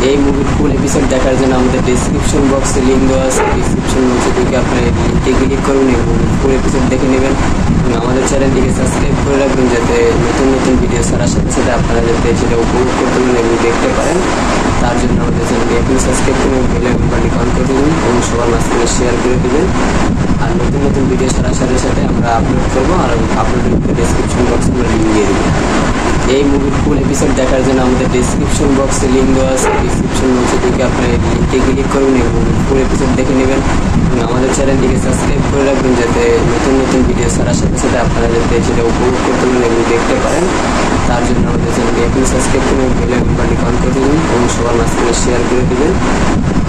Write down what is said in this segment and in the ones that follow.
এই মুভির ফুল এপিসোড দেখার জন্য আমাদের ডেসক্রিপশন বক্সে লিঙ্ক দেওয়া আছে। ডেসক্রিপশন বক্সে ঢুকে আপনারা লিঙ্কে ক্লিক করুন এবং ফুল এপিসোড দেখে নেবেন এবং আমাদের চ্যানেলটিকে সাবস্ক্রাইব করে রাখবেন যাতে নতুন নতুন ভিডিও ছাড়ার সাথে সাথে আপনারা যাতে সেটা উপভোগ করতে পারেন এবং দেখতে পারেন। তার জন্য আমাদের চ্যানেলটি এখন সাবস্ক্রাইব করুন এবং বেল আইকনটি অন করে দেবেন এবং সবার মাঝখানে শেয়ার করে দেবেন। আর নতুন নতুন ভিডিও ছাড়ার সাথে সাথে আমরা আপলোড করবো আর আপলোডের ডেসক্রিপশন বক্সে আমরা লিঙ্ক দিয়ে দেবো। এই মুভির ফুল এপিসোড দেখার জন্য আমাদের ডেসক্রিপশন বক্সে লিঙ্ক দেওয়া আছে। ডেসক্রিপশন বক্সে ঢুকে আপনারা লিঙ্কে ক্লিক করুন এবং ফুল এপিসোড দেখে নেবেন এবং আমাদের চ্যানেলটিকে সাবস্ক্রাইব করে রাখবেন যাতে নতুন নতুন ভিডিও ছাড়ার সাথে সাথে আপনারা যাতে সেটা উপভোগ করতে পারেন এবং দেখতে পারেন। তার জন্য আমাদের চ্যানেলটি এখন সাবস্ক্রাইব করুন এবং বেল আইকনটি অন করে দেবেন এবং সবার মাঝখানে শেয়ার করে দেবেন।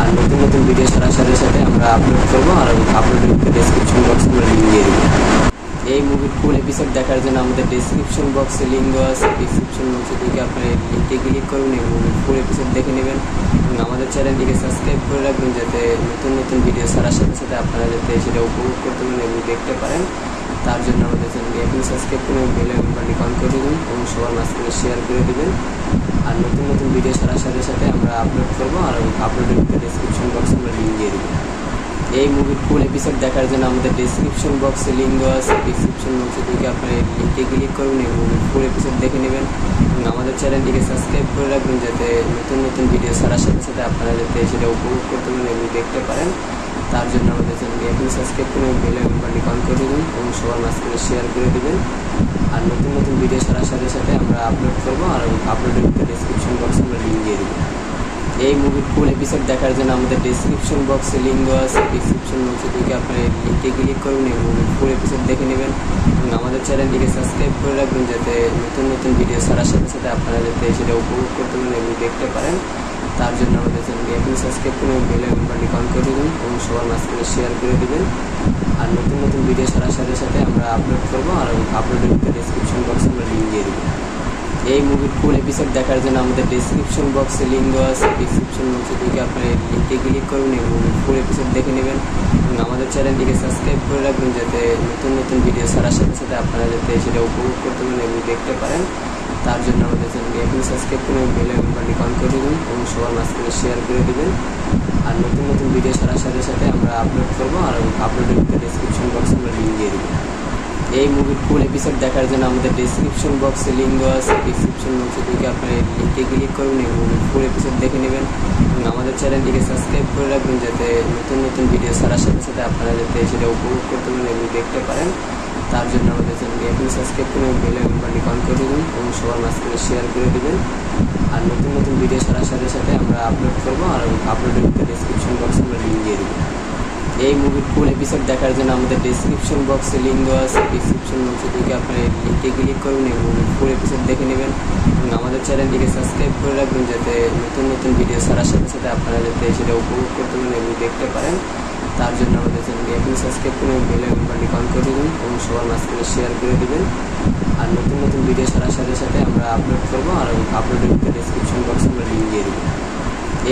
আর নতুন নতুন ভিডিও ছাড়ার সাথে সাথে আমরা আপলোড করবো আর আপলোডের ডেসক্রিপশন বক্সে আমরা লিঙ্ক দিয়ে দেবো। এই মুভির ফুল এপিসোড দেখার জন্য আমাদের ডেসক্রিপশন বক্সে লিঙ্ক দেওয়া আছে। ডেসক্রিপশন বক্সে ঢুকে আপনারা লিঙ্কে ক্লিক করুন এবং ফুল এপিসোড দেখে নেবেন এবং আমাদের চ্যানেলটিকে সাবস্ক্রাইব করে রাখবেন যাতে নতুন নতুন ভিডিও ছাড়ার সাথে সাথে আপনারা যাতে সেটা উপভোগ করতে পারেন এবং দেখতে পারেন। তার জন্য আমাদের চ্যানেলটি এখন সাবস্ক্রাইব করুন এবং বেল আইকনটি অন করে দেবেন এবং সবার মাঝখানে শেয়ার করে দেবেন। আর নতুন নতুন ভিডিও ছাড়ার সাথে সাথে আমরা আপলোড করবো আর আপলোডের ডেসক্রিপশন বক্সে আমরা লিঙ্ক দিয়ে দেবো। এই মুভির ফুল এপিসোড দেখার জন্য আমাদের ডেসক্রিপশন বক্সে লিঙ্ক দেওয়া আছে। ডেসক্রিপশন বক্সে ঢুকে আপনারা লিঙ্কে ক্লিক করুন এবং ফুল এপিসোড দেখে নেবেন এবং আমাদের চ্যানেলটিকে সাবস্ক্রাইব করে রাখবেন যাতে নতুন নতুন ভিডিও ছাড়ার সাথে সাথে আপনারা যাতে সেটা উপভোগ করতে পারেন এবং দেখতে পারেন। তার জন্য আমাদের চ্যানেলটি এখন সাবস্ক্রাইব করুন এবং বেল আইকনটি অন করে দেবেন এবং সবার মাঝখানে শেয়ার করে দেবেন। আর নতুন নতুন ভিডিও ছাড়ার সাথে সাথে আমরা আপলোড করবো আর আপলোডের ডেসক্রিপশন বক্সে আমরা লিঙ্ক দিয়ে দেবো। এই মুভির ফুল এপিসোড দেখার জন্য আমাদের ডেসক্রিপশন বক্সে লিঙ্ক দেওয়া আছে। ডেসক্রিপশন বক্সে ঢুকে আপনারা লিঙ্কে ক্লিক করুন এবং ফুল এপিসোড দেখে নেবেন এবং আমাদের চ্যানেলটিকে সাবস্ক্রাইব করে রাখবেন যাতে নতুন নতুন ভিডিও ছাড়ার সাথে সাথে আপনারা যাতে সেটা উপভোগ করতে পারেন এবং দেখতে পারেন। তার জন্য আমাদের চ্যানেলটি এখন সাবস্ক্রাইব করুন এবং বেল আইকনটি অন করে দেবেন এবং সবার মাঝখানে শেয়ার করে দেবেন। আর নতুন নতুন ভিডিও ছাড়ার সাথে সাথে আমরা আপলোড করবো আর আপলোডের ডেসক্রিপশন বক্সে আমরা লিঙ্ক দিয়ে দেবো। এই মুভির ফুল এপিসোড দেখার জন্য আমাদের ডেসক্রিপশন বক্সে লিঙ্ক দেওয়া আছে। ডেসক্রিপশন বক্সে ঢুকে আপনারা লিঙ্কে ক্লিক করুন এবং ফুল এপিসোড দেখে নেবেন এবং আমাদের চ্যানেলটিকে সাবস্ক্রাইব করে রাখবেন যাতে নতুন নতুন ভিডিও ছাড়ার সাথে সাথে আপনারা যাতে সেটা উপভোগ করতে পারেন এবং দেখতে পারেন। তার জন্য আমাদের চ্যানেলটি এখন সাবস্ক্রাইব করুন এবং বেল আইকনটি অন করে দেবেন এবং সবার মাঝখানে শেয়ার করে দেবেন। আর নতুন নতুন ভিডিও ছাড়ার সাথে সাথে আমরা আপলোড করবো আর আপলোডের ডেসক্রিপশন বক্সে আমরা লিঙ্ক দিয়ে দেবো। এই মুভির ফুল এপিসোড দেখার জন্য আমাদের ডেসক্রিপশন বক্সে লিঙ্ক দেওয়া আছে। ডেসক্রিপশন বক্সে ঢুকে আপনারা লিঙ্কে ক্লিক করুন এবং ফুল এপিসোড দেখে নেবেন এবং আমাদের চ্যানেলটিকে সাবস্ক্রাইব করে রাখবেন যাতে নতুন নতুন ভিডিও ছাড়ার সাথে সাথে আপনারা যাতে সেটা উপভোগ করতে পারেন এবং দেখতে পারেন। তার জন্য আমাদের চ্যানেলটি এখন সাবস্ক্রাইব করুন এবং বেল আইকনটি অন করে দেবেন এবং সবার মাঝখানে শেয়ার করে দেবেন। আর নতুন নতুন ভিডিও ছাড়ার সাথে সাথে আমরা আপলোড করবো আর আপলোডের ডেসক্রিপশন বক্সে আমরা লিঙ্ক দিয়ে দেবো। এই মুভির ফুল এপিসোড দেখার জন্য আমাদের ডেসক্রিপশন বক্সে লিঙ্ক দেওয়া আছে। ডেসক্রিপশন বক্সে ঢুকে আপনারা লিঙ্কে ক্লিক করুন এবং ফুল এপিসোড দেখে নেবেন এবং আমাদের চ্যানেলটিকে সাবস্ক্রাইব করে রাখবেন যাতে নতুন নতুন ভিডিও ছাড়ার সাথে সাথে আপনারা যাতে সেটা উপভোগ করতে পারেন এবং দেখতে পারেন। তার জন্য আমাদের চ্যানেলটি এখন সাবস্ক্রাইব করুন এবং বেল আইকনটি অন করে দেবেন এবং সবার মাঝখানে শেয়ার করে দেবেন। আর নতুন নতুন ভিডিও ছাড়ার সাথে সাথে আমরা আপলোড করবো আর আপলোডের ডেসক্রিপশন বক্সে আমরা লিঙ্ক দিয়ে দেবো।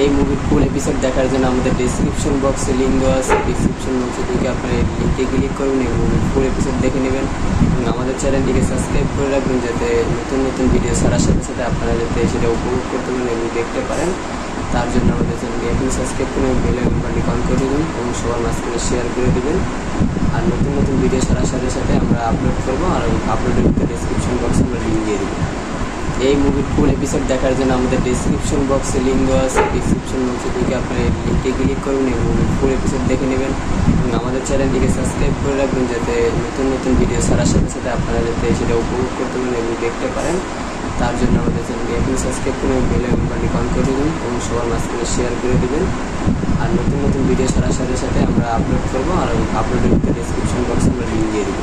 এই মুভির ফুল এপিসোড দেখার জন্য আমাদের ডেসক্রিপশন বক্সে লিঙ্ক দেওয়া আছে। ডেসক্রিপশন বক্সে ঢুকে আপনারা লিঙ্কে ক্লিক করুন এবং ফুল এপিসোড দেখে নেবেন এবং আমাদের চ্যানেলটিকে সাবস্ক্রাইব করে রাখবেন যাতে নতুন নতুন ভিডিও ছাড়ার সাথে সাথে আপনারা যাতে সেটা উপভোগ করতে পারেন এবং দেখতে পারেন। তার জন্য আমাদের চ্যানেলটি এখন সাবস্ক্রাইব করুন এবং বেল আইকনটি অন করে দেবেন এবং সবার মাঝখানে শেয়ার করে দেবেন। আর নতুন নতুন ভিডিও ছাড়ার সাথে সাথে আমরা আপলোড করবো আর আপলোডের ডেসক্রিপশন বক্সে আমরা লিঙ্ক দিয়ে দেবো। এই মুভির ফুল এপিসোড দেখার জন্য আমাদের ডেসক্রিপশন বক্সে লিঙ্ক দেওয়া আছে। ডেসক্রিপশন বক্সে ঢুকে আপনারা লিঙ্কে ক্লিক করুন এবং ফুল এপিসোড দেখে নেবেন এবং আমাদের চ্যানেলটিকে সাবস্ক্রাইব করে রাখবেন যাতে নতুন নতুন ভিডিও ছাড়ার সাথে সাথে আপনারা যাতে সেটা উপভোগ করতে পারেন এবং দেখতে পারেন। তার জন্য আমাদের চ্যানেলটি এখন সাবস্ক্রাইব করুন এবং বেল আইকনটি অন করে দেবেন এবং সবার মাঝখানে শেয়ার করে দেবেন। আর নতুন নতুন ভিডিও ছাড়ার সাথে সাথে আমরা আপলোড করবো আর আপলোডের ডেসক্রিপশন বক্সে আমরা লিঙ্ক দিয়ে দেবো।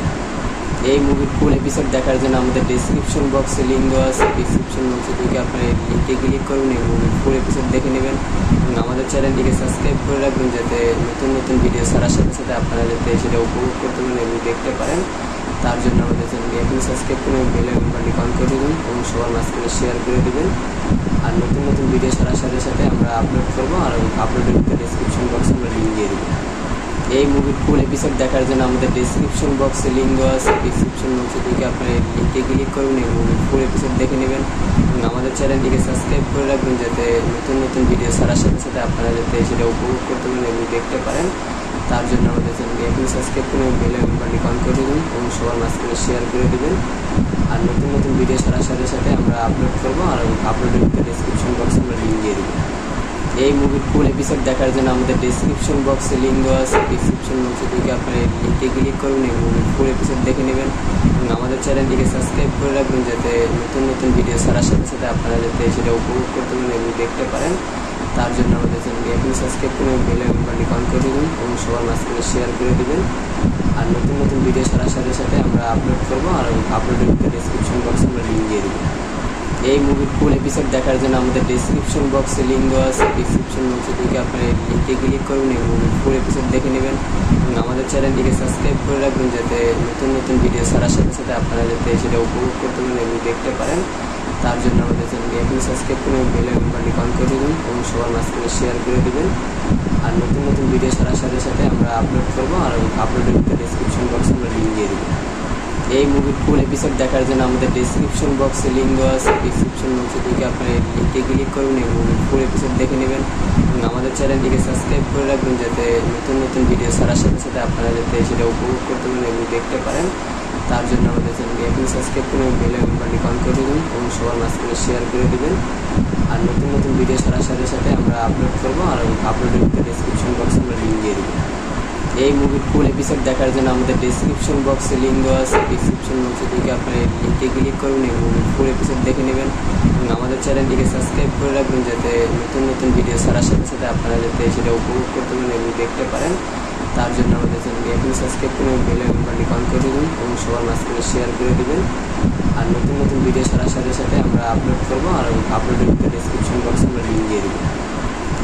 এই মুভির ফুল এপিসোড দেখার জন্য আমাদের ডেসক্রিপশন বক্সে লিঙ্ক দেওয়া আছে। ডেসক্রিপশন বক্সে ঢুকে আপনারা লিঙ্কে ক্লিক করুন এবং ফুল এপিসোড দেখে নেবেন এবং আমাদের চ্যানেলটিকে সাবস্ক্রাইব করে রাখবেন যাতে নতুন নতুন ভিডিও ছাড়ার সাথে সাথে আপনারা যাতে সেটা উপভোগ করতে পারেন এবং দেখতে পারেন। তার জন্য আমাদের চ্যানেলটি এখন সাবস্ক্রাইব করুন এবং বেল আইকনটি অন করে দেবেন এবং সবার মাঝখানে শেয়ার করে দেবেন। আর নতুন নতুন ভিডিও ছাড়ার সাথে সাথে আমরা আপলোড করবো আর আপলোডের ডেসক্রিপশন বক্সে আমরা লিঙ্ক দিয়ে দেবো। এই মুভির ফুল এপিসোড দেখার জন্য আমাদের ডেসক্রিপশন বক্সে লিঙ্ক দেওয়া আছে। ডেসক্রিপশন বক্সে থেকে আপনার লিঙ্কে ক্লিক করুন এবং মুভির ফুল এপিসোড দেখে নেবেন এবং আমাদের চ্যানেলটিকে সাবস্ক্রাইব করে রাখবেন যাতে নতুন নতুন ভিডিও ছাড়ার সাথে সাথে আপনারা যাতে সেটা উপভোগ করতে পারেন এবং দেখতে পারেন। তার জন্য আমাদের চ্যানেলটি এখন সাবস্ক্রাইব করে বেল আইকনটি অন করে দেবেন এবং সবার মাঝখানে শেয়ার করে দেবেন। আর নতুন নতুন ভিডিও ছাড়ার সাথে সাথে আমরা আপলোড করবো, আর আপলোডের ডেসক্রিপশন বক্সে আমরা লিঙ্ক দিয়ে দেবো। এই মুভির ফুল এপিসোড দেখার জন্য আমাদের ডেসক্রিপশন বক্সে লিঙ্ক দেওয়া আছে। ডেসক্রিপশন বক্সে থেকে আপনার লিঙ্কে ক্লিক করুন এবং মুভির ফুল এপিসোড দেখে নেবেন এবং আমাদের চ্যানেলটিকে সাবস্ক্রাইব করে রাখবেন যাতে নতুন নতুন ভিডিও ছাড়ার সাথে সাথে আপনারা যাতে সেটা উপভোগ করতে পারেন এবং দেখতে পারেন। তার জন্য আমাদের চ্যানেলটি এখন সাবস্ক্রাইব করে বেল আইকনটি অন করে দেবেন এবং সবার মাঝখানে শেয়ার করে দেবেন। আর নতুন নতুন ভিডিও ছাড়ার সাথে সাথে আমরা আপলোড করবো, আর আপলোডের ডেসক্রিপশন বক্সে আমরা লিঙ্ক দিয়ে দেবো। এই মুভির ফুল এপিসোড দেখার জন্য আমাদের ডেসক্রিপশন বক্সে লিঙ্ক দেওয়া আছে। ডেসক্রিপশন বক্সে থেকে আপনার লিঙ্কে ক্লিক করুন এবং মুভির ফুল এপিসোড দেখে নেবেন এবং আমাদের চ্যানেলটিকে সাবস্ক্রাইব করে রাখবেন যাতে নতুন নতুন ভিডিও ছাড়ার সাথে সাথে আপনারা যাতে সেটা উপভোগ করতে পারেন এবং দেখতে পারেন। তার জন্য আমাদের চ্যানেলটি এখন সাবস্ক্রাইব করে বেল আইকনটি অন করে দেবেন এবং সবার মাঝখানে শেয়ার করে দেবেন। আর নতুন নতুন ভিডিও ছাড়ার সাথে সাথে আমরা আপলোড করবো, আর আপলোডের ডেসক্রিপশন বক্সে আমরা লিঙ্ক দিয়ে দেবো। এই মুভির ফুল এপিসোড দেখার জন্য আমাদের ডেসক্রিপশন বক্সে লিঙ্ক দেওয়া আছে। ডেসক্রিপশন বক্সে থেকে আপনার লিঙ্কে ক্লিক করুন এবং মুভির ফুল এপিসোড দেখে নেবেন এবং আমাদের চ্যানেলটিকে সাবস্ক্রাইব করে রাখবেন যাতে নতুন নতুন ভিডিও ছাড়ার সাথে সাথে আপনারা যাতে সেটা উপভোগ করতে পারেন এবং দেখতে পারেন। তার জন্য আমাদের চ্যানেলটি এখন সাবস্ক্রাইব করে বেল আইকনটি অন করে দেবেন এবং সবার মাঝখানে শেয়ার করে দেবেন। আর নতুন নতুন ভিডিও ছাড়ার সাথে সাথে আমরা আপলোড করবো, আর আপলোডের ডেসক্রিপশন বক্সে আমরা লিঙ্ক দিয়ে দেবো। এই মুভির ফুল এপিসোড দেখার জন্য আমাদের ডেসক্রিপশন বক্সে লিঙ্ক দেওয়া আছে। ডেসক্রিপশন বক্সে থেকে আপনার লিঙ্কে ক্লিক করুন এবং মুভির ফুল এপিসোড দেখে নেবেন এবং আমাদের চ্যানেলটিকে সাবস্ক্রাইব করে রাখবেন যাতে নতুন নতুন ভিডিও ছাড়ার সাথে সাথে আপনারা যাতে সেটা উপভোগ করতে পারেন এবং দেখতে পারেন। তার জন্য আমাদের চ্যানেলটি এখন সাবস্ক্রাইব করে বেল আইকনটি অন করে দেবেন এবং সবার মাঝখানে শেয়ার করে দেবেন। আর নতুন নতুন ভিডিও ছাড়ার সাথে সাথে আমরা আপলোড করবো, আর আপলোডের ডেসক্রিপশন বক্সে আমরা লিঙ্ক দিয়ে দেবো।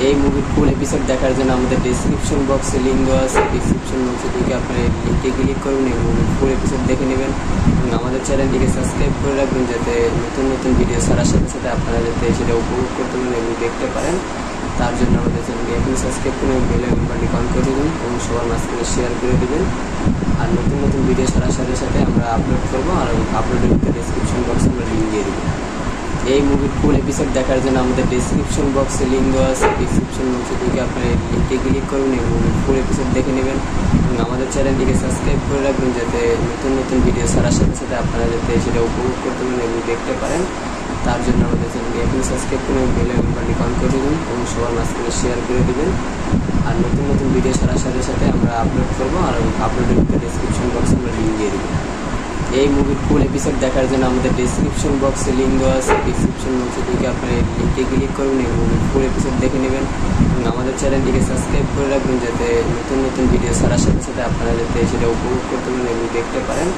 এই মুভির ফুল এপিসোড দেখার জন্য আমাদের ডেসক্রিপশন বক্সে লিঙ্ক দেওয়া আছে। ডেসক্রিপশন বক্সে থেকে আপনার লিঙ্কে ক্লিক করুন এবং মুভির ফুল এপিসোড দেখে নেবেন এবং আমাদের চ্যানেলটিকে সাবস্ক্রাইব করে রাখবেন যাতে নতুন নতুন ভিডিও ছাড়ার সাথে সাথে আপনারা যাতে সেটা উপভোগ করতে পারেন এবং দেখতে পারেন। তার জন্য আমাদের চ্যানেলটি এখন সাবস্ক্রাইব করে বেল আইকনটি অন করে দেবেন এবং সবার মাঝখানে শেয়ার করে দেবেন। আর নতুন নতুন ভিডিও ছাড়ার সাথে সাথে আমরা আপলোড করবো, আর আপলোডের ডেসক্রিপশন বক্সে আমরা লিঙ্ক দিয়ে দেবো। এই মুভির ফুল এপিসোড দেখার জন্য আমাদের ডেসক্রিপশন বক্সে লিঙ্ক দেওয়া আছে। ডেসক্রিপশন বক্সে থেকে আপনার লিঙ্কে ক্লিক করুন এবং মুভির ফুল এপিসোড দেখে নেবেন এবং আমাদের চ্যানেলটিকে সাবস্ক্রাইব করে রাখবেন যাতে নতুন নতুন ভিডিও ছাড়ার সাথে সাথে আপনারা যাতে সেটা উপভোগ করতে পারেন এবং দেখতে পারেন। তার জন্য আমাদের চ্যানেলটি এখন সাবস্ক্রাইব করে বেল আইকনটি অন করে দেবেন এবং সবার মাঝখানে শেয়ার করে দেবেন। আর নতুন নতুন ভিডিও ছাড়ার সাথে সাথে আমরা আপলোড করবো, আর আপলোডের ডেসক্রিপশন বক্সে আমরা লিঙ্ক দিয়ে দেবো। এই মুভির ফুল এপিসোড দেখার জন্য আমাদের ডেসক্রিপশন বক্সে লিঙ্ক দেওয়া আছে। ডেসক্রিপশন বক্সে থেকে আপনার লিঙ্কে ক্লিক করুন এবং মুভির ফুল এপিসোড দেখে নেবেন এবং আমাদের চ্যানেলটিকে সাবস্ক্রাইব করে রাখবেন যাতে নতুন নতুন ভিডিও ছাড়ার সাথে সাথে আপনারা যাতে সেটা উপভোগ করতে পারেন এবং দেখতে পারেন।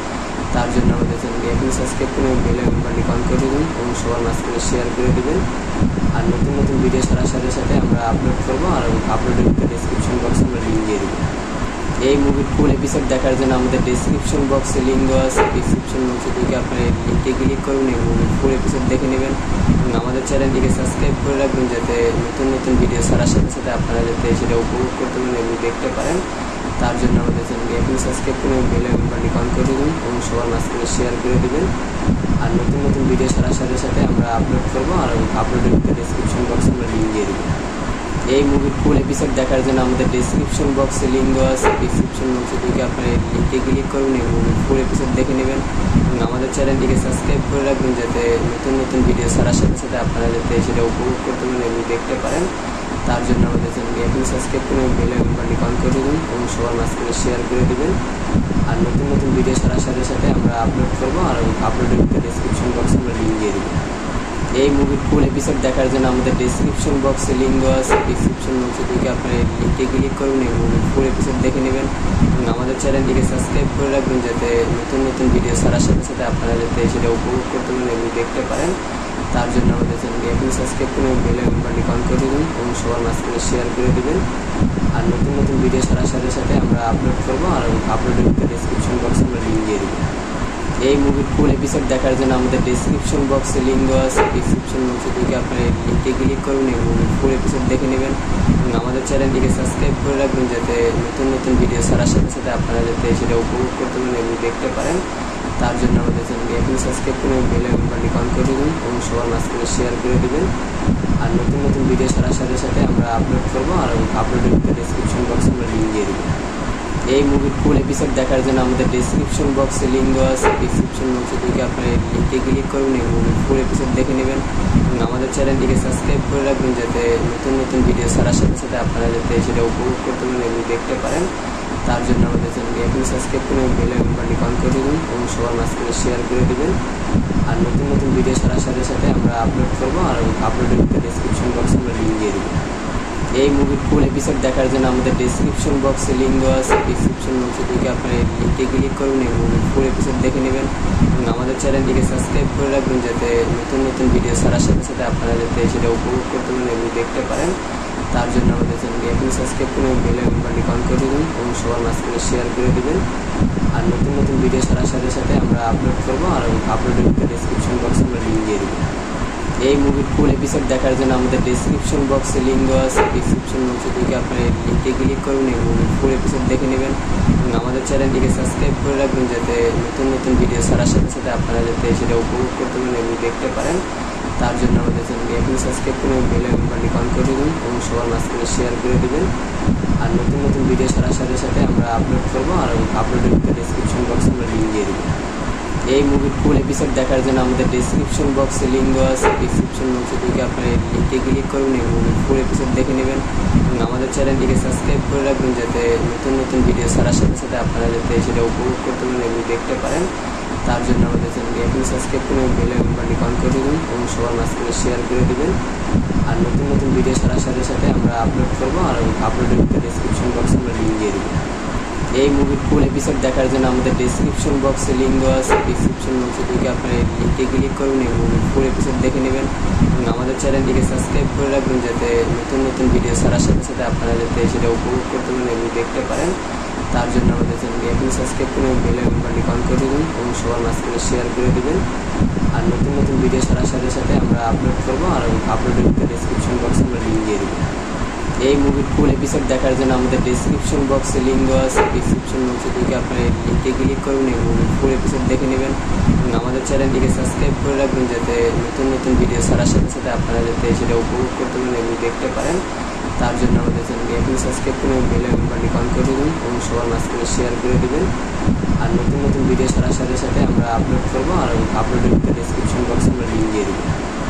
তার জন্য আমাদের চ্যানেলটি এখন সাবস্ক্রাইব করে বেল আইকনটি অন করে দেবেন এবং সবার মাঝখানে শেয়ার করে দেবেন। আর নতুন নতুন ভিডিও ছাড়ার সাথে সাথে আমরা আপলোড করবো, আর আপলোডের ডেসক্রিপশন বক্সে আমরা লিঙ্ক দিয়ে দেবো। এই মুভির ফুল এপিসোড দেখার জন্য আমাদের ডেসক্রিপশন বক্সে লিঙ্ক দেওয়া আছে। ডেসক্রিপশন বক্সে থেকে আপনার লিঙ্কে ক্লিক করুন এবং মুভির ফুল এপিসোড দেখে নেবেন এবং আমাদের চ্যানেলটিকে সাবস্ক্রাইব করে রাখবেন যাতে নতুন নতুন ভিডিও ছাড়ার সাথে সাথে আপনারা যাতে সেটা উপভোগ করতে পারেন এবং দেখতে পারেন। তার জন্য আমাদের চ্যানেলটি এখন সাবস্ক্রাইব করে বেল আইকনটি অন করে দেবেন এবং সবার মাঝখানে শেয়ার করে দেবেন। আর নতুন নতুন ভিডিও ছাড়ার সাথে সাথে আমরা আপলোড করবো, আর আপলোডের ডেসক্রিপশন বক্সে আমরা লিঙ্ক দিয়ে দেবো। এই মুভির ফুল এপিসোড দেখার জন্য আমাদের ডেসক্রিপশন বক্সে লিঙ্ক দেওয়া আছে। ডেসক্রিপশন বক্সে থেকে আপনার লিঙ্কে ক্লিক করুন এবং মুভির ফুল এপিসোড দেখে নেবেন এবং আমাদের চ্যানেলটিকে সাবস্ক্রাইব করে রাখবেন যাতে নতুন নতুন ভিডিও ছাড়ার সাথে সাথে আপনারা যাতে সেটা উপভোগ করতে পারেন এবং দেখতে পারেন। তার জন্য আমাদের চ্যানেলটি এখন সাবস্ক্রাইব করে বেল আইকনটি অন করে দেবেন এবং সবার মাঝখানে শেয়ার করে দেবেন। আর নতুন নতুন ভিডিও ছাড়ার সাথে সাথে আমরা আপলোড করবো, আর আপলোডের ডেসক্রিপশন বক্সে আমরা লিঙ্ক দিয়ে দেবো। এই মুভির ফুল এপিসোড দেখার জন্য আমাদের ডেসক্রিপশন বক্সে লিঙ্ক দেওয়া আছে। ডেসক্রিপশন বক্সে থেকে আপনার লিঙ্কে ক্লিক করুন এবং মুভির ফুল এপিসোড দেখে নেবেন এবং আমাদের চ্যানেলটিকে সাবস্ক্রাইব করে রাখবেন যাতে নতুন নতুন ভিডিও ছাড়ার সাথে সাথে আপনারা যাতে সেটা উপভোগ করতে পারেন এবং দেখতে পারেন। তার জন্য আমাদের চ্যানেলটি এখন সাবস্ক্রাইব করে বেল আইকনটি অন করে দেবেন এবং সবার মাঝখানে শেয়ার করে দেবেন। আর নতুন নতুন ভিডিও ছাড়ার সাথে সাথে আমরা আপলোড করবো, আর আপলোডের ডেসক্রিপশন বক্সে আমরা লিঙ্ক দিয়ে দেবো। এই মুভির ফুল এপিসোড দেখার জন্য আমাদের ডেসক্রিপশন বক্সে লিঙ্ক দেওয়া আছে, ডেসক্রিপশন বক্সে ঢুকে আপনারা এই লিঙ্কে ক্লিক করুন এবং ফুল এপিসোড দেখে নেবেন এবং আমাদের চ্যানেলটিকে সাবস্ক্রাইব করে রাখবেন যাতে নতুন নতুন ভিডিও ছাড়ার সাথে সাথে আপনারা যাতে সেটা উপভোগ করতে পারেন এবং দেখতে পারেন। তার জন্য আমাদের চ্যানেলটি এখনই সাবস্ক্রাইব করে বেল আইকনটি অন করে দেবেন এবং সবার মাঝখানে শেয়ার করে দেবেন। আর নতুন নতুন ভিডিও ছাড়ার সাথে সাথে আমরা আপলোড করবো, আর আপলোডের ডেসক্রিপশন বক্সে আমরা লিঙ্ক দিয়ে দেবো। এই মুভির ফুল এপিসোড দেখার জন্য আমাদের ডেসক্রিপশন বক্সে লিঙ্ক দেওয়া আছে, ডেসক্রিপশন বক্সে ঢুকে আপনারা এই লিঙ্কে ক্লিক করুন এবং ফুল এপিসোড দেখে নেবেন এবং আমাদের চ্যানেলটিকে সাবস্ক্রাইব করে রাখবেন যাতে নতুন নতুন ভিডিও ছাড়ার সাথে সাথে আপনারা যাতে সেটা উপভোগ করতে পারেন এবং দেখতে পারেন। তার জন্য আমাদের চ্যানেলটি এখনই সাবস্ক্রাইব করে বেল আইকনটি অন করে দেবেন এবং সবার মাঝখানে শেয়ার করে দেবেন। আর নতুন নতুন ভিডিও ছাড়ার সাথে সাথে আমরা আপলোড করবো, আর আপলোডের ডেসক্রিপশন বক্সে আমরা লিঙ্ক দিয়ে দেবো। এই মুভির ফুল এপিসোড দেখার জন্য আমাদের ডেসক্রিপশন বক্সে লিঙ্ক দেওয়া আছে, ডেসক্রিপশন বক্সে ঢুকে আপনারা এই লিঙ্কে ক্লিক করুন এবং ফুল এপিসোড দেখে নেবেন এবং আমাদের চ্যানেলটিকে সাবস্ক্রাইব করে রাখবেন যাতে নতুন নতুন ভিডিও ছাড়ার সাথে সাথে আপনারা যাতে সেটা উপভোগ করতে পারেন এবং দেখতে পারেন। তার জন্য আমাদের চ্যানেলটি এখনই সাবস্ক্রাইব করে বেল আইকনটি অন করে দেবেন এবং সবার মাঝখানে শেয়ার করে দেবেন। আর নতুন নতুন ভিডিও ছাড়ার সাথে সাথে আমরা আপলোড করবো, আর আপলোডের ডেসক্রিপশন বক্সে আমরা লিঙ্ক দিয়ে দেবো। এই মুভির ফুল এপিসোড দেখার জন্য আমাদের ডেসক্রিপশন বক্সে লিঙ্ক দেওয়া আছে, ডেসক্রিপশন বক্সে ঢুকে আপনারা এই লিঙ্কে ক্লিক করুন এবং ফুল এপিসোড দেখে নেবেন এবং আমাদের চ্যানেলটিকে সাবস্ক্রাইব করে রাখবেন যাতে নতুন নতুন ভিডিও ছাড়ার সাথে সাথে আপনারা যাতে সেটা উপভোগ করতে পারেন এবং দেখতে পারেন। তার জন্য আমাদের চ্যানেলটি এখনই সাবস্ক্রাইব করে বেল আইকনটি অন করে দেবেন এবং সবার মাঝখানে শেয়ার করে দেবেন। আর নতুন নতুন ভিডিও ছাড়ার সাথে সাথে আমরা আপলোড করবো, আর আপলোডের ডেসক্রিপশন বক্সে আমরা লিঙ্ক দিয়ে দেবো। এই মুভির ফুল এপিসোড দেখার জন্য আমাদের ডেসক্রিপশন বক্সে লিঙ্ক দেওয়া আছে, ডেসক্রিপশন বক্সে ঢুকে আপনারা এই লিঙ্কে ক্লিক করুন এবং ফুল এপিসোড দেখে নেবেন এবং আমাদের চ্যানেলটিকে সাবস্ক্রাইব করে রাখবেন যাতে নতুন নতুন ভিডিও ছাড়ার সাথে সাথে আপনারা যাতে সেটা উপভোগ করতে পারেন এবং দেখতে পারেন। তার জন্য আমাদের চ্যানেলটি এখনই সাবস্ক্রাইব করে বেল আইকনটি অন করে দেবেন এবং সবার মাঝখানে শেয়ার করে দেবেন। আর নতুন নতুন ভিডিও ছাড়ার সাথে সাথে আমরা আপলোড করবো, আর আপলোডের ডেসক্রিপশন বক্সে আমরা লিঙ্ক দিয়ে দেবো। এই মুভির ফুল এপিসোড দেখার জন্য আমাদের ডেসক্রিপশন বক্সে লিঙ্ক দেওয়া আছে, ডেসক্রিপশন বক্সে ঢুকে আপনারা এই লিঙ্কে ক্লিক করুন এবং ফুল এপিসোড দেখে নেবেন এবং আমাদের চ্যানেলটিকে সাবস্ক্রাইব করে রাখবেন যাতে নতুন নতুন ভিডিও ছাড়ার সাথে সাথে আপনারা যাতে সেটা উপভোগ করতে পারেন এবং দেখতে পারেন। তার জন্য আমাদের চ্যানেলটি এখনই সাবস্ক্রাইব করে বেল আইকনটি অন করে দেবেন এবং সবার মাঝখানে শেয়ার করে দেবেন। আর নতুন নতুন ভিডিও ছাড়ার সাথে সাথে আমরা আপলোড করবো, আর আপলোডের ডেসক্রিপশন বক্সে আমরা লিঙ্ক দিয়ে দেবো। এই মুভির ফুল এপিসোড দেখার জন্য আমাদের ডেসক্রিপশন বক্সে লিঙ্ক দেওয়া আছে, ডেসক্রিপশন বক্সে ঢুকে আপনারা এই লিঙ্কে ক্লিক করুন এবং ফুল এপিসোড দেখে নেবেন এবং আমাদের চ্যানেলটিকে সাবস্ক্রাইব করে রাখবেন যাতে নতুন নতুন ভিডিও ছাড়ার সাথে সাথে আপনারা যাতে সেটা উপভোগ করতে পারেন এবং দেখতে পারেন। তার জন্য আমাদের চ্যানেলটি এখনই সাবস্ক্রাইব করে বেল আইকনটি অন করে দেবেন এবং সবার মাঝখানে শেয়ার করে দেবেন। আর নতুন নতুন ভিডিও ছাড়ার সাথে সাথে আমরা আপলোড করবো, আর আপলোডের ডেসক্রিপশন বক্সে আমরা লিঙ্ক দিয়ে দেবো।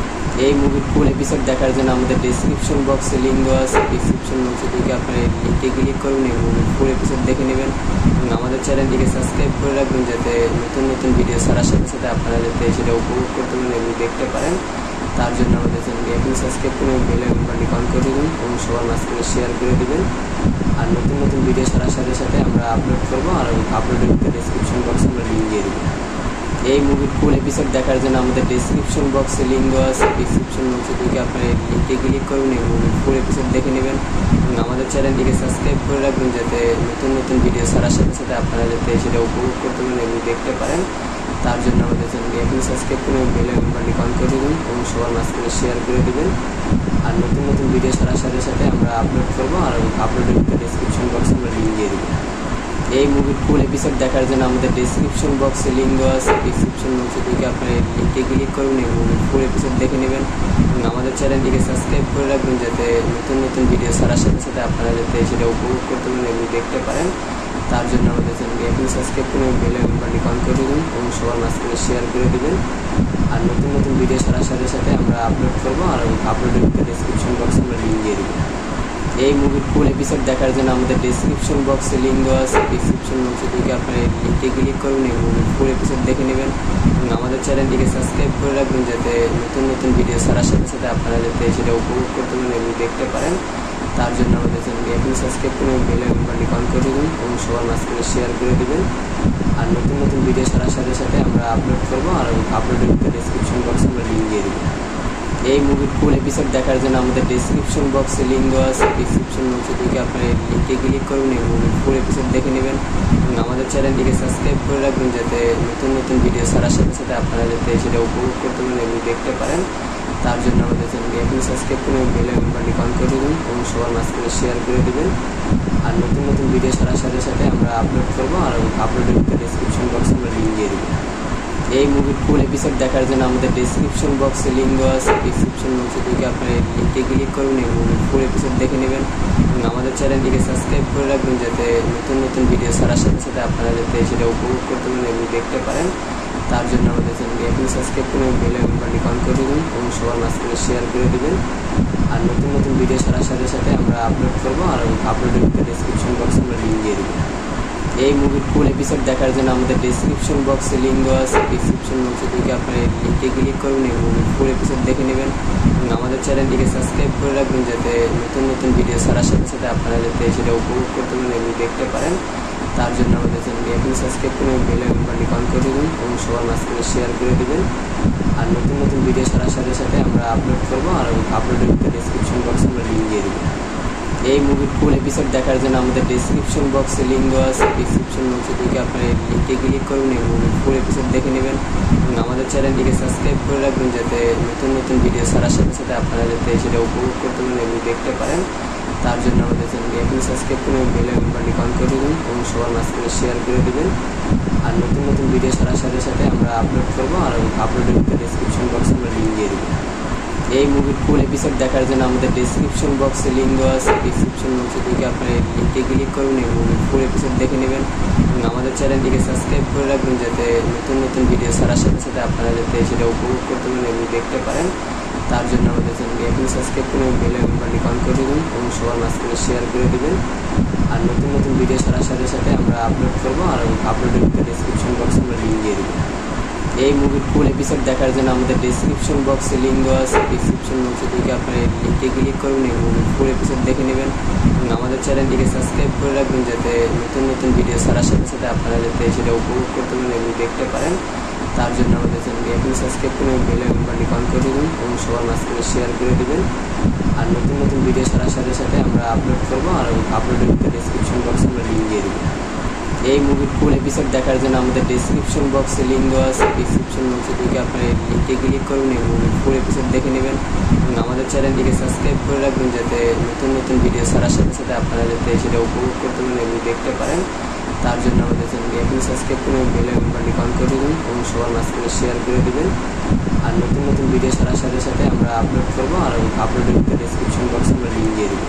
এই মুভির ফুল এপিসোড দেখার জন্য আমাদের ডেসক্রিপশন বক্সে লিঙ্ক দেওয়া আছে, ডেসক্রিপশন বক্সে ঢুকে আপনারা এই লিঙ্কে ক্লিক করুন এবং ফুল এপিসোড দেখে নেবেন এবং আমাদের চ্যানেলটিকে সাবস্ক্রাইব করে রাখবেন যাতে নতুন নতুন ভিডিও ছাড়ার সাথে সাথে আপনারা যাতে সেটা উপভোগ করতে পারেন এবং দেখতে পারেন। তার জন্য আমাদের চ্যানেলটি এখনই সাবস্ক্রাইব করে বেল আইকনটি অন করে দেবেন এবং সবার মাঝখানে শেয়ার করে দেবেন। আর নতুন নতুন ভিডিও ছাড়ার সাথে সাথে আমরা আপলোড করবো, আর আপলোডের ডেসক্রিপশন বক্সে আমরা লিঙ্ক দিয়ে দেবো। এই মুভির ফুল এপিসোড দেখার জন্য আমাদের ডেসক্রিপশন বক্সে লিঙ্ক দেওয়া আছে, ডেসক্রিপশন বক্সে ঢুকে আপনারা এই লিঙ্কে ক্লিক করুন এবং ফুল এপিসোড দেখে নেবেন এবং আমাদের চ্যানেলটিকে সাবস্ক্রাইব করে রাখবেন যাতে নতুন নতুন ভিডিও ছাড়ার সাথে সাথে আপনারা যাতে সেটা উপভোগ করতে পারেন এবং দেখতে পারেন। তার জন্য আমাদের চ্যানেলটি এখনই সাবস্ক্রাইব করে বেল আইকনটি অন করে দেবেন এবং সবার মাঝখানে শেয়ার করে দেবেন। আর নতুন নতুন ভিডিও ছাড়ার সাথে সাথে আমরা আপলোড করবো, আর আপলোডের ডেসক্রিপশন বক্সে আমরা লিঙ্ক দিয়ে দেবো। এই মুভির ফুল এপিসোড দেখার জন্য আমাদের ডেসক্রিপশন বক্সে লিঙ্ক দেওয়া আছে, ডেসক্রিপশন বক্সে ঢুকে আপনারা এই লিঙ্কে ক্লিক করুন এবং ফুল এপিসোড দেখে নেবেন এবং আমাদের চ্যানেলটিকে সাবস্ক্রাইব করে রাখবেন যাতে নতুন নতুন ভিডিও ছাড়ার সাথে সাথে আপনারা যাতে সেটা উপভোগ করতে পারেন এবং দেখতে পারেন। তার জন্য আমাদের চ্যানেলটি এখনই সাবস্ক্রাইব করে বেল আইকনটি অন করে দেবেন এবং সবার মাঝখানে শেয়ার করে দেবেন। আর নতুন নতুন ভিডিও ছাড়ার সাথে সাথে আমরা আপলোড করবো, আর আপলোডের ডেসক্রিপশন বক্সে আমরা লিঙ্ক দিয়ে দেবো। এই মুভির ফুল এপিসোড দেখার জন্য আমাদের ডেসক্রিপশন বক্সে লিঙ্ক দেওয়া আছে, ডেসক্রিপশন বক্সে ঢুকে আপনারা এই লিঙ্কে ক্লিক করুন এবং ফুল এপিসোড দেখে নেবেন এবং আমাদের চ্যানেলটিকে সাবস্ক্রাইব করে রাখবেন যাতে নতুন নতুন ভিডিও ছাড়ার সাথে সাথে আপনারা যাতে সেটা উপভোগ করতে পারেন এবং দেখতে পারেন। তার জন্য আমাদের চ্যানেলটি এখনই সাবস্ক্রাইব করে বেল আইকনটি অন করে দেবেন এবং সবার মাঝখানে শেয়ার করে দেবেন। আর নতুন নতুন ভিডিও ছাড়ার সাথে সাথে আমরা আপলোড করবো, আর আপলোডের ডেসক্রিপশন বক্সে আমরা লিঙ্ক দিয়ে দেবো। এই মুভির ফুল এপিসোড দেখার জন্য আমাদের ডেসক্রিপশন বক্সে লিঙ্ক দেওয়া আছে। ডেসক্রিপশন বক্সে থেকে আপনার লিঙ্কে ক্লিক করুন এবং ফুল এপিসোড দেখে নেবেন এবং আমাদের চ্যানেলটিকে সাবস্ক্রাইব করে রাখবেন, যাতে নতুন নতুন ভিডিও ছাড়ার সাথে সাথে আপনারা যাতে সেটা উপভোগ করতে পারেন এবং দেখতে পারেন। তার জন্য আমাদের চ্যানেলটি এখন সাবস্ক্রাইব করুন এবং বেল আইকনটি অন করে দেবেন এবং সবার মাঝখানে শেয়ার করে দেবেন। আর নতুন নতুন ভিডিও ছাড়ার সাথে সাথে আমরা আপলোড করবো, আর আপলোডের ডেসক্রিপশন বক্সে আমরা লিঙ্ক দিয়ে দেবো। এই মুভির ফুল এপিসোড দেখার জন্য আমাদের ডেসক্রিপশন বক্সে লিঙ্ক দেওয়া আছে। ডেসক্রিপশন বক্সে থেকে আপনার লিঙ্কে ক্লিক করুন এবং ফুল এপিসোড দেখে নেবেন এবং আমাদের চ্যানেলটিকে সাবস্ক্রাইব করে রাখবেন, যাতে নতুন নতুন ভিডিও ছাড়ার সাথে সাথে আপনারা যাতে সেটা উপভোগ করতে পারেন এবং দেখতে পারেন। তার জন্য আমাদের চ্যানেলটি এখন সাবস্ক্রাইব করুন, বেল আইকনটি অন করে দেবেন এবং সবার মাঝখানে শেয়ার করে দেবেন। আর নতুন নতুন ভিডিও ছাড়ার সাথে সাথে আমরা আপলোড করবো, আর আপলোডের ডেসক্রিপশন বক্সে আমরা লিঙ্ক দিয়ে দেবো। এই মুভির ফুল এপিসোড দেখার জন্য আমাদের ডেসক্রিপশন বক্সে লিঙ্ক দেওয়া আছে। ডেসক্রিপশন বক্সে থেকে আপনার লিঙ্কে ক্লিক করুন এবং ফুল এপিসোড দেখে নেবেন এবং আমাদের চ্যানেলটিকে সাবস্ক্রাইব করে রাখবেন, যাতে নতুন নতুন ভিডিও ছাড়ার সাথে সাথে আপনারা যাতে সেটা উপভোগ করতে পারেন এবং দেখতে পারেন। তার জন্য আমাদের চ্যানেলটি এখন সাবস্ক্রাইব করুন, বেল আইকনটি অন করে দেবেন এবং সবার মাঝখানে শেয়ার করে দেবেন। আর নতুন নতুন ভিডিও ছাড়ার সাথে সাথে আমরা আপলোড করবো, আর আপলোডের ডেসক্রিপশন বক্সে আমরা লিঙ্ক দিয়ে দেবো। এই মুভির ফুল এপিসোড দেখার জন্য আমাদের ডেসক্রিপশন বক্সে লিঙ্ক দেওয়া আছে। ডেসক্রিপশন বক্সে থেকে আপনার লিঙ্কে ক্লিক করুন এবং ফুল এপিসোড দেখে নেবেন এবং আমাদের চ্যানেলটিকে সাবস্ক্রাইব করে রাখবেন, যাতে নতুন নতুন ভিডিও ছাড়ার সাথে সাথে আপনারা যাতে সেটা উপভোগ করতে পারেন এবং দেখতে পারেন। তার জন্য আমাদের চ্যানেলটি এখন সাবস্ক্রাইব করুন, বেল আইকনটি অন করে দেবেন এবং সবার মাঝখানে শেয়ার করে দেবেন। আর নতুন নতুন ভিডিও ছাড়ার সাথে সাথে আমরা আপলোড করবো, আর আপলোডের ডেসক্রিপশন বক্সে আমরা লিঙ্ক দিয়ে দেবো। এই মুভির ফুল এপিসোড দেখার জন্য আমাদের ডেসক্রিপশন বক্সে লিঙ্ক দেওয়া আছে। ডেসক্রিপশন বক্সে থেকে আপনার লিঙ্কে ক্লিক করুন এবং ফুল এপিসোড দেখে নেবেন এবং আমাদের চ্যানেলটিকে সাবস্ক্রাইব করে রাখবেন, যাতে নতুন নতুন ভিডিও ছাড়ার সাথে সাথে আপনারা যাতে সেটা উপভোগ করতে পারেন এবং দেখতে পারেন। তার জন্য আমাদের চ্যানেলটি এখন সাবস্ক্রাইব করুন, বেল আইকনটি অন করে দেবেন এবং সবার মাঝখানে শেয়ার করে দেবেন। আর নতুন নতুন ভিডিও ছাড়ার সাথে সাথে আমরা আপলোড করবো, আর আপলোডের ডেসক্রিপশন বক্সে আমরা লিঙ্ক দিয়ে দেবো। এই মুভির ফুল এপিসোড দেখার জন্য আমাদের ডেসক্রিপশন বক্সে লিঙ্ক দেওয়া আছে। ডেসক্রিপশন বক্সে থেকে আপনার লিঙ্কে ক্লিক করুন এবং ফুল এপিসোড দেখে নেবেন এবং আমাদের চ্যানেলটিকে সাবস্ক্রাইব করে রাখবেন, যাতে নতুন নতুন ভিডিও ছাড়ার সাথে সাথে আপনারা যাতে সেটা উপভোগ করতে পারেন এবং দেখতে পারেন। তার জন্য আমাদের চ্যানেলটি এখন সাবস্ক্রাইব করুন, বেল আইকনটি অন করে দেবেন এবং সবার মাঝখানে শেয়ার করে দেবেন। আর নতুন নতুন ভিডিও ছাড়ার সাথে সাথে আমরা আপলোড করবো, আর আপলোডের ডেসক্রিপশন বক্সে আমরা লিঙ্ক দিয়ে দেবো। এই মুভির ফুল এপিসোড দেখার জন্য আমাদের ডেসক্রিপশন বক্সে লিঙ্ক দেওয়া আছে। ডেসক্রিপশন বক্সে থেকে আপনার লিঙ্কে ক্লিক করুন এবং ফুল এপিসোড দেখে নেবেন এবং আমাদের চ্যানেলটিকে সাবস্ক্রাইব করে রাখবেন, যাতে নতুন নতুন ভিডিও ছাড়ার সাথে সাথে আপনারা যাতে সেটা উপভোগ করতে পারেন এবং দেখতে পারেন। তার জন্য আমাদের চ্যানেলটি এখন সাবস্ক্রাইব করুন, বেল আইকনটি অন করে দেবেন এবং সবার মাঝখানে শেয়ার করে দেবেন। আর নতুন নতুন ভিডিও ছাড়ার সাথে সাথে আমরা আপলোড করবো, আর আপলোডের ডেসক্রিপশন বক্সে আমরা লিঙ্ক দিয়ে দেবো।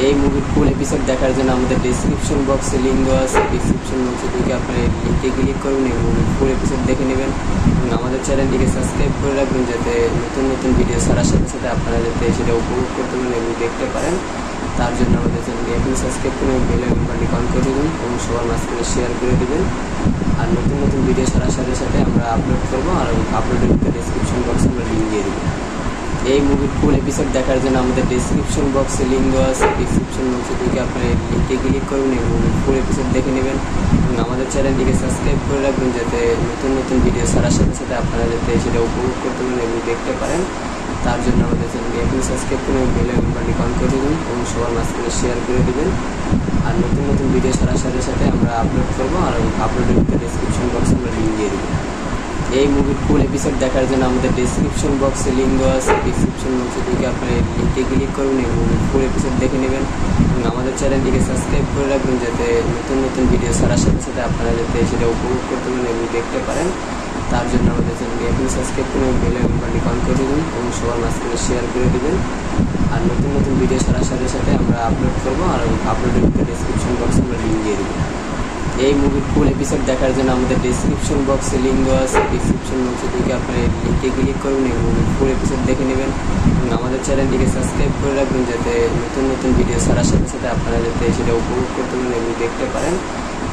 এই মুভির ফুল এপিসোড দেখার জন্য আমাদের ডেসক্রিপশন বক্সে লিঙ্ক দেওয়া আছে। ডেসক্রিপশন বক্সে থেকে আপনার লিঙ্কে ক্লিক করুন এবং ফুল এপিসোড দেখে নেবেন এবং আমাদের চ্যানেলটিকে সাবস্ক্রাইব করে রাখবেন, যাতে নতুন নতুন ভিডিও ছাড়ার সাথে সাথে আপনারা যাতে সেটা উপভোগ করতে পারেন এবং দেখতে পারেন। তার জন্য আমাদের চ্যানেলটি এখন সাবস্ক্রাইব করুন, বেল আইকনটি অন করে দেবেন এবং সবার মাঝখানে শেয়ার করে দেবেন। আর নতুন নতুন ভিডিও ছাড়ার সাথে সাথে আমরা আপলোড করবো, আর আপলোডের ডেসক্রিপশন বক্সে আমরা লিঙ্ক দিয়ে দেবো। এই মুভির ফুল এপিসোড দেখার জন্য আমাদের ডেসক্রিপশন বক্সে লিঙ্ক দেওয়া আছে। ডেসক্রিপশন বক্সে থেকে আপনার লিঙ্কে ক্লিক করুন এবং ফুল এপিসোড দেখে নেবেন এবং আমাদের চ্যানেলটিকে সাবস্ক্রাইব করে রাখবেন, যাতে নতুন নতুন ভিডিও ছাড়ার সাথে সাথে আপনারা যাতে সেটা উপভোগ করতে পারেন এবং দেখতে পারেন। তার জন্য আমাদের চ্যানেলটি এখন সাবস্ক্রাইব করুন, বেল আইকনটি অন করে দেবেন এবং সবার মাঝখানে শেয়ার করে দেবেন। আর নতুন নতুন ভিডিও ছাড়ার সাথে সাথে আমরা আপলোড করবো, আর আপলোডের ডেসক্রিপশন বক্সে আমরা লিঙ্ক দিয়ে দেবো। এই মুভির ফুল এপিসোড দেখার জন্য আমাদের ডেসক্রিপশন বক্সে লিঙ্ক দেওয়া আছে। ডেসক্রিপশন বক্সে থেকে আপনার লিঙ্কে ক্লিক করুন এবং ফুল এপিসোড দেখে নেবেন এবং আমাদের চ্যানেলটিকে সাবস্ক্রাইব করে রাখবেন, যাতে নতুন নতুন ভিডিও ছাড়ার সাথে সাথে আপনারা যাতে সেটা উপভোগ করতে পারেন এবং দেখতে পারেন। তার জন্য আমাদের চ্যানেলটি এখন সাবস্ক্রাইব করুন, বেল আইকনটি অন করে দেবেন এবং সবার মাঝখানে শেয়ার করে দেবেন। আর নতুন নতুন ভিডিও ছাড়ার সাথে সাথে আমরা আপলোড করবো, আর আপলোডের ডেসক্রিপশন বক্সে আমরা লিঙ্ক দিয়ে দেবো। এই মুভির ফুল এপিসোড দেখার জন্য আমাদের ডেসক্রিপশন বক্সে লিঙ্ক দেওয়া আছে। ডেসক্রিপশন বক্সে থেকে আপনার লিঙ্কে ক্লিক করুন এবং ফুল এপিসোড দেখে নেবেন এবং আমাদের চ্যানেলটিকে সাবস্ক্রাইব করে রাখবেন, যাতে নতুন নতুন ভিডিও ছাড়ার সাথে সাথে আপনারা যাতে সেটা উপভোগ করতে পারেন এবং দেখতে পারেন।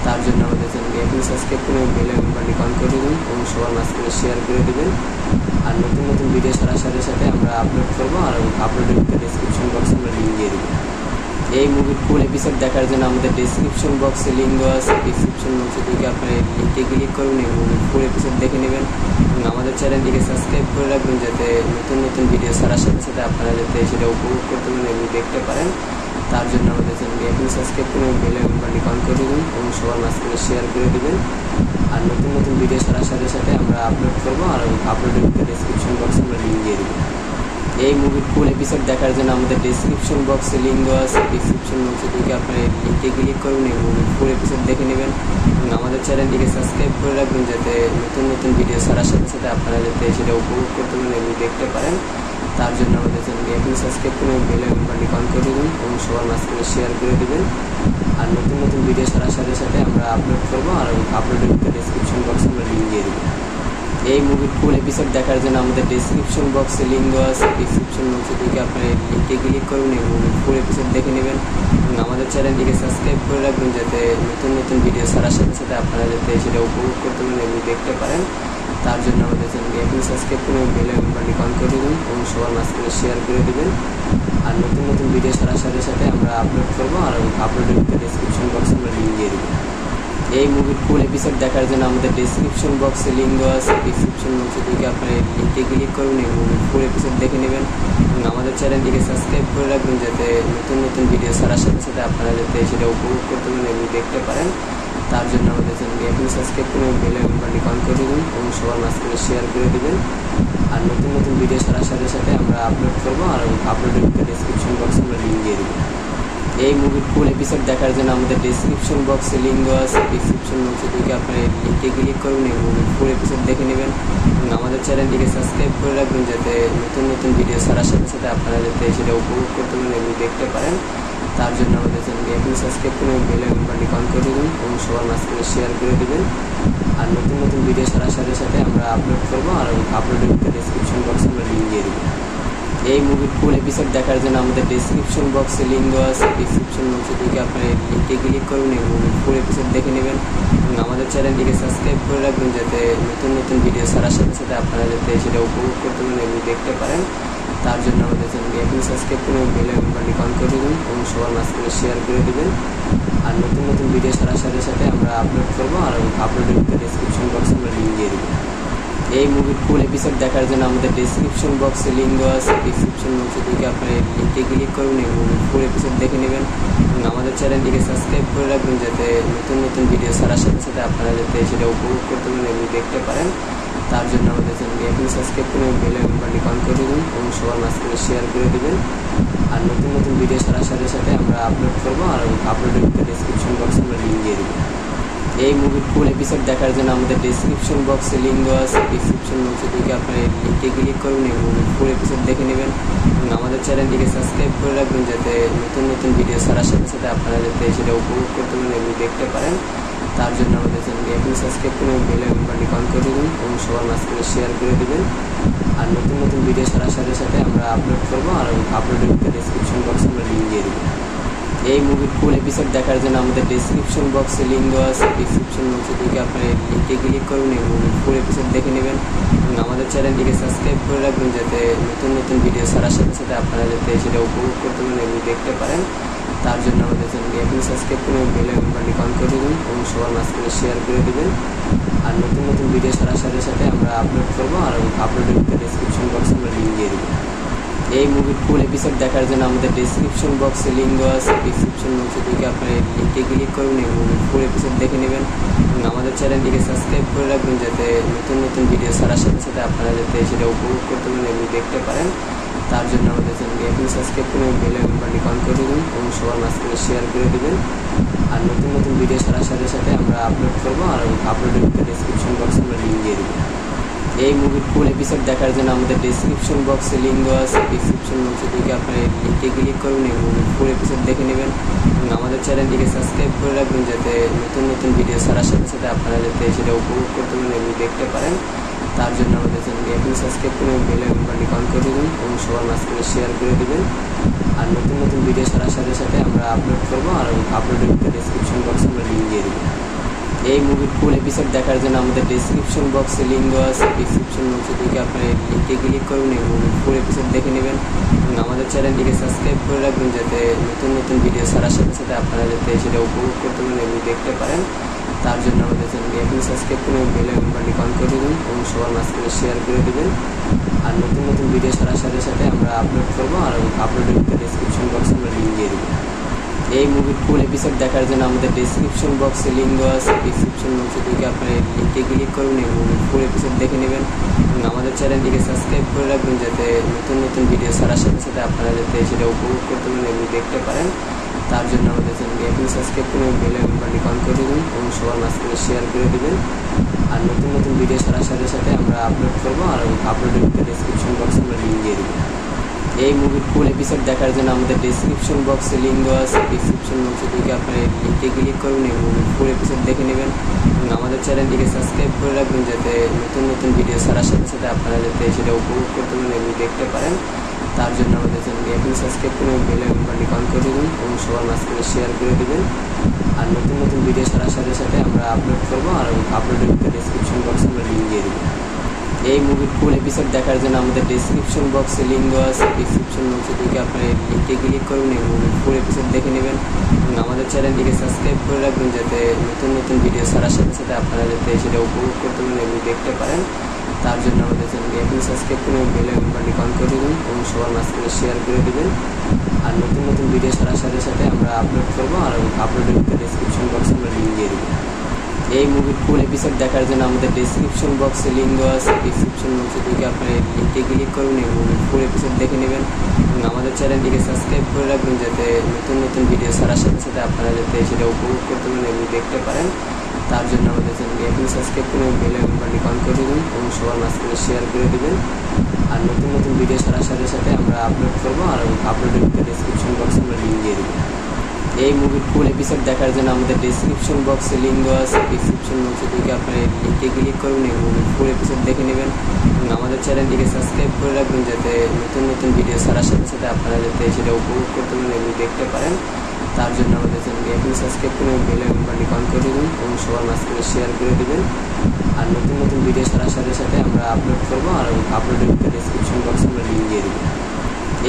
তার জন্য আমাদের চ্যানেলটি এখন সাবস্ক্রাইব করুন, বেল আইকনটি অন করে দেবেন এবং সবার মাঝখানে শেয়ার করে দেবেন। আর নতুন নতুন ভিডিও ছাড়ার সাথে সাথে আমরা আপলোড করবো, আর আপলোডের ডেসক্রিপশন বক্সে আমরা লিঙ্ক দিয়ে দেবো। এই মুভির ফুল এপিসোড দেখার জন্য আমাদের ডেসক্রিপশন বক্সে লিঙ্ক দেওয়া আছে। ডেসক্রিপশন বক্সে ঢুকে আপনারা লিঙ্কে ক্লিক করুন এবং ফুল এপিসোড দেখে নেবেন এবং আমাদের চ্যানেলটিকে সাবস্ক্রাইব করে রাখবেন যাতে নতুন নতুন ভিডিও ছাড়ার সাথে সাথে আপনারা যাতে সেটা উপভোগ করতে পারেন এবং দেখতে পারেন। তার জন্য আমাদের চ্যানেলটি এখন সাবস্ক্রাইব করুন এবং বেল আইকনটি অন করে দেবেন এবং সবার মাঝখানে শেয়ার করে দেবেন। আর নতুন নতুন ভিডিও ছাড়ার সাথে সাথে আমরা আপলোড করবো আর আপলোডের ডেসক্রিপশন বক্সে আমরা লিঙ্ক দিয়ে দেবো। এই মুভির ফুল এপিসোড দেখার জন্য আমাদের ডেসক্রিপশন বক্সে লিঙ্ক দেওয়া আছে। ডেসক্রিপশন বক্সে ঢুকে আপনারা লিঙ্কে ক্লিক করুন এবং ফুল এপিসোড দেখে নেবেন এবং আমাদের চ্যানেলটিকে সাবস্ক্রাইব করে রাখবেন যাতে নতুন নতুন ভিডিও ছাড়ার সাথে সাথে আপনারা যাতে সেটা উপভোগ করতে পারেন এবং দেখতে পারেন। তার জন্য আমাদের চ্যানেলটি এখন সাবস্ক্রাইব করুন এবং বেল আইকনটি অন করে দেবেন এবং সবার মাঝখানে শেয়ার করে দেবেন। আর নতুন নতুন ভিডিও ছাড়ার সাথে সাথে আমরা আপলোড করবো আর আপলোডের ডেসক্রিপশন বক্সে আমরা লিঙ্ক দিয়ে দেবো। এই মুভির ফুল এপিসোড দেখার জন্য আমাদের ডেসক্রিপশন বক্সে লিঙ্ক দেওয়া আছে। ডেসক্রিপশন বক্সে ঢুকে আপনারা লিঙ্কে ক্লিক করুন এবং ফুল এপিসোড দেখে নেবেন এবং আমাদের চ্যানেলটিকে সাবস্ক্রাইব করে রাখবেন যাতে নতুন নতুন ভিডিও ছাড়ার সাথে সাথে আপনারা যাতে সেটা উপভোগ করতে পারেন এবং দেখতে পারেন। তার জন্য আমাদের চ্যানেলটি এখন সাবস্ক্রাইব করুন এবং বেল আইকনটি অন করে দেবেন এবং সবার মাঝখানে শেয়ার করে দেবেন। আর নতুন নতুন ভিডিও ছাড়ার সাথে সাথে আমরা আপলোড করবো আর আপলোডের ডেসক্রিপশন বক্সে আমরা লিঙ্ক দিয়ে দেবো। এই মুভির ফুল এপিসোড দেখার জন্য আমাদের ডেসক্রিপশন বক্সে লিঙ্ক দেওয়া আছে। ডেসক্রিপশন বক্সে ঢুকে আপনারা লিঙ্কে ক্লিক করুন এবং ফুল এপিসোড দেখে নেবেন এবং আমাদের চ্যানেলটিকে সাবস্ক্রাইব করে রাখবেন যাতে নতুন নতুন ভিডিও ছাড়ার সাথে সাথে আপনারা যাতে সেটা উপভোগ করতে পারেন এবং দেখতে পারেন। তার জন্য আমাদের চ্যানেলটি এখন সাবস্ক্রাইব করুন এবং বেল আইকনটি অন করে দেবেন এবং সবার মাঝখানে শেয়ার করে দেবেন। আর নতুন নতুন ভিডিও ছাড়ার সাথে সাথে আমরা আপলোড করবো আর আপলোডের ডেসক্রিপশন বক্সে আমরা লিঙ্ক দিয়ে দেবো। এই মুভির ফুল এপিসোড দেখার জন্য আমাদের ডেসক্রিপশন বক্সে লিঙ্ক দেওয়া আছে। ডেসক্রিপশন বক্সে ঢুকে আপনারা লিঙ্কে ক্লিক করুন এবং ফুল এপিসোড দেখে নেবেন এবং আমাদের চ্যানেলটিকে সাবস্ক্রাইব করে রাখবেন যাতে নতুন নতুন ভিডিও ছাড়ার সাথে সাথে আপনারা যাতে সেটা উপভোগ করতে পারেন এবং দেখতে পারেন। তার জন্য আমাদের চ্যানেলটি এখন সাবস্ক্রাইব করুন এবং বেল আইকনটি অন করে দেবেন এবং সবার মাঝখানে শেয়ার করে দেবেন। আর নতুন নতুন ভিডিও ছাড়ার সাথে সাথে আমরা আপলোড করবো আর আপলোডের ডেসক্রিপশন বক্সে আমরা লিঙ্ক দিয়ে দেবো। এই মুভির ফুল এপিসোড দেখার জন্য আমাদের ডেসক্রিপশন বক্সে লিঙ্ক দেওয়া আছে। ডেসক্রিপশন বক্সে ঢুকে আপনারা লিঙ্কে ক্লিক করুন এবং ফুল এপিসোড দেখে নেবেন এবং আমাদের চ্যানেলটিকে সাবস্ক্রাইব করে রাখবেন যাতে নতুন নতুন ভিডিও ছাড়ার সাথে সাথে আপনারা যাতে সেটা উপভোগ করতে পারেন এবং দেখতে পারেন। তার জন্য আমাদের চ্যানেলটি এখন সাবস্ক্রাইব করুন এবং বেল আইকনটি অন করে দেবেন এবং সবার মাঝখানে শেয়ার করে দেবেন। আর নতুন নতুন ভিডিও ছাড়ার সাথে সাথে আমরা আপলোড করবো আর আপলোডের ডেসক্রিপশন বক্সে আমরা লিঙ্ক দিয়ে দেবো। এই মুভির ফুল এপিসোড দেখার জন্য আমাদের ডেসক্রিপশন বক্সে লিঙ্ক দেওয়া আছে। ডেসক্রিপশন বক্সে ঢুকে আপনারা লিঙ্কে ক্লিক করুন এবং ফুল এপিসোড দেখে নেবেন এবং আমাদের চ্যানেলটিকে সাবস্ক্রাইব করে রাখবেন যাতে নতুন নতুন ভিডিও ছাড়ার সাথে সাথে আপনারা যাতে সেটা উপভোগ করতে পারেন এবং দেখতে পারেন। তার জন্য আমাদের চ্যানেলটি এখন সাবস্ক্রাইব করুন এবং বেল আইকনটি অন করে দেবেন এবং সবার মাঝখানে শেয়ার করে দেবেন। আর নতুন নতুন ভিডিও ছাড়ার সাথে সাথে আমরা আপলোড করবো আর আপলোডের ডেসক্রিপশন বক্সে আমরা লিঙ্ক দিয়ে দেবো। এই মুভির ফুল এপিসোড দেখার জন্য আমাদের ডেসক্রিপশন বক্সে লিঙ্ক দেওয়া আছে। ডেসক্রিপশন বক্সে ঢুকে আপনারা লিঙ্কে ক্লিক করুন এবং ফুল এপিসোড দেখে নেবেন এবং আমাদের চ্যানেলটিকে সাবস্ক্রাইব করে রাখবেন যাতে নতুন নতুন ভিডিও ছাড়ার সাথে সাথে আপনারা যাতে সেটা উপভোগ করতে পারেন এবং দেখতে পারেন। তার জন্য আমাদের চ্যানেলটি এখন সাবস্ক্রাইব করুন এবং বেল আইকনটি অন করে দেবেন এবং সবার মাঝখানে শেয়ার করে দেবেন। আর নতুন নতুন ভিডিও ছাড়ার সাথে সাথে আমরা আপলোড করবো আর আপলোডের ডেসক্রিপশন বক্সে আমরা লিঙ্ক দিয়ে দেবো। এই মুভির ফুল এপিসোড দেখার জন্য আমাদের ডেসক্রিপশন বক্সে লিঙ্ক দেওয়া আছে। ডেসক্রিপশন বক্সে ঢুকে আপনারা লিঙ্কে ক্লিক করুন এবং ফুল এপিসোড দেখে নেবেন এবং আমাদের চ্যানেলটিকে সাবস্ক্রাইব করে রাখবেন যাতে নতুন নতুন ভিডিও ছাড়ার সাথে সাথে আপনারা যাতে সেটা উপভোগ করতে পারেন এবং দেখতে পারেন। তার জন্য আমাদের চ্যানেলটি এখন সাবস্ক্রাইব করুন এবং বেল আইকনটি অন করে দেবেন এবং সবার মাঝখানে শেয়ার করে দেবেন। আর নতুন নতুন ভিডিও ছাড়ার সাথে সাথে আমরা আপলোড করবো আর আপলোডের ডেসক্রিপশন বক্সে আমরা লিঙ্ক দিয়ে দেবো। এই মুভির ফুল এপিসোড দেখার জন্য আমাদের ডেসক্রিপশন বক্সে লিঙ্ক দেওয়া আছে। ডেসক্রিপশন বক্সে ঢুকে আপনারা লিঙ্কে ক্লিক করুন এবং ফুল এপিসোড দেখে নেবেন এবং আমাদের চ্যানেলটিকে সাবস্ক্রাইব করে রাখবেন যাতে নতুন নতুন ভিডিও ছাড়ার সাথে সাথে আপনারা যাতে সেটা উপভোগ করতে পারেন এবং দেখতে পারেন। তার জন্য আমাদের চ্যানেলটি এখন সাবস্ক্রাইব করুন এবং বেল আইকনটি অন করে দেবেন এবং সবার মাঝখানে শেয়ার করে দেবেন। আর নতুন নতুন ভিডিও ছাড়ার সাথে সাথে আমরা আপলোড করবো আর আপলোডের ডেসক্রিপশন বক্সে আমরা লিঙ্ক দিয়ে দেবো। এই মুভির ফুল এপিসোড দেখার জন্য আমাদের ডেসক্রিপশন বক্সে লিঙ্ক দেওয়া আছে। ডেসক্রিপশন বক্সে ঢুকে আপনারা লিঙ্কে ক্লিক করুন এবং ফুল এপিসোড দেখে নেবেন এবং আমাদের চ্যানেলটিকে সাবস্ক্রাইব করে রাখবেন যাতে নতুন নতুন ভিডিও ছাড়ার সাথে সাথে আপনারা যাতে সেটা উপভোগ করতে পারেন এবং দেখতে পারেন। তার জন্য আমাদের চ্যানেলটি এখন সাবস্ক্রাইব করুন এবং বেল আইকনটি অন করে দেবেন এবং সবার মাঝখানে শেয়ার করে দেবেন। আর নতুন নতুন ভিডিও ছাড়ার সাথে সাথে আমরা আপলোড করবো আর আপলোডের ডেসক্রিপশন বক্সে আমরা লিঙ্ক দিয়ে দেবো। এই মুভির ফুল এপিসোড দেখার জন্য আমাদের ডেসক্রিপশন বক্সে লিঙ্ক দেওয়া আছে। ডেসক্রিপশন বক্সে ঢুকে আপনার লিঙ্কে ক্লিক করুন এবং ফুল এপিসোড দেখে নেবেন এবং আমাদের চ্যানেলটিকে সাবস্ক্রাইব করে রাখবেন যাতে নতুন নতুন ভিডিও ছাড়ার সাথে সাথে আপনারা যাতে সেটা উপভোগ করতে পারেন এবং দেখতে পারেন। তার জন্য আমাদের চ্যানেলটি এখন সাবস্ক্রাইব করে বেল আইকনটি অন করে দেবেন এবং সবার মাঝখানে শেয়ার করে দেবেন। আর নতুন নতুন ভিডিও ছাড়ার সাথে সাথে আমরা আপলোড করবো আর আপলোডের ডেসক্রিপশন বক্সে আমরা লিঙ্ক দিয়ে দেবো। এই মুভির ফুল এপিসোড দেখার জন্য আমাদের ডেসক্রিপশন বক্সে লিঙ্ক দেওয়া আছে। ডেসক্রিপশন বক্সে ঢুকে আপনার লিঙ্কে ক্লিক করুন এবং ফুল এপিসোড দেখে নেবেন এবং আমাদের চ্যানেলটিকে সাবস্ক্রাইব করে রাখবেন যাতে নতুন নতুন ভিডিও ছাড়ার সাথে সাথে আপনারা যাতে সেটা উপভোগ করতে পারেন এবং দেখতে পারেন। তার জন্য আমাদের চ্যানেলটি এখন সাবস্ক্রাইব করে বেল আইকনটি অন করে দেবেন এবং সবার মাঝখানে শেয়ার করে দেবেন। আর নতুন নতুন ভিডিও ছাড়ার সাথে সাথে আমরা আপলোড করবো আর আপলোডের ডেসক্রিপশন বক্সে আমরা লিঙ্ক দিয়ে দেবো। এই মুভির ফুল এপিসোড দেখার জন্য আমাদের ডেসক্রিপশন বক্সে লিঙ্ক দেওয়া আছে। ডেসক্রিপশন বক্সে ঢুকে আপনার লিঙ্কে ক্লিক করুন এবং ফুল এপিসোড দেখে নেবেন এবং আমাদের চ্যানেলটিকে সাবস্ক্রাইব করে রাখবেন যাতে নতুন নতুন ভিডিও ছাড়ার সাথে সাথে আপনারা যাতে সেটা উপভোগ করতে পারেন এবং দেখতে পারেন। তার জন্য আমাদের চ্যানেলটি এখন সাবস্ক্রাইব করে বেল আইকনটি অন করে দেবেন এবং সবার মাঝখানে শেয়ার করে দেবেন। আর নতুন নতুন ভিডিও ছাড়ার সাথে সাথে আমরা আপলোড করবো আর আপলোডের ডেসক্রিপশন বক্সে আমরা লিঙ্ক দিয়ে দেবো। এই মুভির ফুল এপিসোড দেখার জন্য আমাদের ডেসক্রিপশন বক্সে লিঙ্ক দেওয়া আছে। ডেসক্রিপশন বক্সে ঢুকে আপনার লিঙ্কে ক্লিক করুন এবং ফুল এপিসোড দেখে নেবেন এবং আমাদের চ্যানেলটিকে সাবস্ক্রাইব করে রাখবেন যাতে নতুন নতুন ভিডিও ছাড়ার সাথে সাথে আপনারা যাতে সেটা উপভোগ করতে পারেন এবং দেখতে পারেন। তার জন্য আমাদের চ্যানেলটি এখন সাবস্ক্রাইব করে বেল আইকনটি অন করে দেবেন এবং সবার মাঝখানে শেয়ার করে দেবেন। আর নতুন নতুন ভিডিও ছাড়ার সাথে সাথে আমরা আপলোড করবো আর আপলোডের ডেসক্রিপশন বক্সে আমরা লিঙ্ক দিয়ে দেবো। এই মুভির ফুল এপিসোড দেখার জন্য আমাদের ডেসক্রিপশন বক্সে লিঙ্ক দেওয়া আছে। ডেসক্রিপশন বক্সে ঢুকে আপনার লিঙ্কে ক্লিক করুন এবং ফুল এপিসোড দেখে নেবেন এবং আমাদের চ্যানেলটিকে সাবস্ক্রাইব করে রাখবেন যাতে নতুন নতুন ভিডিও ছাড়ার সাথে সাথে আপনারা যাতে সেটা উপভোগ করতে পারেন এবং দেখতে পারেন। তার জন্য আমাদের চ্যানেলটি এখন সাবস্ক্রাইব করে বেল আইকনটি অন করে দেবেন এবং সবার মাঝখানে শেয়ার করে দেবেন। আর নতুন নতুন ভিডিও ছাড়ার সাথে সাথে আমরা আপলোড করবো আর আপলোডের ডেসক্রিপশন বক্সে আমরা লিঙ্ক দিয়ে দেবো। এই মুভির ফুল এপিসোড দেখার জন্য আমাদের ডেসক্রিপশন বক্সে লিঙ্ক দেওয়া আছে। ডেসক্রিপশন বক্সে ঢুকে আপনার লিঙ্কে ক্লিক করুন এবং ফুল এপিসোড দেখে নেবেন এবং আমাদের চ্যানেলটিকে সাবস্ক্রাইব করে রাখবেন যাতে নতুন নতুন ভিডিও ছাড়ার সাথে সাথে আপনারা যাতে সেটা উপভোগ করতে পারেন এবং দেখতে পারেন। তার জন্য আমাদের চ্যানেলটি এখন সাবস্ক্রাইব করে বেল আইকনটি অন করে দেবেন এবং সবার মাঝখানে শেয়ার করে দেবেন। আর নতুন নতুন ভিডিও ছাড়ার সাথে সাথে আমরা আপলোড করবো আর আপলোডের ডেসক্রিপশন বক্সে আমরা লিঙ্ক দিয়ে দেবো।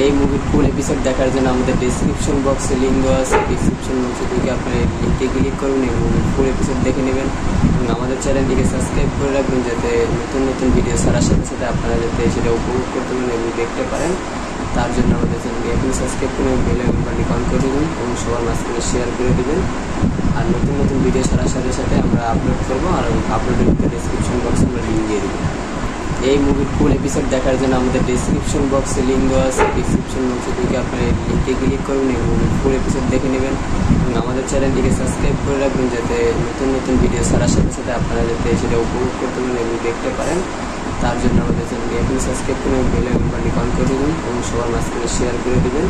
এই মুভির ফুল এপিসোড দেখার জন্য আমাদের ডেসক্রিপশন বক্সে লিঙ্ক দেওয়া আছে। ডেসক্রিপশন বক্সে ঢুকে আপনার লিঙ্কে ক্লিক করুন এবং ফুল এপিসোড দেখে নেবেন এবং আমাদের চ্যানেলটিকে সাবস্ক্রাইব করে রাখবেন যাতে নতুন নতুন ভিডিও ছাড়ার সাথে সাথে আপনারা যাতে সেটা উপভোগ করতে পারেন এবং দেখতে পারেন। তার জন্য আমাদের চ্যানেলটি এখন সাবস্ক্রাইব করে বেল আইকনটি অন করে দেবেন এবং সবার মাঝখানে শেয়ার করে দেবেন। আর নতুন নতুন ভিডিও ছাড়ার সাথে সাথে আমরা আপলোড করবো আর আপলোডের ডেসক্রিপশন বক্সে আমরা লিঙ্ক দিয়ে দেবো। এই মুভির ফুল এপিসোড দেখার জন্য আমাদের ডেসক্রিপশন বক্সে লিঙ্ক দেওয়া আছে। ডেসক্রিপশন বক্সে ঢুকে আপনার লিঙ্কে ক্লিক করুন এবং ফুল এপিসোড দেখে নেবেন এবং আমাদের চ্যানেলটিকে সাবস্ক্রাইব করে রাখবেন যাতে নতুন নতুন ভিডিও ছাড়ার সাথে সাথে আপনারা যাতে সেটা উপভোগ করতে পারেন এবং দেখতে পারেন। তার জন্য আমাদের চ্যানেলটি এখন সাবস্ক্রাইব করে বেল আইকনটি অন করে দেবেন এবং সবার মাঝখানে শেয়ার করে দেবেন।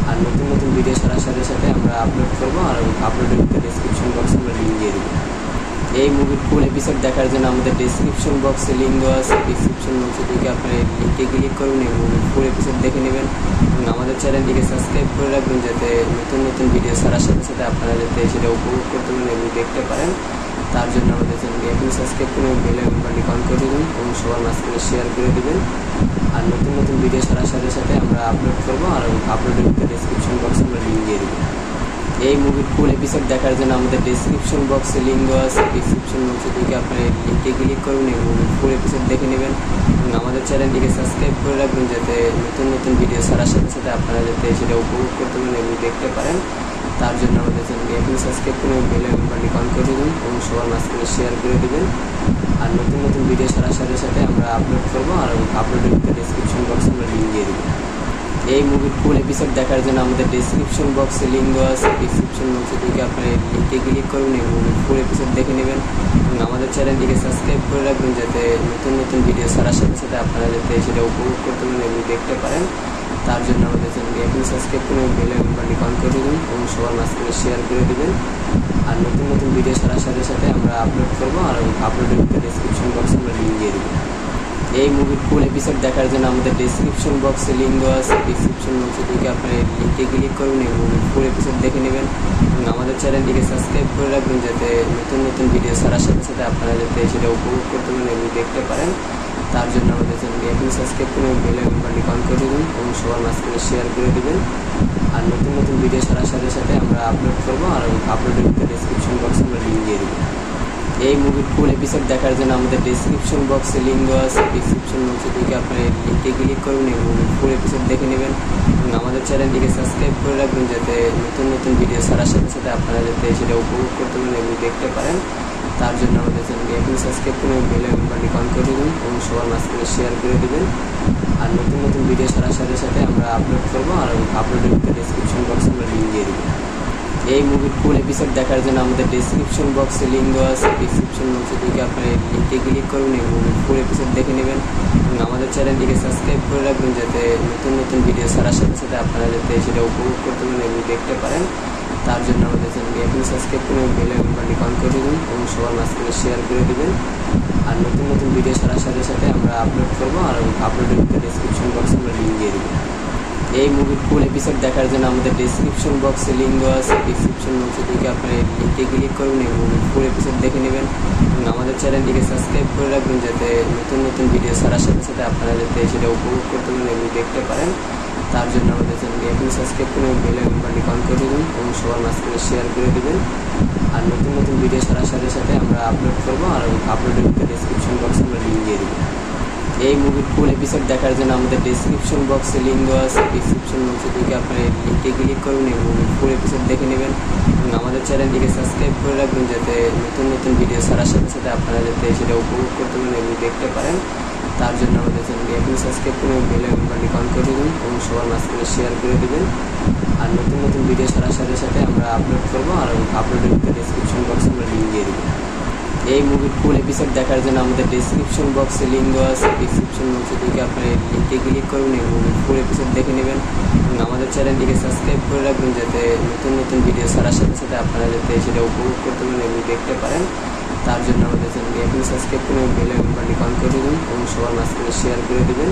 আর নতুন নতুন ভিডিও ছাড়ার সাথে সাথে আমরা আপলোড করবো আর আপলোডের ডেসক্রিপশন বক্সে আমরা লিঙ্ক দিয়ে দেবো। এই মুভির ফুল এপিসোড দেখার জন্য আমাদের ডেসক্রিপশন বক্সে লিঙ্ক দেওয়া আছে। ডেসক্রিপশন বক্সে ঢুকে আপনার লিঙ্কে ক্লিক করুন এবং ফুল এপিসোড দেখে নেবেন এবং আমাদের চ্যানেলটিকে সাবস্ক্রাইব করে রাখবেন যাতে নতুন নতুন ভিডিও ছাড়ার সাথে সাথে আপনারা যাতে সেটা উপভোগ করতে পারেন এবং দেখতে পারেন। তার জন্য আমাদের চ্যানেলটি এখন সাবস্ক্রাইব করে বেল আইকনটি অন করে দেবেন এবং সবার মাঝখানে শেয়ার করে দেবেন। আর নতুন নতুন ভিডিও ছাড়ার সাথে সাথে আমরা আপলোড করবো আর আপলোডের ডেসক্রিপশন বক্সে আমরা লিঙ্ক দিয়ে দেবো। এই মুভির ফুল এপিসোড দেখার জন্য আমাদের ডেসক্রিপশন বক্সে লিঙ্ক দেওয়া আছে। ডেসক্রিপশন বক্সে ঢুকে আপনার লিঙ্কে ক্লিক করুন এবং ফুল এপিসোড দেখে নেবেন এবং আমাদের চ্যানেলটিকে সাবস্ক্রাইব করে রাখবেন যাতে নতুন নতুন ভিডিও ছাড়ার সাথে সাথে আপনারা যাতে সেটা উপভোগ করতে পারেন এবং দেখতে পারেন। তার জন্য আমাদের চ্যানেলটি এখন সাবস্ক্রাইব করে বেল আইকনটি অন করে দেবেন এবং সবার মাঝখানে শেয়ার করে দেবেন। আর নতুন নতুন ভিডিও ছাড়ার সাথে সাথে আমরা আপলোড করবো আর আপলোডের ডেসক্রিপশন বক্সে আমরা লিঙ্ক দিয়ে দেবো। এই মুভির ফুল এপিসোড দেখার জন্য আমাদের ডেসক্রিপশন বক্সে লিঙ্ক দেওয়া আছে। ডেসক্রিপশন বক্সে ঢুকে আপনার লিঙ্কে ক্লিক করুন এবং ফুল এপিসোড দেখে নেবেন এবং আমাদের চ্যানেলটিকে সাবস্ক্রাইব করে রাখবেন যাতে নতুন নতুন ভিডিও ছাড়ার সাথে সাথে আপনারা যাতে সেটা উপভোগ করতে পারেন এবং দেখতে পারেন। তার জন্য আমাদের চ্যানেলটি এখন সাবস্ক্রাইব করে বেল আইকনটি অন করে দেবেন এবং সবার মাঝখানে শেয়ার করে দেবেন। আর নতুন নতুন ভিডিও ছাড়ার সাথে সাথে আমরা আপলোড করবো আর আপলোডের ডেসক্রিপশন বক্সে আমরা লিঙ্ক দিয়ে দেবো। এই মুভির ফুল এপিসোড দেখার জন্য আমাদের ডেসক্রিপশন বক্সে লিঙ্ক দেওয়া আছে। ডেসক্রিপশন বক্সে ঢুকে আপনারা এই লিঙ্কে ক্লিক করুন এবং ফুল এপিসোড দেখে নেবেন এবং আমাদের চ্যানেলটিকে সাবস্ক্রাইব করে রাখবেন, যাতে নতুন নতুন ভিডিও ছাড়ার সাথে সাথে আপনারা যাতে সেটা উপভোগ করতে পারেন এবং দেখতে পারেন। তার জন্য আমাদের চ্যানেলটি এখনই সাবস্ক্রাইব করুন, বেল আইকনটি অন করে দেবেন এবং সবার মাঝখানে শেয়ার করে দেবেন। আর নতুন নতুন ভিডিও ছাড়ার সাথে সাথে আমরা আপলোড করবো, আর আপলোডের ডেসক্রিপশন বক্সে আমরা লিঙ্ক দিয়ে দেবো। এই মুভির ফুল এপিসোড দেখার জন্য আমাদের ডেসক্রিপশন বক্সে লিঙ্ক দেওয়া আছে। ডেসক্রিপশন বক্সে ঢুকে আপনারা এই লিঙ্কে ক্লিক করুন এবং ফুল এপিসোড দেখে নেবেন এবং আমাদের চ্যানেলটিকে সাবস্ক্রাইব করে রাখবেন, যাতে নতুন নতুন ভিডিও ছাড়ার সাথে সাথে আপনারা যাতে সেটা উপভোগ করতে পারেন এবং দেখতে পারেন। তার জন্য আমাদের চ্যানেলটি এখন সাবস্ক্রাইব করুন, বেল আইকনটি অন করে দেবেন এবং সবার মাঝখানে শেয়ার করে দেবেন। আর নতুন নতুন ভিডিও ছাড়ার সাথে সাথে আমরা আপলোড করবো, আর আপলোডের ডেসক্রিপশন বক্সে আমরা লিঙ্ক দিয়ে দেবো। এই মুভির ফুল এপিসোড দেখার জন্য আমাদের ডেসক্রিপশন বক্সে লিঙ্ক দেওয়া আছে। ডেসক্রিপশন বক্সে ঢুকে আপনারা এই লিঙ্কে ক্লিক করুন এবং ফুল এপিসোড দেখে নেবেন এবং আমাদের চ্যানেলটিকে সাবস্ক্রাইব করে রাখবেন, যাতে নতুন নতুন ভিডিও ছাড়ার সাথে সাথে আপনারা যাতে সেটা উপভোগ করতে পারেন এবং দেখতে পারেন। তার জন্য আমাদের চ্যানেলটি এখন সাবস্ক্রাইব করুন, বেল আইকনটি অন করে দেবেন এবং সবার মাঝখানে শেয়ার করে দেবেন। আর নতুন নতুন ভিডিও ছাড়ার সাথে সাথে আমরা আপলোড করবো, আর আপলোডের ডেসক্রিপশন বক্সে আমরা লিঙ্ক দিয়ে দেবো। এই মুভির ফুল এপিসোড দেখার জন্য আমাদের ডেসক্রিপশন বক্সে লিঙ্ক দেওয়া আছে। ডেসক্রিপশন বক্সে ঢুকে আপনারা এই লিঙ্কে ক্লিক করুন এবং ফুল এপিসোড দেখে নেবেন এবং আমাদের চ্যানেলটিকে সাবস্ক্রাইব করে রাখবেন, যাতে নতুন নতুন ভিডিও ছাড়ার সাথে সাথে আপনারা যাতে সেটা উপভোগ করতে পারেন এবং দেখতে পারেন। তার জন্য আমাদের চ্যানেলটি এখন সাবস্ক্রাইব করুন, বেল আইকনটি অন করে দেবেন এবং সবার মাঝখানে শেয়ার করে দেবেন। আর নতুন নতুন ভিডিও ছাড়ার সাথে সাথে আমরা আপলোড করবো, আর আপলোডের ডেসক্রিপশন বক্সে আমরা লিঙ্ক দিয়ে দেবো। এই মুভির ফুল এপিসোড দেখার জন্য আমাদের ডেসক্রিপশন বক্সে লিঙ্ক দেওয়া আছে। ডেসক্রিপশন বক্সে ঢুকে আপনারা এই লিঙ্কে ক্লিক করুন এবং ফুল এপিসোড দেখে নেবেন এবং আমাদের চ্যানেলটিকে সাবস্ক্রাইব করে রাখবেন, যাতে নতুন নতুন ভিডিও ছাড়ার সাথে সাথে আপনারা যাতে সেটা উপভোগ করতে পারেন এবং দেখতে পারেন। তার জন্য আমাদের চ্যানেলটি এখন সাবস্ক্রাইব করুন, বেল আইকনটি অন করে দেবেন এবং সবার মাঝখানে শেয়ার করে দেবেন। আর নতুন নতুন ভিডিও ছাড়ার সাথে সাথে আমরা আপলোড করবো, আর আপলোডের ডেসক্রিপশন বক্সে আমরা লিঙ্ক দিয়ে দেবো। এই মুভির ফুল এপিসোড দেখার জন্য আমাদের ডেসক্রিপশন বক্সে লিঙ্ক দেওয়া আছে। ডেসক্রিপশন বক্সে ঢুকে আপনারা এই লিঙ্কে ক্লিক করুন এবং ফুল এপিসোড দেখে নেবেন এবং আমাদের চ্যানেলটিকে সাবস্ক্রাইব করে রাখবেন, যাতে নতুন নতুন ভিডিও ছাড়ার সাথে সাথে আপনারা যাতে সেটা উপভোগ করতে পারেন এবং দেখতে পারেন। তার জন্য আমাদের চ্যানেলটি এখন সাবস্ক্রাইব করুন, বেল আইকনটি অন করে দেবেন এবং সবার মাঝখানে শেয়ার করে দেবেন।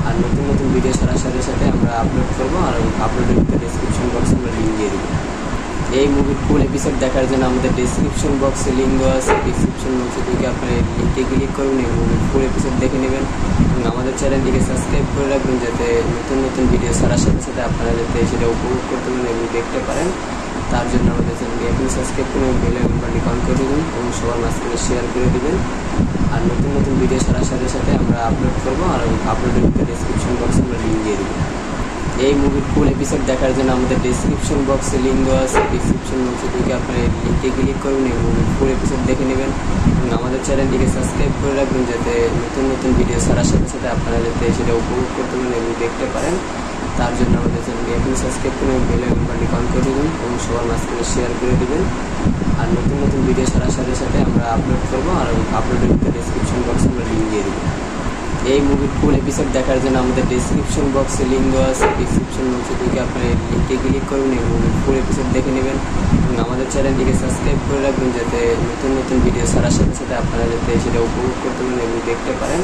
আর নতুন নতুন ভিডিও ছাড়ার সাথে সাথে আমরা আপলোড করবো, আর আপলোডের ডেসক্রিপশন বক্সে আমরা লিঙ্ক দিয়ে দেবো। এই মুভির ফুল এপিসোড দেখার জন্য আমাদের ডেসক্রিপশন বক্সে লিঙ্ক দেওয়া আছে। ডেসক্রিপশন বক্সে ঢুকে আপনারা এই লিঙ্কে ক্লিক করুন এবং ফুল এপিসোড দেখে নেবেন এবং আমাদের চ্যানেলটিকে সাবস্ক্রাইব করে রাখবেন, যাতে নতুন নতুন ভিডিও ছাড়ার সাথে সাথে আপনারা যাতে সেটা উপভোগ করতে পারেন এবং দেখতে পারেন। তার জন্য আমাদের চ্যানেলটি এখন সাবস্ক্রাইব করুন, বেল আইকনটি অন করে দেবেন এবং সবার মাঝখানে শেয়ার করে দেবেন। আর নতুন নতুন ভিডিও ছাড়ার সাথে সাথে আমরা আপলোড করবো, আর আপলোডের ডেসক্রিপশন বক্সে আমরা লিঙ্ক দিয়ে দেবো। এই মুভির ফুল এপিসোড দেখার জন্য আমাদের ডেসক্রিপশন বক্সে লিঙ্ক দেওয়া আছে। ডেসক্রিপশন বক্সে ঢুকে আপনারা এই লিঙ্কে ক্লিক করুন এবং ফুল এপিসোড দেখে নেবেন এবং আমাদের চ্যানেলটিকে সাবস্ক্রাইব করে রাখবেন, যাতে নতুন নতুন ভিডিও ছাড়ার সাথে সাথে আপনারা যাতে সেটা উপভোগ করতে পারেন এবং দেখতে পারেন। তার জন্য আমাদের চ্যানেলটি এখন সাবস্ক্রাইব করুন, বেল আইকনটি অন করে দেবেন এবং সবার মাঝখানে শেয়ার করে দেবেন। আর নতুন নতুন ভিডিও ছাড়ার সাথে সাথে আমরা আপলোড করবো, আর আপলোডের ডেসক্রিপশন বক্সে আমরা লিঙ্ক দিয়ে দেবো। এই মুভির ফুল এপিসোড দেখার জন্য আমাদের ডেসক্রিপশন বক্সে লিঙ্ক দেওয়া আছে। ডেসক্রিপশন বক্সে ঢুকে আপনারা এই লিঙ্কে ক্লিক করুন এবং ফুল এপিসোড দেখে নেবেন এবং আমাদের চ্যানেলটিকে সাবস্ক্রাইব করে রাখবেন, যাতে নতুন নতুন ভিডিও ছাড়ার সাথে সাথে আপনারা যাতে সেটা উপভোগ করতে পারেন এবং দেখতে পারেন।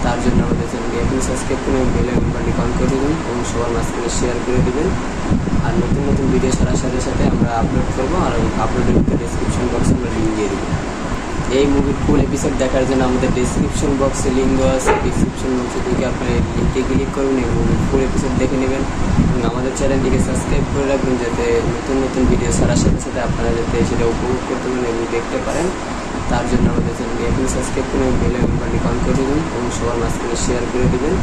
তার জন্য আমাদের চ্যানেলটি এখন সাবস্ক্রাইব করুন, বেল আইকনটি অন করে দেবেন এবং সবার মাঝখানে শেয়ার করে দেবেন। আর নতুন নতুন ভিডিও ছাড়ার সাথে সাথে আমরা আপলোড করবো, আর আপলোডের ডেসক্রিপশন বক্সে আমরা লিঙ্ক দিয়ে দেবো। এই মুভির ফুল এপিসোড দেখার জন্য আমাদের ডেসক্রিপশন বক্সে লিঙ্ক দেওয়া আছে। ডেসক্রিপশন বক্সে ঢুকে আপনারা এই লিঙ্কে ক্লিক করুন এবং ফুল এপিসোড দেখে নেবেন এবং আমাদের চ্যানেলটিকে সাবস্ক্রাইব করে রাখবেন, যাতে নতুন নতুন ভিডিও ছাড়ার সাথে সাথে আপনারা যাতে সেটা উপভোগ করতে পারেন এবং দেখতে পারেন। তার জন্য আমাদের চ্যানেলটি এখন সাবস্ক্রাইব করুন, বেল আইকনটি অন করে দেবেন এবং সবার মাঝখানে শেয়ার করে দেবেন।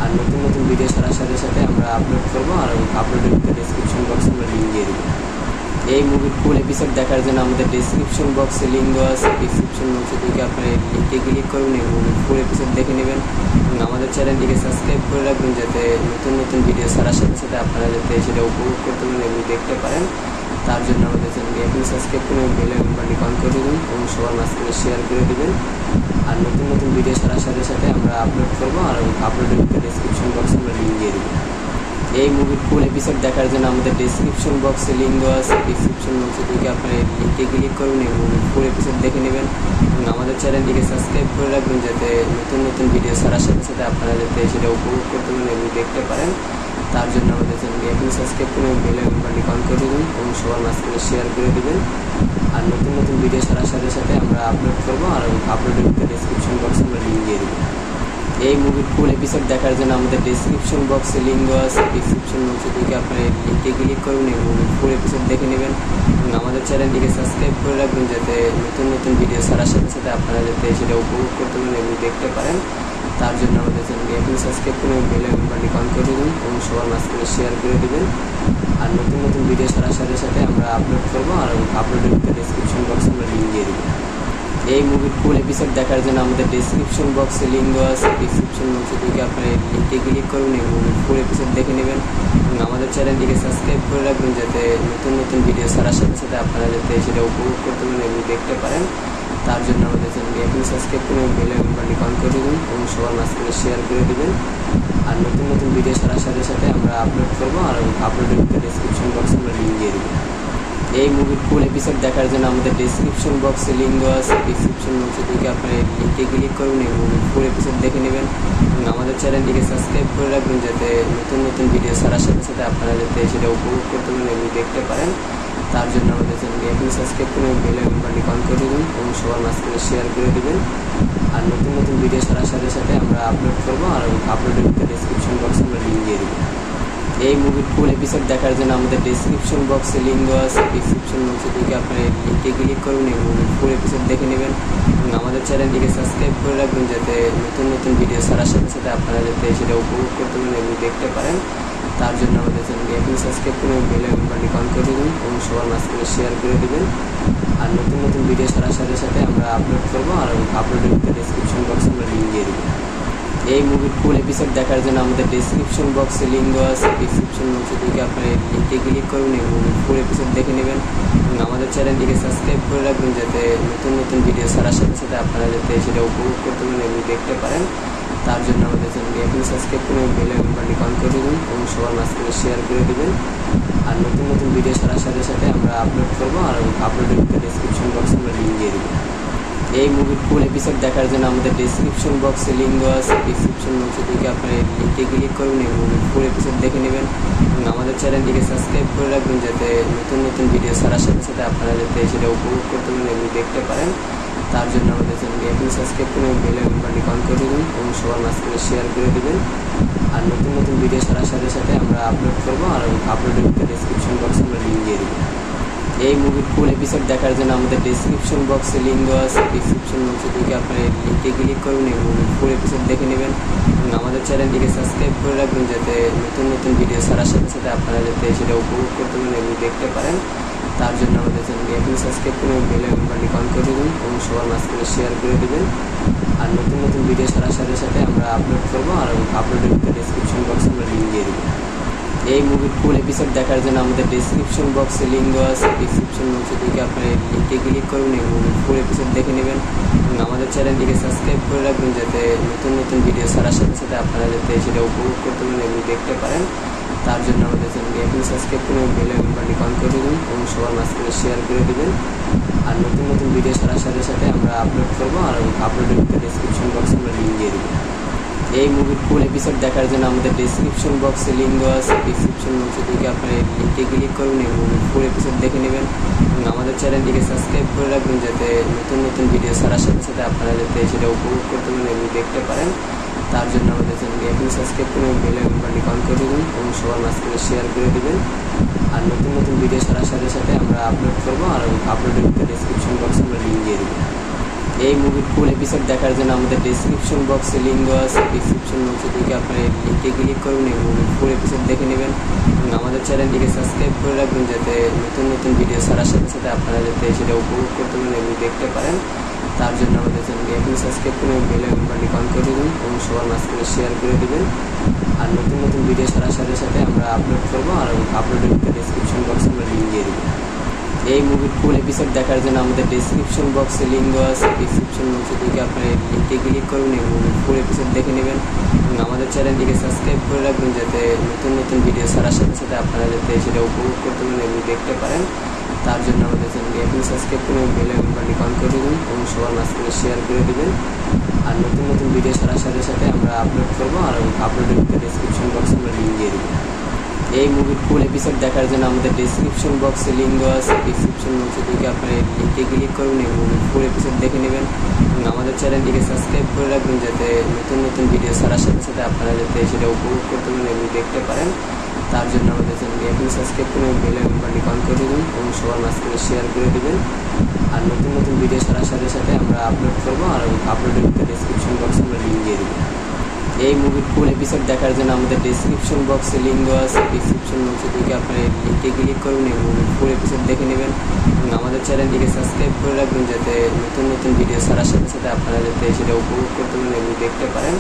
আর নতুন নতুন ভিডিও ছাড়ার সাথে সাথে আমরা আপলোড করবো, আর আপলোডের ডেসক্রিপশন বক্সে আমরা লিঙ্ক দিয়ে দেবো। এই মুভির ফুল এপিসোড দেখার জন্য আমাদের ডেসক্রিপশন বক্সে লিঙ্ক দেওয়া আছে। ডেসক্রিপশন বক্সে ঢুকে আপনারা এই লিঙ্কে ক্লিক করুন এবং ফুল এপিসোড দেখে নেবেন এবং আমাদের চ্যানেলটিকে সাবস্ক্রাইব করে রাখবেন, যাতে নতুন নতুন ভিডিও ছাড়ার সাথে সাথে আপনারা যাতে সেটা উপভোগ করতে পারেন এবং দেখতে পারেন। তার জন্য আমাদের চ্যানেলটি এখন সাবস্ক্রাইব করুন, বেল আইকনটি অন করে দেবেন এবং সবার মাঝখানে শেয়ার করে দেবেন। আর নতুন নতুন ভিডিও ছাড়ার সাথে সাথে আমরা আপলোড করবো, আর আপলোডের ডেসক্রিপশন বক্সে আমরা লিঙ্ক দিয়ে দেবো। এই মুভির ফুল এপিসোড দেখার জন্য আমাদের ডেসক্রিপশন বক্সে লিঙ্ক দেওয়া আছে। ডেসক্রিপশন বক্সে ঢুকে আপনারা এই লিঙ্কে ক্লিক করুন এবং ফুল এপিসোড দেখে নেবেন এবং আমাদের চ্যানেলটিকে সাবস্ক্রাইব করে রাখবেন যাতে নতুন নতুন ভিডিও ছাড়ার সাথে সাথে আপনারা যাতে সেটা উপভোগ করতে পারেন এবং দেখতে পারেন। তার জন্য আমাদের চ্যানেলটি এখন সাবস্ক্রাইব করে বেল আইকনটি অন করে দেবেন এবং সবার মাঝখানে শেয়ার করে দেবেন। আর নতুন নতুন ভিডিও ছাড়ার সাথে সাথে আমরা আপলোড করবো আর আপলোডের ডেসক্রিপশন বক্সে আমরা লিঙ্ক দিয়ে দেবো। এই মুভির ফুল এপিসোড দেখার জন্য আমাদের ডেসক্রিপশন বক্সে লিঙ্ক দেওয়া আছে। ডেসক্রিপশন বক্সে ঢুকে আপনারা এই লিঙ্কে ক্লিক করুন এবং ফুল এপিসোড দেখে নেবেন এবং আমাদের চ্যানেলটিকে সাবস্ক্রাইব করে রাখবেন যাতে নতুন নতুন ভিডিও ছাড়ার সাথে সাথে আপনারা যাতে সেটা উপভোগ করতে পারেন এবং দেখতে পারেন। তার জন্য আমাদের চ্যানেলটি এখন সাবস্ক্রাইব করে বেল আইকনটি অন করে দেবেন এবং সবার মাঝখানে শেয়ার করে দেবেন। আর নতুন নতুন ভিডিও ছাড়ার সাথে সাথে আমরা আপলোড করবো আর আপলোডের ডেসক্রিপশন বক্সে আমরা লিঙ্ক দিয়ে দেবো। এই মুভির ফুল এপিসোড দেখার জন্য আমাদের ডেসক্রিপশন বক্সে লিঙ্ক দেওয়া আছে। ডেসক্রিপশন বক্সে ঢুকে আপনারা এই লিঙ্কে ক্লিক করুন এবং ফুল এপিসোড দেখে নেবেন এবং আমাদের চ্যানেলটিকে সাবস্ক্রাইব করে রাখবেন যাতে নতুন নতুন ভিডিও ছাড়ার সাথে সাথে আপনারা যাতে সেটা উপভোগ করতে পারেন এবং দেখতে পারেন। তার জন্য আমাদের চ্যানেলটি এখন সাবস্ক্রাইব করে বেল আইকনটি অন করে দেবেন এবং সবার মাঝখানে শেয়ার করে দেবেন। আর নতুন নতুন ভিডিও ছাড়ার সাথে সাথে আমরা আপলোড করবো আর আপলোডের ডেসক্রিপশন বক্সে আমরা লিঙ্ক দিয়ে দেবো। এই মুভির ফুল এপিসোড দেখার জন্য আমাদের ডেসক্রিপশন বক্সে লিঙ্ক দেওয়া আছে। ডেসক্রিপশন বক্সে ঢুকে আপনারা এই লিঙ্কে ক্লিক করুন এবং ফুল এপিসোড দেখে নেবেন এবং আমাদের চ্যানেলটিকে সাবস্ক্রাইব করে রাখবেন যাতে নতুন নতুন ভিডিও ছাড়ার সাথে সাথে আপনারা যাতে সেটা উপভোগ করতে পারেন এবং দেখতে পারেন। তার জন্য আমাদের চ্যানেলটি এখন সাবস্ক্রাইব করে বেল আইকনটি অন করে দেবেন এবং সবার মাঝখানে শেয়ার করে দেবেন। আর নতুন নতুন ভিডিও ছাড়ার সাথে সাথে আমরা আপলোড করবো আর আপলোডের ডেসক্রিপশন বক্সে আমরা লিঙ্ক দিয়ে দেবো। এই মুভির ফুল এপিসোড দেখার জন্য আমাদের ডেসক্রিপশন বক্সে লিঙ্ক দেওয়া আছে। ডেসক্রিপশন বক্সে ঢুকে আপনারা এই লিঙ্কে ক্লিক করুন এবং ফুল এপিসোড দেখে নেবেন এবং আমাদের চ্যানেলটিকে সাবস্ক্রাইব করে রাখবেন যাতে নতুন নতুন ভিডিও ছাড়ার সাথে সাথে আপনারা যাতে সেটা উপভোগ করতে পারেন এবং দেখতে পারেন। তার জন্য আমাদের চ্যানেলটি এখন সাবস্ক্রাইব করে বেল আইকনটি অন করে দেবেন এবং সবার মাঝখানে শেয়ার করে দেবেন। আর নতুন নতুন ভিডিও ছাড়ার সাথে সাথে আমরা আপলোড করবো আর আপলোডের ডেসক্রিপশন বক্সে আমরা লিঙ্ক দিয়ে দেবো। এই মুভির ফুল এপিসোড দেখার জন্য আমাদের ডেসক্রিপশন বক্সে লিঙ্ক দেওয়া আছে। ডেসক্রিপশন বক্সে ঢুকে আপনারা এই লিঙ্কে ক্লিক করুন এবং ফুল এপিসোড দেখে নেবেন এবং আমাদের চ্যানেলটিকে সাবস্ক্রাইব করে রাখবেন যাতে নতুন নতুন ভিডিও ছাড়ার সাথে সাথে আপনারা যাতে সেটা উপভোগ করতে পারেন এবং দেখতে পারেন। তার জন্য আমাদের চ্যানেলটি এখন সাবস্ক্রাইব করে বেল আইকনটি অন করে দেবেন এবং সবার মাঝখানে শেয়ার করে দেবেন। আর নতুন নতুন ভিডিও ছাড়ার সাথে সাথে আমরা আপলোড করবো আর আপলোডের ডেসক্রিপশন বক্সে আমরা লিঙ্ক দিয়ে দেবো। এই মুভির ফুল এপিসোড দেখার জন্য আমাদের ডেসক্রিপশন বক্সে লিঙ্ক দেওয়া আছে। ডেসক্রিপশন বক্সে ঢুকে আপনারা এই লিঙ্কে ক্লিক করুন এবং ফুল এপিসোড দেখে নেবেন এবং আমাদের চ্যানেলটিকে সাবস্ক্রাইব করে রাখবেন যাতে নতুন নতুন ভিডিও ছাড়ার সাথে সাথে আপনারা যাতে সেটা উপভোগ করতে পারেন এবং দেখতে পারেন। তার জন্য আমাদের চ্যানেলটি এখন সাবস্ক্রাইব করে বেল আইকনটি অন করে দেবেন এবং সবার মাঝখানে শেয়ার করে দেবেন। আর নতুন নতুন ভিডিও ছাড়ার সাথে সাথে আমরা আপলোড করবো আর আপলোডের ডেসক্রিপশন বক্সে আমরা লিঙ্ক দিয়ে দেবো। এই মুভির ফুল এপিসোড দেখার জন্য আমাদের ডেসক্রিপশন বক্সে লিঙ্ক দেওয়া আছে। ডেসক্রিপশন বক্সে ঢুকে আপনারা এই লিঙ্কে ক্লিক করুন এবং ফুল এপিসোড দেখে নেবেন এবং আমাদের চ্যানেলটিকে সাবস্ক্রাইব করে রাখবেন যাতে নতুন নতুন ভিডিও ছাড়ার সাথে সাথে আপনারা যাতে সেটা উপভোগ করতে পারেন এবং দেখতে পারেন। তার জন্য আমাদের চ্যানেলটি এখন সাবস্ক্রাইব করে বেল আইকনটি অন করে দেবেন এবং সবার মাঝখানে শেয়ার করে দেবেন। আর নতুন নতুন ভিডিও ছাড়ার সাথে সাথে আমরা আপলোড করবো আর আপলোডের ডেসক্রিপশন বক্সে আমরা লিঙ্ক দিয়ে দেবো। এই মুভির ফুল এপিসোড দেখার জন্য আমাদের ডেসক্রিপশন বক্সে লিঙ্ক দেওয়া আছে। ডেসক্রিপশন বক্সে ঢুকে আপনারা এই লিঙ্কে ক্লিক করুন এবং ফুল এপিসোড দেখে নেবেন এবং আমাদের চ্যানেলটিকে সাবস্ক্রাইব করে রাখবেন যাতে নতুন নতুন ভিডিও ছাড়ার সাথে সাথে আপনারা যাতে সেটা উপভোগ করতে পারেন এবং দেখতে পারেন। তার জন্য আমাদের চ্যানেলটি এখন সাবস্ক্রাইব করে বেল আইকনটি অন করে দেবেন এবং সবার মাঝখানে শেয়ার করে দেবেন। আর নতুন নতুন ভিডিও ছাড়ার সাথে সাথে আমরা আপলোড করবো আর আপলোডের ডেসক্রিপশন বক্সে আমরা লিঙ্ক দিয়ে দেবো। এই মুভির ফুল এপিসোড দেখার জন্য আমাদের ডেসক্রিপশন বক্সে লিঙ্ক দেওয়া আছে। ডেসক্রিপশন বক্সে ঢুকে আপনারা এই লিঙ্কে ক্লিক করুন এবং ফুল এপিসোড দেখে নেবেন এবং আমাদের চ্যানেলটিকে সাবস্ক্রাইব করে রাখবেন যাতে নতুন নতুন ভিডিও ছাড়ার সাথে সাথে আপনারা যাতে সেটা উপভোগ করতে পারেন এবং দেখতে পারেন। তার জন্য আমাদের চ্যানেলটি এখন সাবস্ক্রাইব করে বেল আইকনটি অন করে দেবেন এবং সবার মাঝখানে শেয়ার করে দেবেন। আর নতুন নতুন ভিডিও ছাড়ার সাথে সাথে আমরা আপলোড করবো আর আপলোডের ডেসক্রিপশন বক্সে আমরা লিঙ্ক দিয়ে দেবো। এই মুভির ফুল এপিসোড দেখার জন্য আমাদের ডেসক্রিপশন বক্সে লিঙ্ক দেওয়া আছে। ডেসক্রিপশন বক্সে ঢুকে আপনারা এই লিঙ্কে ক্লিক করুন এবং ফুল এপিসোড দেখে নেবেন এবং আমাদের চ্যানেলটিকে সাবস্ক্রাইব করে রাখবেন যাতে নতুন নতুন ভিডিও ছাড়ার সাথে সাথে আপনারা যাতে সেটা উপভোগ করতে পারেন এবং দেখতে পারেন। তার জন্য আমাদের চ্যানেলটি এখন সাবস্ক্রাইব করে বেল আইকনটি অন করে দেবেন এবং সবার মাঝখানে শেয়ার করে দেবেন। আর নতুন নতুন ভিডিও ছাড়ার সাথে সাথে আমরা আপলোড করবো আর আপলোডের ডেসক্রিপশন বক্সে আমরা লিঙ্ক দিয়ে দেবো। এই মুভির ফুল এপিসোড দেখার জন্য আমাদের ডেসক্রিপশন বক্সে লিঙ্ক দেওয়া আছে। ডেসক্রিপশন বক্সে ঢুকে আপনারা এই লিঙ্কে ক্লিক করুন এবং ফুল এপিসোড দেখে নেবেন এবং আমাদের চ্যানেলটিকে সাবস্ক্রাইব করে রাখবেন যাতে নতুন নতুন ভিডিও ছাড়ার সাথে সাথে আপনারা যাতে সেটা উপভোগ করতে পারেন এবং দেখতে পারেন। তার জন্য আমাদের চ্যানেলটি এখন সাবস্ক্রাইব করুন, বেল আইকনটি অন করে দিন এবং সবার মাঝখানে শেয়ার করে দিবেন। আর নতুন নতুন ভিডিও ছাড়ার সাথে সাথে আমরা আপলোড করবো আর আপলোডের ডেসক্রিপশন বক্সে আমরা লিঙ্ক দিয়ে দেবো। এই মুভির ফুল এপিসোড দেখার জন্য আমাদের ডেসক্রিপশন বক্সে লিঙ্ক দেওয়া আছে। ডেসক্রিপশন বক্সে ঢুকে আপনারা এই লিঙ্কে ক্লিক করুন এবং ফুল এপিসোড দেখে নেবেন এবং আমাদের চ্যানেলটিকে সাবস্ক্রাইব করে রাখবেন যাতে নতুন নতুন ভিডিও ছাড়ার সাথে সাথে আপনারা যাতে সেটা উপভোগ করতে পারেন এবং দেখতে পারেন। তার জন্য আমাদের চ্যানেলটি এখন সাবস্ক্রাইব করুন, বেল আইকনটি অন করে দিন এবং সবার মাঝখানে শেয়ার করে দেবেন। আর নতুন নতুন ভিডিও ছাড়ার সাথে সাথে আমরা আপলোড করবো আর আপলোডের ডেসক্রিপশন বক্সে আমরা লিঙ্ক দিয়ে দেবো। এই মুভির ফুল এপিসোড দেখার জন্য আমাদের ডেসক্রিপশন বক্সে লিঙ্ক দেওয়া আছে। ডেসক্রিপশন বক্সে ঢুকে আপনারা এই লিঙ্কে ক্লিক করুন এবং ফুল এপিসোড দেখে নেবেন এবং আমাদের চ্যানেলটিকে সাবস্ক্রাইব করে রাখবেন যাতে নতুন নতুন ভিডিও ছাড়ার সাথে সাথে আপনারা যাতে সেটা উপভোগ করতে পারেন এবং দেখতে পারেন।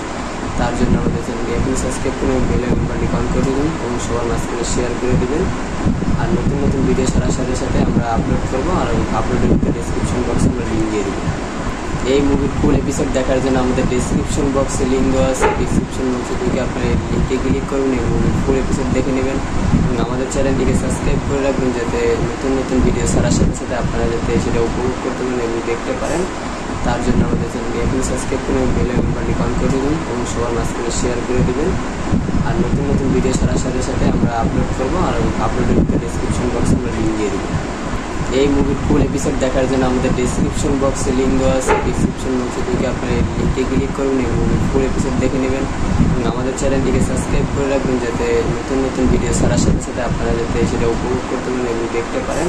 তার জন্য আমাদের চ্যানেলটি এখন সাবস্ক্রাইব করুন, বেল আইকনটি অন করে দিন এবং সবার মাঝখানে শেয়ার করে দেবেন। আর নতুন নতুন ভিডিও ছাড়ার সাথে সাথে আমরা আপলোড করবো আর আপলোডের ডেসক্রিপশন বক্সে আমরা লিঙ্ক দিয়ে দেবো। এই মুভির ফুল এপিসোড দেখার জন্য আমাদের ডেসক্রিপশন বক্সে লিঙ্ক দেওয়া আছে। ডেসক্রিপশন বক্সে ঢুকে আপনারা এই লিঙ্কে ক্লিক করুন এবং ফুল এপিসোড দেখে নেবেন এবং আমাদের চ্যানেলটিকে সাবস্ক্রাইব করে রাখবেন যাতে নতুন নতুন ভিডিও ছাড়ার সাথে সাথে আপনারা যাতে সেটা উপভোগ করতে পারেন এবং দেখতে পারেন। তার জন্য আমাদের চ্যানেলটি এখন সাবস্ক্রাইব করুন, বেল আইকনটি অন করে দিন এবং সবার মাঝখানে শেয়ার করে দেবেন। আর নতুন নতুন ভিডিও ছাড়ার সাথে সাথে আমরা আপলোড করবো আর আপলোডের ডেসক্রিপশন বক্সে আমরা লিঙ্ক দিয়ে দেবো। এই মুভির ফুল এপিসোড দেখার জন্য আমাদের ডেসক্রিপশন বক্সে লিঙ্ক দেওয়া আছে। ডেসক্রিপশন বক্সে ঢুকে আপনারা এই লিঙ্কে ক্লিক করুন এবং ফুল এপিসোড দেখে নেবেন এবং আমাদের চ্যানেলটিকে সাবস্ক্রাইব করে রাখবেন যাতে নতুন নতুন ভিডিও ছাড়ার সাথে সাথে আপনারা যাতে সেটা উপভোগ করতে পারেন এবং দেখতে পারেন।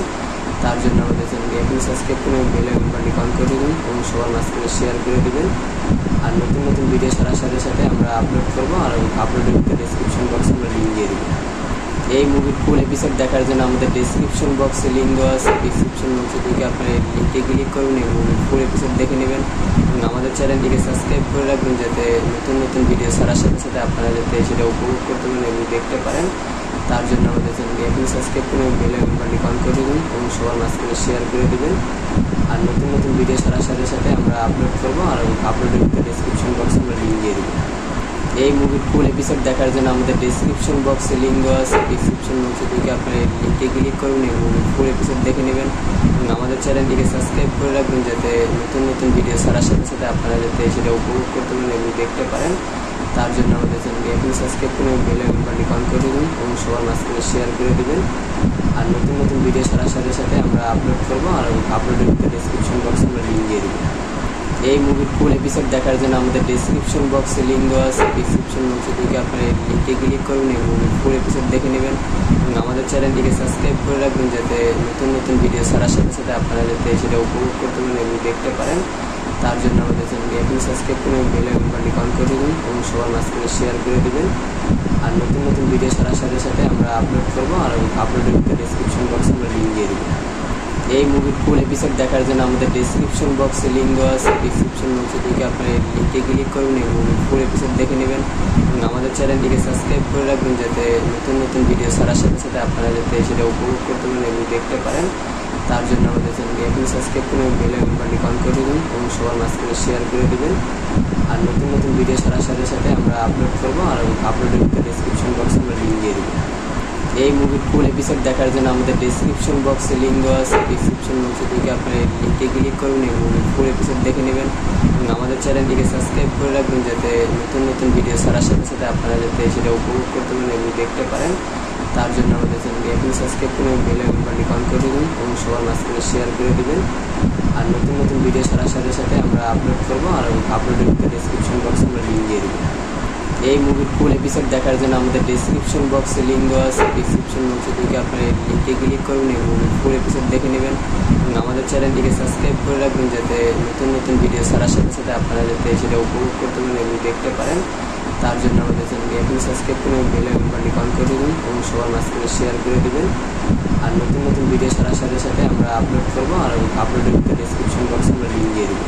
তার জন্য আমাদের চ্যানেলটি এখন সাবস্ক্রাইব করুন, বেল আইকনটি অন করে দিন এবং সবার মাঝখানে শেয়ার করে দেবেন। আর নতুন নতুন ভিডিও ছাড়ার সাথে সাথে আমরা আপলোড করবো আর আপলোডের ডেসক্রিপশন বক্সে আমরা লিঙ্ক দিয়ে দেবো। এই মুভির ফুল এপিসোড দেখার জন্য আমাদের ডেসক্রিপশন বক্সে লিঙ্ক দেওয়া আছে। ডেসক্রিপশন বক্সে ঢুকে আপনারা এই লিঙ্কে ক্লিক করুন এবং ফুল এপিসোড দেখে নেবেন এবং আমাদের চ্যানেলটিকে সাবস্ক্রাইব করে রাখবেন যাতে নতুন নতুন ভিডিও ছাড়ার সাথে সাথে আপনারা যাতে সেটা উপভোগ করতে পারেন এবং দেখতে পারেন। তার জন্য আমাদের চ্যানেলটি এখন সাবস্ক্রাইব করুন, বেল আইকনটি অন করে দিন এবং সবার মাঝখানে শেয়ার করে দেবেন। আর নতুন নতুন ভিডিও ছাড়ার সাথে সাথে আমরা আপলোড করবো আর আপলোডের ডেসক্রিপশন বক্সে আমরা লিঙ্ক দিয়ে দেবো। এই মুভির ফুল এপিসোড দেখার জন্য আমাদের ডেসক্রিপশন বক্সে লিঙ্ক দেওয়া আছে। ডেসক্রিপশন বক্সে ঢুকে আপনারা এই লিঙ্কে ক্লিক করুন এবং ফুল এপিসোড দেখে নেবেন এবং আমাদের চ্যানেলটিকে সাবস্ক্রাইব করে রাখবেন যাতে নতুন নতুন ভিডিও ছাড়ার সাথে সাথে আপনারা যাতে সেটা উপভোগ করতে পারেন এবং দেখতে পারেন। তার জন্য আমাদের চ্যানেলটি এখন সাবস্ক্রাইব করুন, বেল আইকনটি অন করে দিন এবং সবার মাঝখানে শেয়ার করে দেবেন। আর নতুন নতুন ভিডিও ছাড়ার সাথে সাথে আমরা আপলোড করবো আর আপলোডের ডেসক্রিপশন বক্সে আমরা লিঙ্ক দিয়ে দেবো। এই মুভির ফুল এপিসোড দেখার জন্য আমাদের ডেসক্রিপশন বক্সে লিঙ্ক দেওয়া আছে। ডেসক্রিপশন বক্সে ঢুকে আপনারা এই লিঙ্কে ক্লিক করুন এবং ফুল এপিসোড দেখে নেবেন এবং আমাদের চ্যানেলটিকে সাবস্ক্রাইব করে রাখবেন যাতে নতুন নতুন ভিডিও ছাড়ার সাথে সাথে আপনারা যাতে সেটা উপভোগ করতে পারেন এবং দেখতে পারেন। তার জন্য আমাদের চ্যানেলটি এখন সাবস্ক্রাইব করুন, বেল আইকনটি অন করে দিন এবং সবার মাঝখানে শেয়ার করে দেবেন। আর নতুন নতুন ভিডিও ছাড়ার সাথে সাথে আমরা আপলোড করবো আর আপলোডের ডেসক্রিপশন বক্সে আমরা লিঙ্ক দিয়ে দেবো। এই মুভির ফুল এপিসোড দেখার জন্য আমাদের ডেসক্রিপশন বক্সে লিঙ্ক দেওয়া আছে। ডেসক্রিপশন বক্সে ঢুকে আপনারা এই লিঙ্কে ক্লিক করুন এবং ফুল এপিসোড দেখে নেবেন এবং আমাদের চ্যানেলটিকে সাবস্ক্রাইব করে রাখবেন যাতে নতুন নতুন ভিডিও ছাড়ার সাথে সাথে আপনারা যাতে সেটা উপভোগ করতে পারেন এবং দেখতে পারেন। তার জন্য আমাদের চ্যানেলটি এখন সাবস্ক্রাইব করুন, বেল আইকনটি অন করে দিন এবং সবার মাঝখানে শেয়ার করে দেবেন। আর নতুন নতুন ভিডিও ছাড়ার সাথে সাথে আমরা আপলোড করবো আর আপলোডের ডেসক্রিপশন বক্সে আমরা লিঙ্ক দিয়ে দেবো। এই মুভির ফুল এপিসোড দেখার জন্য আমাদের ডেসক্রিপশন বক্সে লিঙ্ক দেওয়া আছে। ডেসক্রিপশন বক্সে ঢুকে আপনারা এই লিঙ্কে ক্লিক করুন এবং ফুল এপিসোড দেখে নেবেন এবং আমাদের চ্যানেলটিকে সাবস্ক্রাইব করে রাখবেন যাতে নতুন নতুন ভিডিও ছাড়ার সাথে সাথে আপনারা যাতে সেটা উপভোগ করতে পারেন এবং দেখতে পারেন। তার জন্য আমাদের চ্যানেলটি এখন সাবস্ক্রাইব করুন, বেল আইকনটি অন করে দিন এবং সবার মাঝখানে শেয়ার করে দেবেন। আর নতুন নতুন ভিডিও ছাড়ার সাথে সাথে আমরা আপলোড করবো আর আপলোডের ডেসক্রিপশন বক্সে আমরা লিঙ্ক দিয়ে দেবো। এই মুভির ফুল এপিসোড দেখার জন্য আমাদের ডেসক্রিপশন বক্সে লিঙ্ক দেওয়া আছে। ডেসক্রিপশন বক্সে ঢুকে আপনারা এই লিঙ্কে ক্লিক করুন এবং ফুল এপিসোড দেখে নেবেন এবং আমাদের চ্যানেলটিকে সাবস্ক্রাইব করে রাখবেন যাতে নতুন নতুন ভিডিও ছাড়ার সাথে সাথে আপনারা যাতে সেটা উপভোগ করতে পারেন এবং দেখতে পারেন। তার জন্য আমাদের চ্যানেলটি এখন সাবস্ক্রাইব করুন, বেল আইকনটি অন করে দিন এবং সবার মাঝখানে শেয়ার করে দেবেন। আর নতুন নতুন ভিডিও ছাড়ার সাথে সাথে আমরা আপলোড করবো আর আপলোডের ডেসক্রিপশন বক্সে আমরা লিঙ্ক দিয়ে দেবো।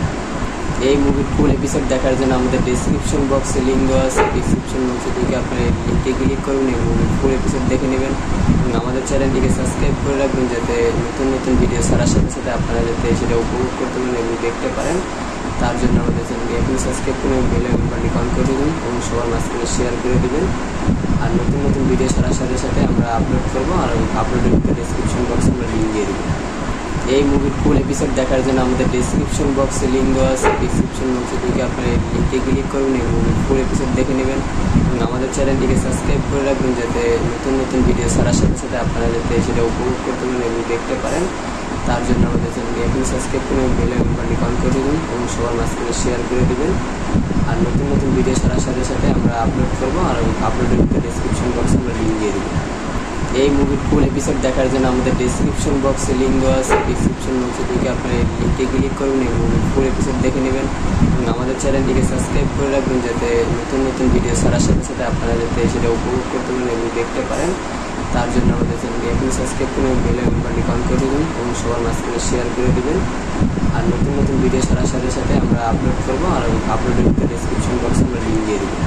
এই মুভির ফুল এপিসোড দেখার জন্য আমাদের ডেসক্রিপশন বক্সে লিঙ্ক দেওয়া আছে। ডেসক্রিপশন বক্সে ঢুকে আপনারা লিঙ্কে ক্লিক করুন এবং মুভির ফুল এপিসোড দেখে নেবেন এবং আমাদের চ্যানেলটিকে সাবস্ক্রাইব করে রাখবেন যাতে নতুন নতুন ভিডিও ছাড়ার সাথে সাথে আপনারা যাতে সেটা উপভোগ করতে পারেন এবং দেখতে পারেন। তার জন্য আমাদের চ্যানেলটি এখন সাবস্ক্রাইব করে বেল আইকনটি অন করে দেবেন এবং সবার মাঝখানে শেয়ার করে দেবেন। আর নতুন নতুন ভিডিও ছাড়ার সাথে সাথে আমরা আপলোড করবো আর আপলোডের ডেসক্রিপশন বক্সে আমরা লিঙ্ক দিয়ে দেবো। এই মুভির ফুল এপিসোড দেখার জন্য আমাদের ডেসক্রিপশন বক্সে লিঙ্ক দেওয়া আছে। ডেসক্রিপশন বক্সে ঢুকে আপনারা লিঙ্কে ক্লিক করুন এবং মুভির ফুল এপিসোড দেখে নেবেন এবং আমাদের চ্যানেলটিকে সাবস্ক্রাইব করে রাখবেন যাতে নতুন নতুন ভিডিও ছাড়ার সাথে সাথে আপনারা যাতে সেটা উপভোগ করতে পারেন এবং দেখতে পারেন। তার জন্য আমাদের চ্যানেলটি এখন সাবস্ক্রাইব করে বেল আইকনটি অন করে দেবেন এবং সবার মাঝখানে শেয়ার করে দেবেন। আর নতুন নতুন ভিডিও ছাড়ার সাথে সাথে আমরা আপলোড করবো আর আপলোডের ডেসক্রিপশন বক্সে আমরা লিঙ্ক দিয়ে দেবো। এই মুভির ফুল এপিসোড দেখার জন্য আমাদের ডেসক্রিপশন বক্সে লিঙ্ক দেওয়া আছে। ডেসক্রিপশন বক্সে ঢুকে আপনারা লিঙ্কে ক্লিক করুন এবং ফুল এপিসোড দেখে নেবেন এবং আমাদের চ্যানেলটিকে সাবস্ক্রাইব করে রাখবেন যাতে নতুন নতুন ভিডিও ছাড়ার সাথে সাথে আপনারা যাতে সেটা উপভোগ করতে পারেন এবং দেখতে পারেন। তার জন্য আমাদের চ্যানেলটি এখন সাবস্ক্রাইব করে বেল আইকনটি অন করে দেবেন এবং সবার মাঝখানে শেয়ার করে দেবেন। আর নতুন নতুন ভিডিও ছাড়ার সাথে সাথে আমরা আপলোড করবো আর আপলোডের ডেসক্রিপশন বক্সে আমরা লিঙ্ক দিয়ে দেবো।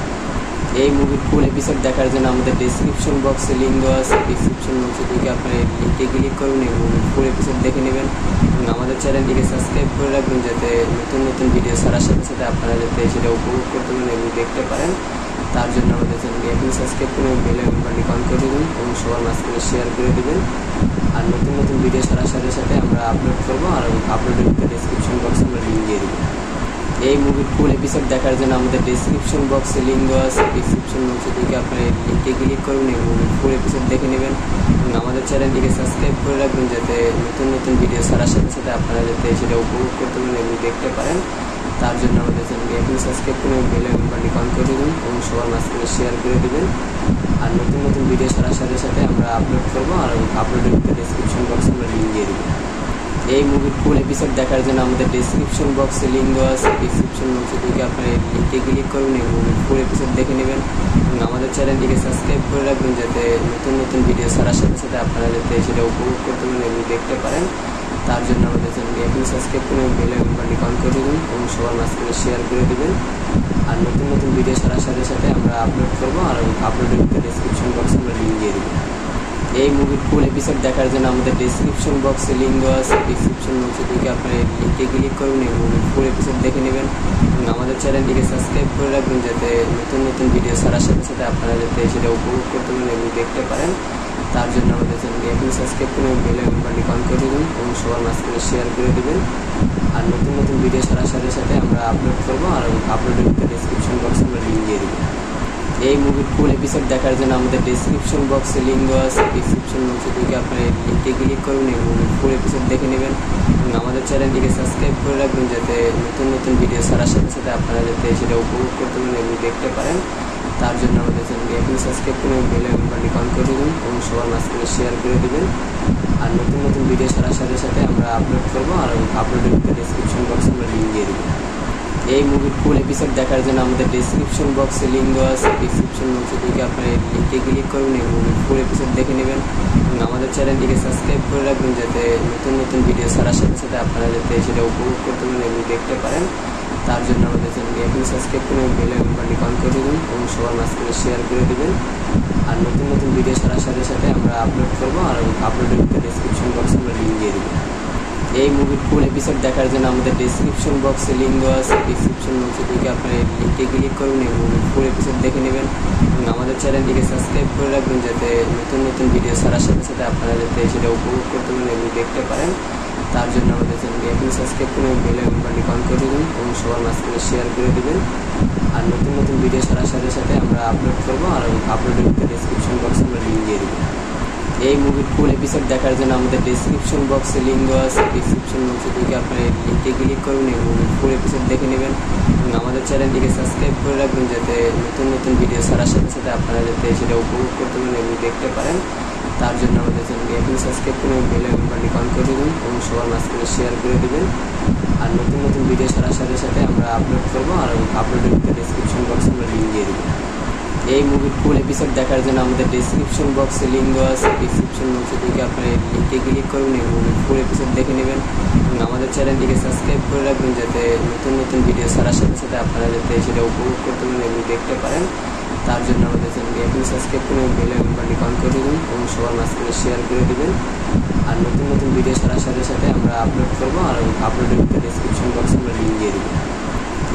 এই মুভির ফুল এপিসোড দেখার জন্য আমাদের ডেসক্রিপশন বক্সে লিঙ্ক দেওয়া আছে। ডেসক্রিপশন বক্সে ঢুকে আপনারা লিঙ্কে ক্লিক করুন এবং ফুল এপিসোড দেখে নেবেন এবং আমাদের চ্যানেলটিকে সাবস্ক্রাইব করে রাখবেন যাতে নতুন নতুন ভিডিও ছাড়ার সাথে সাথে আপনারা যাতে সেটা উপভোগ করতে পারেন এবং দেখতে পারেন। তার জন্য আমাদের চ্যানেলটি এখন সাবস্ক্রাইব করে বেল আইকনটি অন করে দেবেন এবং সবার মাঝখানে শেয়ার করে দেবেন। আর নতুন নতুন ভিডিও ছাড়ার সাথে সাথে আমরা আপলোড করবো আর আপলোডের ডেসক্রিপশন বক্সে আমরা লিঙ্ক দিয়ে দেবো। এই মুভির ফুল এপিসোড দেখার জন্য আমাদের ডেসক্রিপশন বক্সে লিঙ্ক দেওয়া আছে। ডেসক্রিপশন বক্সে ঢুকে আপনারা লিঙ্কে ক্লিক করুন এবং ফুল এপিসোড দেখে নেবেন এবং আমাদের চ্যানেলটিকে সাবস্ক্রাইব করে রাখবেন যাতে নতুন নতুন ভিডিও ছাড়ার সাথে সাথে আপনারা যাতে সেটা উপভোগ করতে পারেন এবং দেখতে পারেন। তার জন্য আমাদের চ্যানেলটি এখন সাবস্ক্রাইব করে বেল আইকনটি অন করে দেবেন এবং সবার মাঝখানে শেয়ার করে দেবেন। আর নতুন নতুন ভিডিও ছাড়ার সাথে সাথে আমরা আপলোড করবো আর আপলোডের ডেসক্রিপশন বক্সে আমরা লিঙ্ক দিয়ে দেবো। এই মুভির ফুল এপিসোড দেখার জন্য আমাদের ডেসক্রিপশন বক্সে লিঙ্ক দেওয়া আছে। ডেসক্রিপশন বক্সে ঢুকে আপনারা লিঙ্কে ক্লিক করুন এবং ফুল এপিসোড দেখে নেবেন এবং আমাদের চ্যানেলটিকে সাবস্ক্রাইব করে রাখবেন যাতে নতুন নতুন ভিডিও ছাড়ার সাথে সাথে আপনারা যাতে সেটা উপভোগ করতে পারেন এবং দেখতে পারেন। তার জন্য আমাদের চ্যানেলটি এখন সাবস্ক্রাইব করে বেল আইকনটি অন করে দেবেন এবং সবার মাঝখানে শেয়ার করে দেবেন। আর নতুন নতুন ভিডিও ছাড়ার সাথে সাথে আমরা আপলোড করবো আর আপলোডের ডেসক্রিপশন বক্সে আমরা লিঙ্ক দিয়ে দেবো। এই মুভির ফুল এপিসোড দেখার জন্য আমাদের ডেসক্রিপশন বক্সে লিঙ্ক দেওয়া আছে। ডেসক্রিপশন বক্সে ঢুকে আপনারা লিঙ্কে ক্লিক করুন এবং ফুল এপিসোড দেখে নেবেন এবং আমাদের চ্যানেলটিকে সাবস্ক্রাইব করে রাখবেন যাতে নতুন নতুন ভিডিও ছাড়ার সাথে সাথে আপনারা যাতে সেটা উপভোগ করতে পারেন এবং দেখতে পারেন। তার জন্য আমাদের চ্যানেলটি এখন সাবস্ক্রাইব করে বেল আইকনটি অন করে দেবেন এবং সবার মাঝখানে শেয়ার করে দেবেন। আর নতুন নতুন ভিডিও ছাড়ার সাথে সাথে আমরা আপলোড করবো আর আপলোডের ডেসক্রিপশন বক্সে আমরা লিঙ্ক দিয়ে দেবো। এই মুভির ফুল এপিসোড দেখার জন্য আমাদের ডেসক্রিপশন বক্সে লিঙ্ক দেওয়া আছে। ডেসক্রিপশন বক্সে ঢুকে আপনারা লিঙ্কে ক্লিক করুন এবং ফুল এপিসোড দেখে নেবেন এবং আমাদের চ্যানেলটিকে সাবস্ক্রাইব করে রাখবেন যাতে নতুন নতুন ভিডিও ছাড়ার সাথে সাথে আপনারা যাতে সেটা উপভোগ করতে পারেন এবং দেখতে পারেন। তার জন্য আমাদের চ্যানেলটি এখন সাবস্ক্রাইব করে বেল আইকনটি অন করে দেবেন এবং সবার মাঝখানে শেয়ার করে দেবেন। আর নতুন নতুন ভিডিও ছাড়ার সাথে সাথে আমরা আপলোড করবো আর আপলোডের ডেসক্রিপশন বক্সে আমরা লিঙ্ক দিয়ে দেবো। এই মুভির ফুল এপিসোড দেখার জন্য আমাদের ডেসক্রিপশন বক্সে লিঙ্ক দেওয়া আছে। ডেসক্রিপশন বক্সে ঢুকে আপনারা লিঙ্কে ক্লিক করুন এবং ফুল এপিসোড দেখে নেবেন এবং আমাদের চ্যানেলটিকে সাবস্ক্রাইব করে রাখবেন যাতে নতুন নতুন ভিডিও ছাড়ার সাথে সাথে আপনারা যাতে সেটা উপভোগ করতে পারেন এবং দেখতে পারেন। তার জন্য আমাদের চ্যানেলটি এখন সাবস্ক্রাইব করে বেল আইকনটি অন করে দেবেন এবং সবার মাঝখানে শেয়ার করে দেবেন। আর নতুন নতুন ভিডিও ছাড়ার সাথে সাথে আমরা আপলোড করবো আর আপলোডের ডেসক্রিপশন বক্সে আমরা লিঙ্ক দিয়ে দেবো। এই মুভির ফুল এপিসোড দেখার জন্য আমাদের ডেসক্রিপশন বক্সে লিঙ্ক দেওয়া আছে। ডেসক্রিপশন বক্সে ঢুকে আপনারা লিঙ্কে ক্লিক করুন এবং ফুল এপিসোড দেখে নেবেন এবং আমাদের চ্যানেলটিকে সাবস্ক্রাইব করে রাখবেন যাতে নতুন নতুন ভিডিও ছাড়ার সাথে সাথে আপনারা যাতে সেটা উপভোগ করতে পারেন এবং দেখতে পারেন। তার জন্য আমাদের চ্যানেলটি এখন সাবস্ক্রাইব করে বেল আইকনটি অন করে দেবেন এবং সবার মাঝখানে শেয়ার করে দেবেন। আর নতুন নতুন ভিডিও ছাড়ার সাথে সাথে আমরা আপলোড করবো আর আপলোডের ডেসক্রিপশন বক্সে আমরা লিঙ্ক দিয়ে দেবো। এই মুভির ফুল এপিসোড দেখার জন্য আমাদের ডেসক্রিপশন বক্সে লিঙ্ক দেওয়া আছে। ডেসক্রিপশন বক্সে ঢুকে আপনারা লিঙ্কে ক্লিক করুন এবং ফুল এপিসোড দেখে নেবেন এবং আমাদের চ্যানেলটিকে সাবস্ক্রাইব করে রাখবেন যাতে নতুন নতুন ভিডিও ছাড়ার সাথে সাথে আপনারা যাতে সেটা উপভোগ করতে পারেন এবং দেখতে পারেন। তার জন্য আমাদের চ্যানেলটি এখন সাবস্ক্রাইব করে বেল আইকনটি অন করে দেবেন এবং সবার মাঝখানে শেয়ার করে দেবেন। আর নতুন নতুন ভিডিও ছাড়ার সাথে সাথে আমরা আপলোড করবো আর আপলোডের ডেসক্রিপশন বক্সে আমরা লিঙ্ক দিয়ে দেবো। এই মুভির ফুল এপিসোড দেখার জন্য আমাদের ডেসক্রিপশন বক্সে লিঙ্ক দেওয়া আছে। ডেসক্রিপশন বক্সে ঢুকে আপনারা এই লিঙ্কে ক্লিক করুন এবং মুভির ফুল এপিসোড দেখে নেবেন এবং আমাদের চ্যানেলটিকে সাবস্ক্রাইব করে রাখবেন যাতে নতুন নতুন ভিডিও ছাড়ার সাথে সাথে আপনারা যাতে সেটা উপভোগ করতে পারেন এবং দেখতে পারেন। তার জন্য আমাদের চ্যানেলটি এখন সাবস্ক্রাইব করে বেল আইকনটি অন করে দেবেন এবং সবার মাঝখানে শেয়ার করে দেবেন। আর নতুন নতুন ভিডিও ছাড়ার সাথে সাথে আমরা আপলোড করবো আর আপলোডের ডেসক্রিপশন বক্সে আমরা লিঙ্ক দিয়ে দেবো।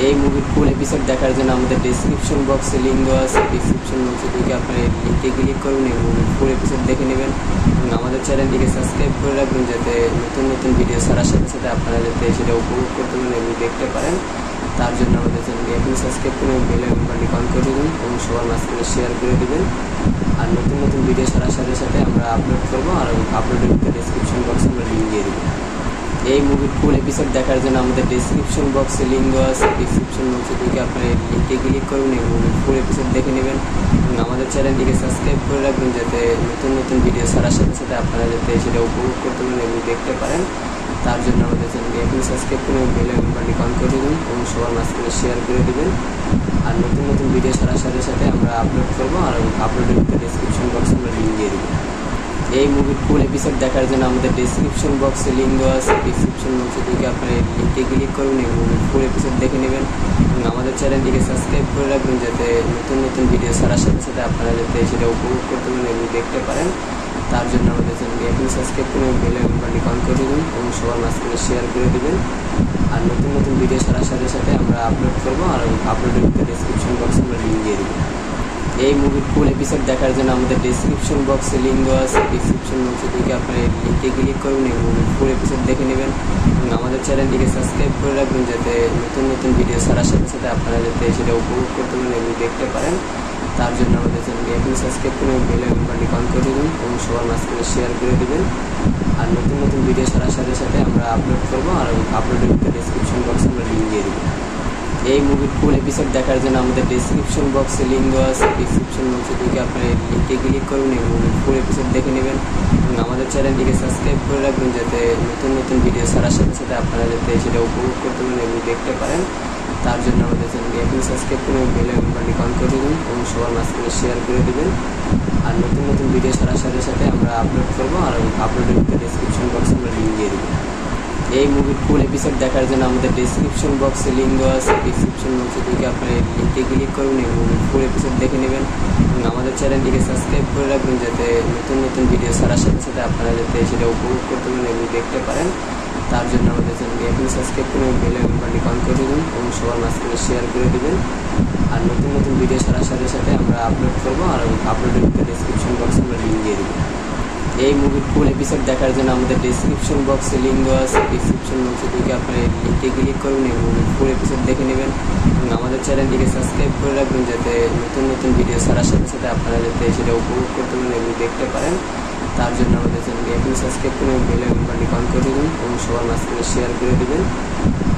এই মুভির ফুল এপিসোড দেখার জন্য আমাদের ডেসক্রিপশন বক্সে লিঙ্ক দেওয়া আছে। ডেসক্রিপশন বক্সে ঢুকে আপনারা এই লিঙ্কে ক্লিক করুন এবং মুভির ফুল এপিসোড দেখে নেবেন এবং আমাদের চ্যানেলটিকে সাবস্ক্রাইব করে রাখবেন যাতে নতুন নতুন ভিডিও ছাড়ার সাথে সাথে আপনারা যাতে সেটা উপভোগ করতে পারেন এবং দেখতে পারেন। তার জন্য আমাদের চ্যানেলটি এখন সাবস্ক্রাইব করে বেল আইকনটি অন করে দেবেন এবং সবার মাঝখানে শেয়ার করে দেবেন। আর নতুন নতুন ভিডিও ছাড়ার সাথে সাথে আমরা আপলোড করবো আর আপলোডের ডেসক্রিপশন বক্সে আমরা লিঙ্ক দিয়ে দেবো। এই মুভির ফুল এপিসোড দেখার জন্য আমাদের ডেসক্রিপশন বক্সে লিঙ্ক দেওয়া আছে। ডেসক্রিপশন বক্সে ঢুকে আপনারা এই লিঙ্কে ক্লিক করুন এবং মুভির ফুল এপিসোড দেখে নেবেন এবং আমাদের চ্যানেলটিকে সাবস্ক্রাইব করে রাখবেন যাতে নতুন নতুন ভিডিও ছাড়ার সাথে সাথে আপনারা যাতে সেটা উপভোগ করতে পারেন এবং দেখতে পারেন। তার জন্য আমাদের চ্যানেলটি এখন সাবস্ক্রাইব করে বেল আইকনটি অন করে দেবেন এবং সবার মাঝখানে শেয়ার করে দেবেন। আর নতুন নতুন ভিডিও ছাড়ার সাথে সাথে আমরা আপলোড করবো আর আপলোডের ডেসক্রিপশন বক্সে আমরা লিঙ্ক দিয়ে দেবো। এই মুভির ফুল এপিসোড দেখার জন্য আমাদের ডেসক্রিপশন বক্সে লিঙ্ক দেওয়া আছে। ডেসক্রিপশন বক্সে ঢুকে আপনারা এই লিঙ্কে ক্লিক করুন এবং মুভির ফুল এপিসোড দেখে নেবেন এবং আমাদের চ্যানেলটিকে সাবস্ক্রাইব করে রাখবেন যাতে নতুন নতুন ভিডিও ছাড়ার সাথে সাথে আপনারা যাতে সেটা উপভোগ করতে পারেন এবং দেখতে পারেন। তার জন্য আমাদের চ্যানেলটি এখন সাবস্ক্রাইব করে বেল আইকনটি অন করে দেবেন এবং সবার মাঝখানে শেয়ার করে দেবেন। আর নতুন নতুন ভিডিও ছাড়ার সাথে সাথে আমরা আপলোড করবো আর আপলোডের ডেসক্রিপশন বক্সে আমরা লিঙ্ক দিয়ে দেবো। এই মুভির ফুল এপিসোড দেখার জন্য আমাদের ডেসক্রিপশন বক্সে লিঙ্ক দেওয়া আছে। ডেসক্রিপশন বক্সে ঢুকে আপনারা এই লিঙ্কে ক্লিক করুন এবং মুভির ফুল এপিসোড দেখে নেবেন এবং আমাদের চ্যানেলটিকে সাবস্ক্রাইব করে রাখবেন যাতে নতুন নতুন ভিডিও ছাড়ার সাথে সাথে আপনারা যাতে সেটা উপভোগ করতে পারেন এবং দেখতে পারেন। তার জন্য আমাদের চ্যানেলটি এখন সাবস্ক্রাইব করে বেল আইকনটি অন করে দেবেন এবং সবার মাঝখানে শেয়ার করে দেবেন। আর নতুন নতুন ভিডিও ছাড়ার সাথে সাথে আমরা আপলোড করবো আর আপলোডের ডেসক্রিপশন বক্সে আমরা লিঙ্ক দিয়ে দেবো। এই মুভির ফুল এপিসোড দেখার জন্য আমাদের ডেসক্রিপশন বক্সে লিঙ্ক দেওয়া আছে। ডেসক্রিপশন বক্সে ঢুকে আপনারা এই লিঙ্কে ক্লিক করুন এবং মুভির ফুল এপিসোড দেখে নেবেন এবং আমাদের চ্যানেলটিকে সাবস্ক্রাইব করে রাখবেন যাতে নতুন নতুন ভিডিও ছাড়ার সাথে সাথে আপনারা যাতে সেটা উপভোগ করতে পারেন এবং দেখতে পারেন। তার জন্য আমাদের চ্যানেলটি এখন সাবস্ক্রাইব করে বেল আইকনটি অন করে দেবেন এবং সবার মাঝখানে শেয়ার করে দেবেন। আর নতুন নতুন ভিডিও ছাড়ার সাথে সাথে আমরা আপলোড করবো আর আপলোডের ডেসক্রিপশন বক্সে আমরা লিঙ্ক দিয়ে দেবো। এই মুভির ফুল এপিসোড দেখার জন্য আমাদের ডেসক্রিপশন বক্সে লিঙ্ক দেওয়া আছে। ডেসক্রিপশন বক্সে ঢুকে আপনারা এই লিঙ্কে ক্লিক করুন এবং মুভির ফুল এপিসোড দেখে নেবেন এবং আমাদের চ্যানেলটিকে সাবস্ক্রাইব করে রাখবেন যাতে নতুন নতুন ভিডিও ছাড়ার সাথে সাথে আপনারা যাতে সেটা উপভোগ করতে পারেন এবং দেখতে পারেন। তার জন্য আমাদের চ্যানেলটি এখন সাবস্ক্রাইব করে বেল আইকনটি অন করে দেবেন এবং সবার মাঝখানে শেয়ার করে দেবেন। আর নতুন নতুন ভিডিও ছাড়ার সাথে সাথে আমরা আপলোড করবো আর আপলোডের ডেসক্রিপশন বক্সে আমরা লিঙ্ক দিয়ে দেবো। এই মুভির ফুল এপিসোড দেখার জন্য আমাদের ডেসক্রিপশন বক্সে লিঙ্ক দেওয়া আছে। ডেসক্রিপশন বক্সে ঢুকে আপনারা এই লিঙ্কে ক্লিক করুন এবং মুভির ফুল এপিসোড দেখে নেবেন এবং আমাদের চ্যানেলটিকে সাবস্ক্রাইব করে রাখবেন যাতে নতুন নতুন ভিডিও ছাড়ার সাথে সাথে আপনারা যাতে সেটা উপভোগ করতে পারেন এবং দেখতে পারেন। তার জন্য আমাদের চ্যানেলটি এখন সাবস্ক্রাইব করে বেল আইকনটি অন করে দেবেন এবং সবার মাঝখানে শেয়ার করে দেবেন।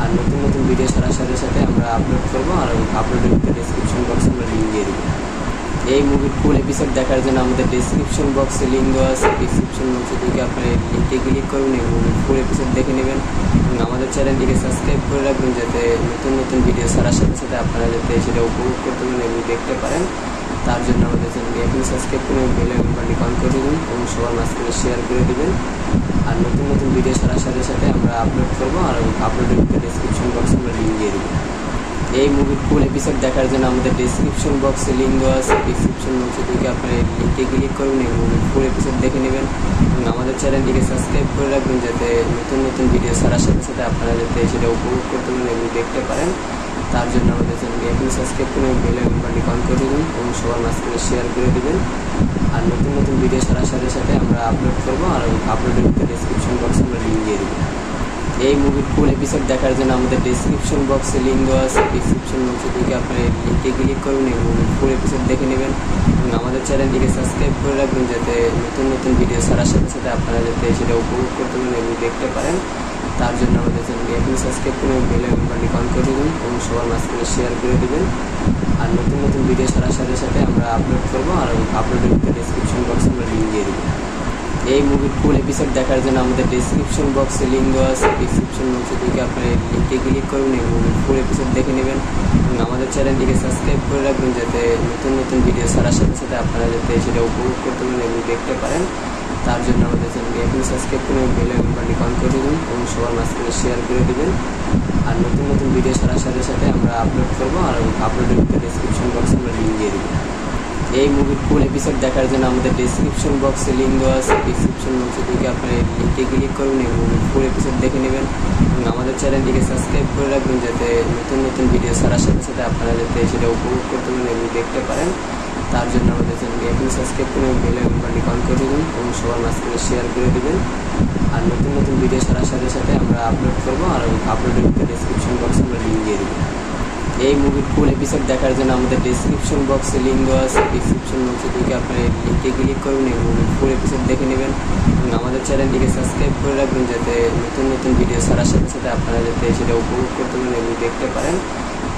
আর নতুন নতুন ভিডিও ছাড়ার সাথে সাথে আমরা আপলোড করবো আর আপলোডের ডেসক্রিপশন বক্সে আমরা লিঙ্ক দিয়ে দেবো। এই মুভির ফুল এপিসোড দেখার জন্য আমাদের ডেসক্রিপশন বক্সে লিঙ্ক দেওয়া আছে। ডেসক্রিপশন বক্সে ঢুকে আপনারা এই লিঙ্কে ক্লিক করুন এবং মুভির ফুল এপিসোড দেখে নেবেন এবং আমাদের চ্যানেলটিকে সাবস্ক্রাইব করে রাখবেন যাতে নতুন নতুন ভিডিও ছাড়ার সাথে সাথে আপনারা যাতে সেটা উপভোগ করতে পারেন এবং দেখতে পারেন। তার জন্য আমাদের চ্যানেলটি এখন সাবস্ক্রাইব করে বেল আইকনটি অন করে দেবেন এবং সবার মাঝখানে শেয়ার করে দেবেন। আর নতুন নতুন ভিডিও ছাড়ার সাথে সাথে আমরা আপলোড করবো আর আপলোডের ডেসক্রিপশন বক্সে আমরা লিঙ্ক দিয়ে দেবো। এই মুভির ফুল এপিসোড দেখার জন্য আমাদের ডেসক্রিপশন বক্সে লিঙ্ক দেওয়া আছে। ডেসক্রিপশন বক্সে ঢুকে আপনারা এই লিঙ্কে ক্লিক করুন এবং মুভির ফুল এপিসোড দেখে নেবেন এবং আমাদের চ্যানেলটিকে সাবস্ক্রাইব করে রাখবেন যাতে নতুন নতুন ভিডিও ছাড়ার সাথে সাথে আপনারা যাতে সেটা উপভোগ করতে পারেন এবং দেখতে পারেন। তার জন্য আমাদের চ্যানেলটি এখন সাবস্ক্রাইব করে বেল আইকনটি অন করে দেবেন এবং সবার মাঝখানে শেয়ার করে দেবেন। আর নতুন নতুন ভিডিও ছাড়ার সাথে সাথে আমরা আপলোড করবো আর আপলোডের ডেসক্রিপশন বক্সে আমরা লিঙ্ক দিয়ে দেবো। এই মুভির ফুল এপিসোড দেখার জন্য আমাদের ডেসক্রিপশন বক্সে লিঙ্ক দেওয়া আছে। ডেসক্রিপশন বক্সে ঢুকে আপনারা এই লিঙ্কে ক্লিক করুন এবং মুভির ফুল এপিসোড দেখে নেবেন এবং আমাদের চ্যানেলটিকে সাবস্ক্রাইব করে রাখবেন যাতে নতুন নতুন ভিডিও ছাড়ার সাথে সাথে আপনারা যাতে সেটা উপভোগ করতে পারেন এবং দেখতে পারেন। তার জন্য আমাদের চ্যানেলটি এখন সাবস্ক্রাইব করে বেল আইকনটি অন করে দেবেন এবং সবার মাঝখানে শেয়ার করে দেবেন। আর নতুন নতুন ভিডিও ছাড়ার সাথে সাথে আমরা আপলোড করবো আর আপলোডের ডেসক্রিপশন বক্সে আমরা লিঙ্ক দিয়ে দেবো। এই মুভির ফুল এপিসোড দেখার জন্য আমাদের ডেসক্রিপশন বক্সে লিঙ্ক দেওয়া আছে। ডেসক্রিপশন বক্সে থেকে আপনারা লিঙ্কে ক্লিক করুন এবং ফুল এপিসোড দেখে নেবেন এবং আমাদের চ্যানেলটিকে সাবস্ক্রাইব করে রাখবেন, যাতে নতুন নতুন ভিডিও ছাড়ার সাথে সাথে আপনারা যাতে সেটা উপভোগ করতে পারেন এবং দেখতে পারেন। তার জন্য আমাদের চ্যানেলটি এখন সাবস্ক্রাইব করে বেল আইকনটি অন করে দেবেন এবং সবার মাঝখানে শেয়ার করে দেবেন। আর নতুন নতুন ভিডিও ছাড়ার সাথে সাথে আমরা আপলোড করবো, আর আপলোডের ডেসক্রিপশন বক্সে আমরা লিঙ্ক দিয়ে দেবো। এই মুভির ফুল এপিসোড দেখার জন্য আমাদের ডেসক্রিপশন বক্সে লিঙ্ক দেওয়া আছে। ডেসক্রিপশন বক্সে থেকে আপনারা লিঙ্কে ক্লিক করুন এবং ফুল এপিসোড দেখে নেবেন এবং আমাদের চ্যানেলটিকে সাবস্ক্রাইব করে রাখবেন, যাতে নতুন নতুন ভিডিও ছাড়ার সাথে সাথে আপনারা যাতে সেটা উপভোগ করতে পারেন এবং দেখতে পারেন। তার জন্য আমাদের চ্যানেলটি এখন সাবস্ক্রাইব করে বেল আইকনটি অন করে দেবেন এবং সবার মাঝখানে শেয়ার করে দেবেন। আর নতুন নতুন ভিডিও ছাড়ার সাথে সাথে আমরা আপলোড করবো, আর আপলোডের ডেসক্রিপশন বক্সে আমরা লিঙ্ক দিয়ে দেবো। এই মুভির ফুল এপিসোড দেখার জন্য আমাদের ডেসক্রিপশন বক্সে লিঙ্ক দেওয়া আছে। ডেসক্রিপশন বক্সে থেকে আপনারা লিঙ্কে ক্লিক করুন এবং ফুল এপিসোড দেখে নেবেন এবং আমাদের চ্যানেলটিকে সাবস্ক্রাইব করে রাখবেন, যাতে নতুন নতুন ভিডিও ছাড়ার সাথে সাথে আপনারা যাতে সেটা উপভোগ করতে পারেন এবং দেখতে পারেন।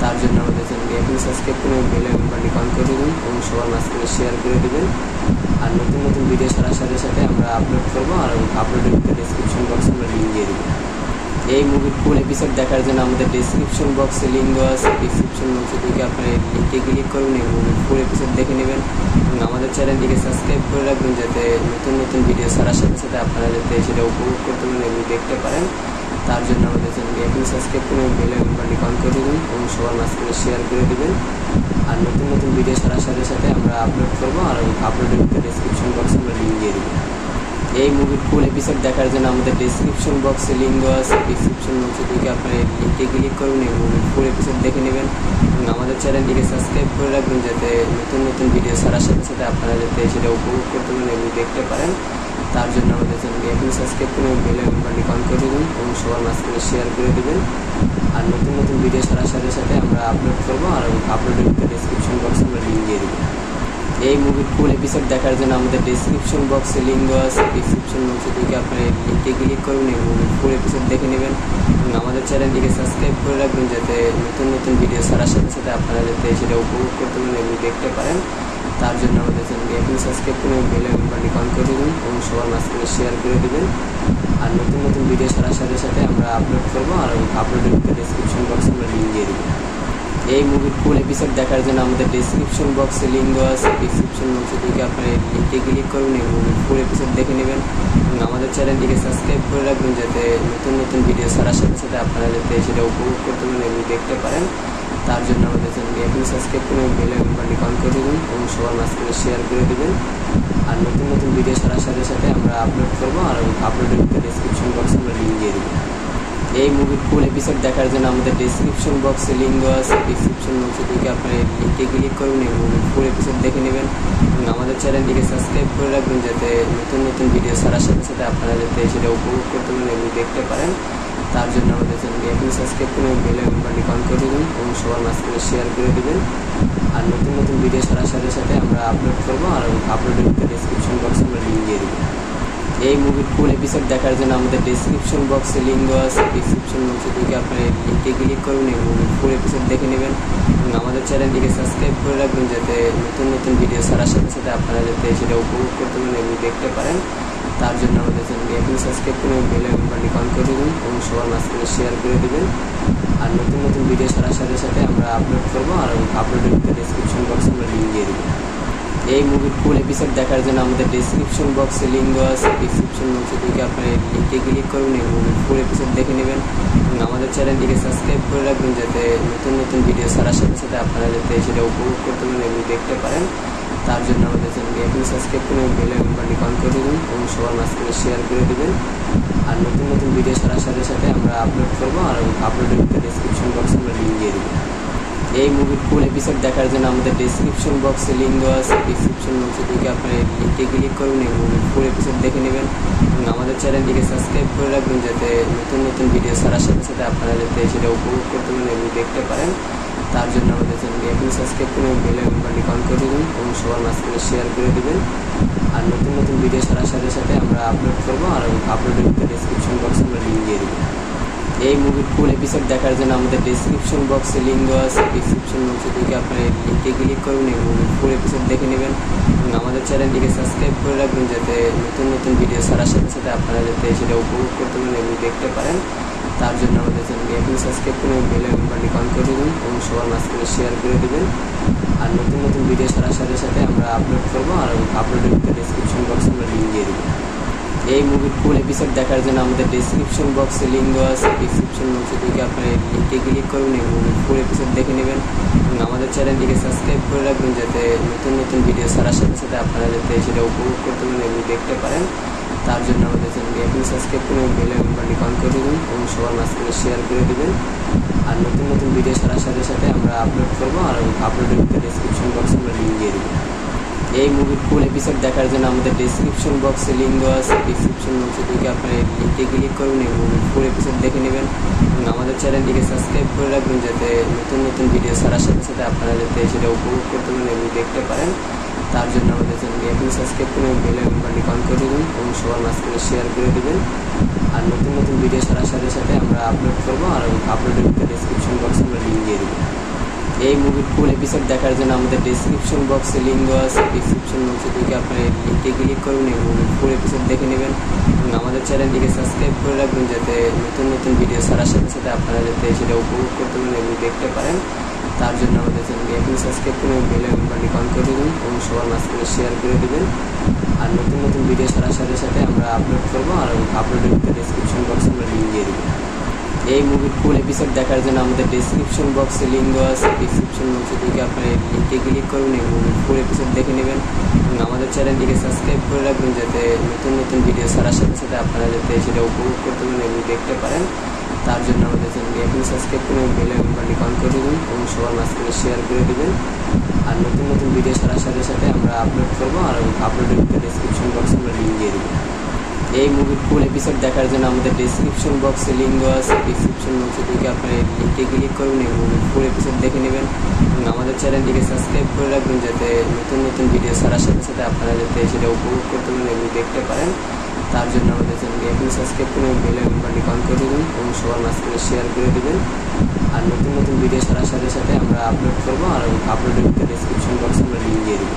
তার জন্য আমাদের চ্যানেলটি এখন সাবস্ক্রাইব করে বেল আইকনটি অন করে দেবেন এবং সবার মাঝখানে শেয়ার করে দেবেন। আর নতুন নতুন ভিডিও ছাড়ার সাথে সাথে আমরা আপলোড করবো, আর আপলোডের ডেসক্রিপশন বক্সে আমরা লিঙ্ক দিয়ে দেবো। এই মুভির ফুল এপিসোড দেখার জন্য আমাদের ডেসক্রিপশন বক্সে লিঙ্ক দেওয়া আছে। ডেসক্রিপশন বক্সে থেকে আপনারা লিঙ্কে ক্লিক করুন এবং ফুল এপিসোড দেখে নেবেন এবং আমাদের চ্যানেলটিকে সাবস্ক্রাইব করে রাখবেন, যাতে নতুন নতুন ভিডিও ছাড়ার সাথে সাথে আপনারা যাতে সেটা উপভোগ করতে পারেন এবং দেখতে পারেন। তার জন্য আমাদের চ্যানেলটি এখন সাবস্ক্রাইব করে বেল আইকনটি অন করে দেবেন এবং সবার মাঝখানে শেয়ার করে দেবেন। আর নতুন নতুন ভিডিও ছাড়ার সাথে সাথে আমরা আপলোড করবো, আর আপলোডের ডেসক্রিপশন বক্সে আমরা লিঙ্ক দিয়ে দেবো। এই মুভির ফুল এপিসোড দেখার জন্য আমাদের ডেসক্রিপশন বক্সে লিঙ্ক দেওয়া আছে। ডেসক্রিপশন বক্সে থেকে আপনারা লিঙ্কে ক্লিক করুন এবং ফুল এপিসোড দেখে নেবেন এবং আমাদের চ্যানেলটিকে সাবস্ক্রাইব করে রাখবেন, যাতে নতুন নতুন ভিডিও ছাড়ার সাথে সাথে আপনারা যাতে সেটা উপভোগ করতে পারেন এবং দেখতে পারেন। তার জন্য আমাদের চ্যানেলটি এখন সাবস্ক্রাইব করে বেল আইকনটি অন করে দেবেন এবং সবার মাঝখানে শেয়ার করে দেবেন। আর নতুন নতুন ভিডিও ছাড়ার সাথে সাথে আমরা আপলোড করবো, আর আপলোডের ডেসক্রিপশন বক্সে আমরা লিঙ্ক দিয়ে দেবো। এই মুভির ফুল এপিসোড দেখার জন্য আমাদের ডেসক্রিপশন বক্সে লিঙ্ক দেওয়া আছে। ডেসক্রিপশন বক্সে থেকে আপনারা লিঙ্কে ক্লিক করুন এবং ফুল এপিসোড দেখে নেবেন এবং আমাদের চ্যানেলটিকে সাবস্ক্রাইব করে রাখবেন, যাতে নতুন নতুন ভিডিও ছাড়ার সাথে সাথে আপনারা যাতে সেটা উপভোগ করতে পারেন এবং দেখতে পারেন। তার জন্য আমাদের চ্যানেলটি এখন সাবস্ক্রাইব করে বেল আইকনটি অন করে দেবেন এবং সবার মাঝখানে শেয়ার করে দেবেন। আর নতুন নতুন ভিডিও ছাড়ার সাথে সাথে আমরা আপলোড করবো, আর আপলোডের ডেসক্রিপশন বক্সে আমরা লিঙ্ক দিয়ে দেবো। এই মুভির ফুল এপিসোড দেখার জন্য আমাদের ডেসক্রিপশন বক্সে লিঙ্ক দেওয়া আছে। ডেসক্রিপশন বক্সে থেকে আপনারা লিঙ্কে ক্লিক করুন এবং ফুল এপিসোড দেখে নেবেন এবং আমাদের চ্যানেলটিকে সাবস্ক্রাইব করে রাখবেন, যাতে নতুন নতুন ভিডিও ছাড়ার সাথে সাথে আপনারা যাতে সেটা উপভোগ করতে পারেন এবং দেখতে পারেন। তার জন্য আমাদের চ্যানেলটি এখন সাবস্ক্রাইব করে বেল আইকনটি অন করে দেবেন এবং সবার মাঝখানে শেয়ার করে দেবেন। আর নতুন নতুন ভিডিও ছাড়ার সাথে সাথে আমরা আপলোড করবো, আর আপলোডের ডেসক্রিপশন বক্সে আমরা লিঙ্ক দিয়ে দেবো। এই মুভির ফুল এপিসোড দেখার জন্য আমাদের ডেসক্রিপশন বক্সে লিঙ্ক দেওয়া আছে। ডেসক্রিপশন বক্সে থেকে আপনারা লিঙ্কে ক্লিক করুন এবং ফুল এপিসোড দেখে নেবেন এবং আমাদের চ্যানেলটিকে সাবস্ক্রাইব করে রাখবেন, যাতে নতুন নতুন ভিডিও ছাড়ার সাথে সাথে আপনারা যাতে সেটা উপভোগ করতে পারেন এবং দেখতে পারেন। তার জন্য আমাদের চ্যানেলটি এখন সাবস্ক্রাইব করে বেল আইকনটি অন করে দেবেন এবং সবার মাঝখানে শেয়ার করে দেবেন। আর নতুন নতুন ভিডিও ছাড়ার সাথে সাথে আমরা আপলোড করবো, আর আপলোডের ডেসক্রিপশন বক্সে আমরা লিঙ্ক দিয়ে দেবো। এই মুভির ফুল এপিসোড দেখার জন্য আমাদের ডেসক্রিপশন বক্সে লিঙ্ক দেওয়া আছে। ডেসক্রিপশন বক্সে থেকে আপনারা লিঙ্কে ক্লিক করুন এবং ফুল এপিসোড দেখে নেবেন এবং আমাদের চ্যানেলটিকে সাবস্ক্রাইব করে রাখবেন, যাতে নতুন নতুন ভিডিও ছাড়ার সাথে সাথে আপনারা যাতে সেটা উপভোগ করতে পারেন এবং দেখতে পারেন। তার জন্য আমাদের চ্যানেলটি এখন সাবস্ক্রাইব করে বেল আইকনটি অন করে দেবেন এবং সবার মাঝখানে শেয়ার করে দেবেন। আর নতুন নতুন ভিডিও ছাড়ার সাথে সাথে আমরা আপলোড করবো, আর আপলোডের ডেসক্রিপশন বক্সে আমরা লিঙ্ক দিয়ে দেবো। এই মুভির ফুল এপিসোড দেখার জন্য আমাদের ডেসক্রিপশন বক্সে লিঙ্ক দেওয়া আছে। ডেসক্রিপশন বক্সে থেকে আপনারা লিঙ্কে ক্লিক করুন এবং ফুল এপিসোড দেখে নেবেন এবং আমাদের চ্যানেলটিকে সাবস্ক্রাইব করে রাখবেন, যাতে নতুন নতুন ভিডিও ছাড়ার সাথে সাথে আপনারা যাতে সেটা উপভোগ করতে পারেন এবং দেখতে পারেন। তার জন্য আমাদের চ্যানেলটি এখন সাবস্ক্রাইব করে বেল আইকনটি অন করে দেবেন এবং সবার মাঝখানে শেয়ার করে দেবেন। আর নতুন নতুন ভিডিও ছাড়ার সাথে সাথে আমরা আপলোড করবো, আর আপলোডের ডেসক্রিপশন বক্সে আমরা লিঙ্ক দিয়ে দেবো। এই মুভির ফুল এপিসোড দেখার জন্য আমাদের ডেসক্রিপশন বক্সে লিঙ্ক দেওয়া আছে। ডেসক্রিপশন বক্সে থেকে আপনারা লিঙ্কে ক্লিক করুন এবং ফুল এপিসোড দেখে নেবেন এবং আমাদের চ্যানেলটিকে সাবস্ক্রাইব করে রাখবেন, যাতে নতুন নতুন ভিডিও ছাড়ার সাথে সাথে আপনারা যাতে সেটা উপভোগ করতে পারেন এবং দেখতে পারেন। তার জন্য আমাদের চ্যানেলটি এখন সাবস্ক্রাইব করে বেল আইকনটি অন করে দেবেন এবং সবার মাঝখানে শেয়ার করে দেবেন। আর নতুন নতুন ভিডিও ছাড়ার সাথে সাথে আমরা আপলোড করবো, আর আপলোডের ডেসক্রিপশন বক্সে আমরা লিঙ্ক দিয়ে দেবো। এই মুভির ফুল এপিসোড দেখার জন্য আমাদের ডেসক্রিপশন বক্সে লিঙ্ক দেওয়া আছে। ডেসক্রিপশন বক্সে ঢুকে আপনারা এই লিঙ্কে ক্লিক করুন এবং ফুল এপিসোড দেখে নেবেন এবং আমাদের চ্যানেলটিকে সাবস্ক্রাইব করে রাখবেন যাতে নতুন নতুন ভিডিও ছাড়ার সাথে সাথে আপনারা যাতে সেটা উপভোগ করতে পারেন এবং দেখতে পারেন। তার জন্য আমাদের চ্যানেলটি এখন সাবস্ক্রাইব করে বেল আইকনটি অন করে দেবেন এবং সবার মাঝখানে শেয়ার করে দেবেন। আর নতুন নতুন ভিডিও ছাড়ার সাথে সাথে আমরা আপলোড করবো আর আপলোডের ডেসক্রিপশন বক্সে আমরা লিঙ্ক দিয়ে দেবো। এই মুভির ফুল এপিসোড দেখার জন্য আমাদের ডেসক্রিপশন বক্সে লিঙ্ক দেওয়া আছে। ডেসক্রিপশন বক্সে ঢুকে আপনারা এই লিঙ্কে ক্লিক করুন এবং ফুল এপিসোড দেখে নেবেন এবং আমাদের চ্যানেলটিকে সাবস্ক্রাইব করে রাখবেন যাতে নতুন নতুন ভিডিও ছাড়ার সাথে সাথে আপনারা যাতে সেটা উপভোগ করতে পারেন এবং দেখতে পারেন। তার জন্য আমাদের চ্যানেলটি এখন সাবস্ক্রাইব করে বেল আইকনটি অন করে দেবেন এবং সবার মাঝখানে শেয়ার করে দেবেন। আর নতুন নতুন ভিডিও ছাড়ার সাথে সাথে আমরা আপলোড করবো আর আপলোডের ডেসক্রিপশন বক্সে আমরা লিঙ্ক দিয়ে দেবো। এই মুভির ফুল এপিসোড দেখার জন্য আমাদের ডেসক্রিপশন বক্সে লিঙ্ক দেওয়া আছে। ডেসক্রিপশন বক্সে ঢুকে আপনারা এই লিঙ্কে ক্লিক করুন এবং ফুল এপিসোড দেখে নেবেন এবং আমাদের চ্যানেলটিকে সাবস্ক্রাইব করে রাখবেন যাতে নতুন নতুন ভিডিও ছাড়ার সাথে সাথে আপনারা যাতে সেটা উপভোগ করতে পারেন এবং দেখতে পারেন। তার জন্য আমাদের চ্যানেলটি এখন সাবস্ক্রাইব করে বেল আইকনটি অন করে দেবেন এবং সবার মাঝখানে শেয়ার করে দেবেন। আর নতুন নতুন ভিডিও ছাড়ার সাথে সাথে আমরা আপলোড করবো আর আপলোডের ডেসক্রিপশন বক্সে আমরা লিঙ্ক দিয়ে দেবো। এই মুভির ফুল এপিসোড দেখার জন্য আমাদের ডেসক্রিপশন বক্সে লিঙ্ক দেওয়া আছে। ডেসক্রিপশন বক্সে ঢুকে আপনারা এই লিঙ্কে ক্লিক করুন এবং ফুল এপিসোড দেখে নেবেন এবং আমাদের চ্যানেলটিকে সাবস্ক্রাইব করে রাখবেন যাতে নতুন নতুন ভিডিও ছাড়ার সাথে সাথে আপনারা যাতে সেটা উপভোগ করতে পারেন এবং দেখতে পারেন। তার জন্য আমাদের চ্যানেলটি এখন সাবস্ক্রাইব করে বেল আইকনটি অন করে দেবেন এবং সবার মাঝখানে শেয়ার করে দেবেন। আর নতুন নতুন ভিডিও ছাড়ার সাথে সাথে আমরা আপলোড করবো আর আপলোডের ডেসক্রিপশন বক্সে আমরা লিঙ্ক দিয়ে দেবো। এই মুভির ফুল এপিসোড দেখার জন্য আমাদের ডেসক্রিপশন বক্সে লিঙ্ক দেওয়া আছে। ডেসক্রিপশন বক্সে ঢুকে আপনারা এই লিঙ্কে ক্লিক করুন এবং ফুল এপিসোড দেখে নেবেন এবং আমাদের চ্যানেলটিকে সাবস্ক্রাইব করে রাখবেন যাতে নতুন নতুন ভিডিও ছাড়ার সাথে সাথে আপনারা যাতে সেটা উপভোগ করতে পারেন এবং দেখতে পারেন। তার জন্য আমাদের চ্যানেলটি এখন সাবস্ক্রাইব করে বেল আইকনটি অন করে দেবেন এবং সবার মাঝখানে শেয়ার করে দেবেন। আর নতুন নতুন ভিডিও ছাড়ার সাথে সাথে আমরা আপলোড করবো আর আপলোডের ডেসক্রিপশন বক্সে আমরা লিঙ্ক দিয়ে দেবো। এই মুভির ফুল এপিসোড দেখার জন্য আমাদের ডেসক্রিপশন বক্সে লিঙ্ক দেওয়া আছে। ডেসক্রিপশন বক্সে ঢুকে আপনারা এই লিঙ্কে ক্লিক করুন এবং ফুল এপিসোড দেখে নেবেন এবং আমাদের চ্যানেলটিকে সাবস্ক্রাইব করে রাখবেন যাতে নতুন নতুন ভিডিও ছাড়ার সাথে সাথে আপনারা যাতে সেটা উপভোগ করতে পারেন এবং দেখতে পারেন। তার জন্য আমাদের চ্যানেলটি এখন সাবস্ক্রাইব করে বেল আইকনটি অন করে দেবেন এবং সবার মাঝখানে শেয়ার করে দেবেন। আর নতুন নতুন ভিডিও ছাড়ার সাথে সাথে আমরা আপলোড করবো আর আপলোডের ডেসক্রিপশন বক্সে আমরা লিঙ্ক দিয়ে দেবো।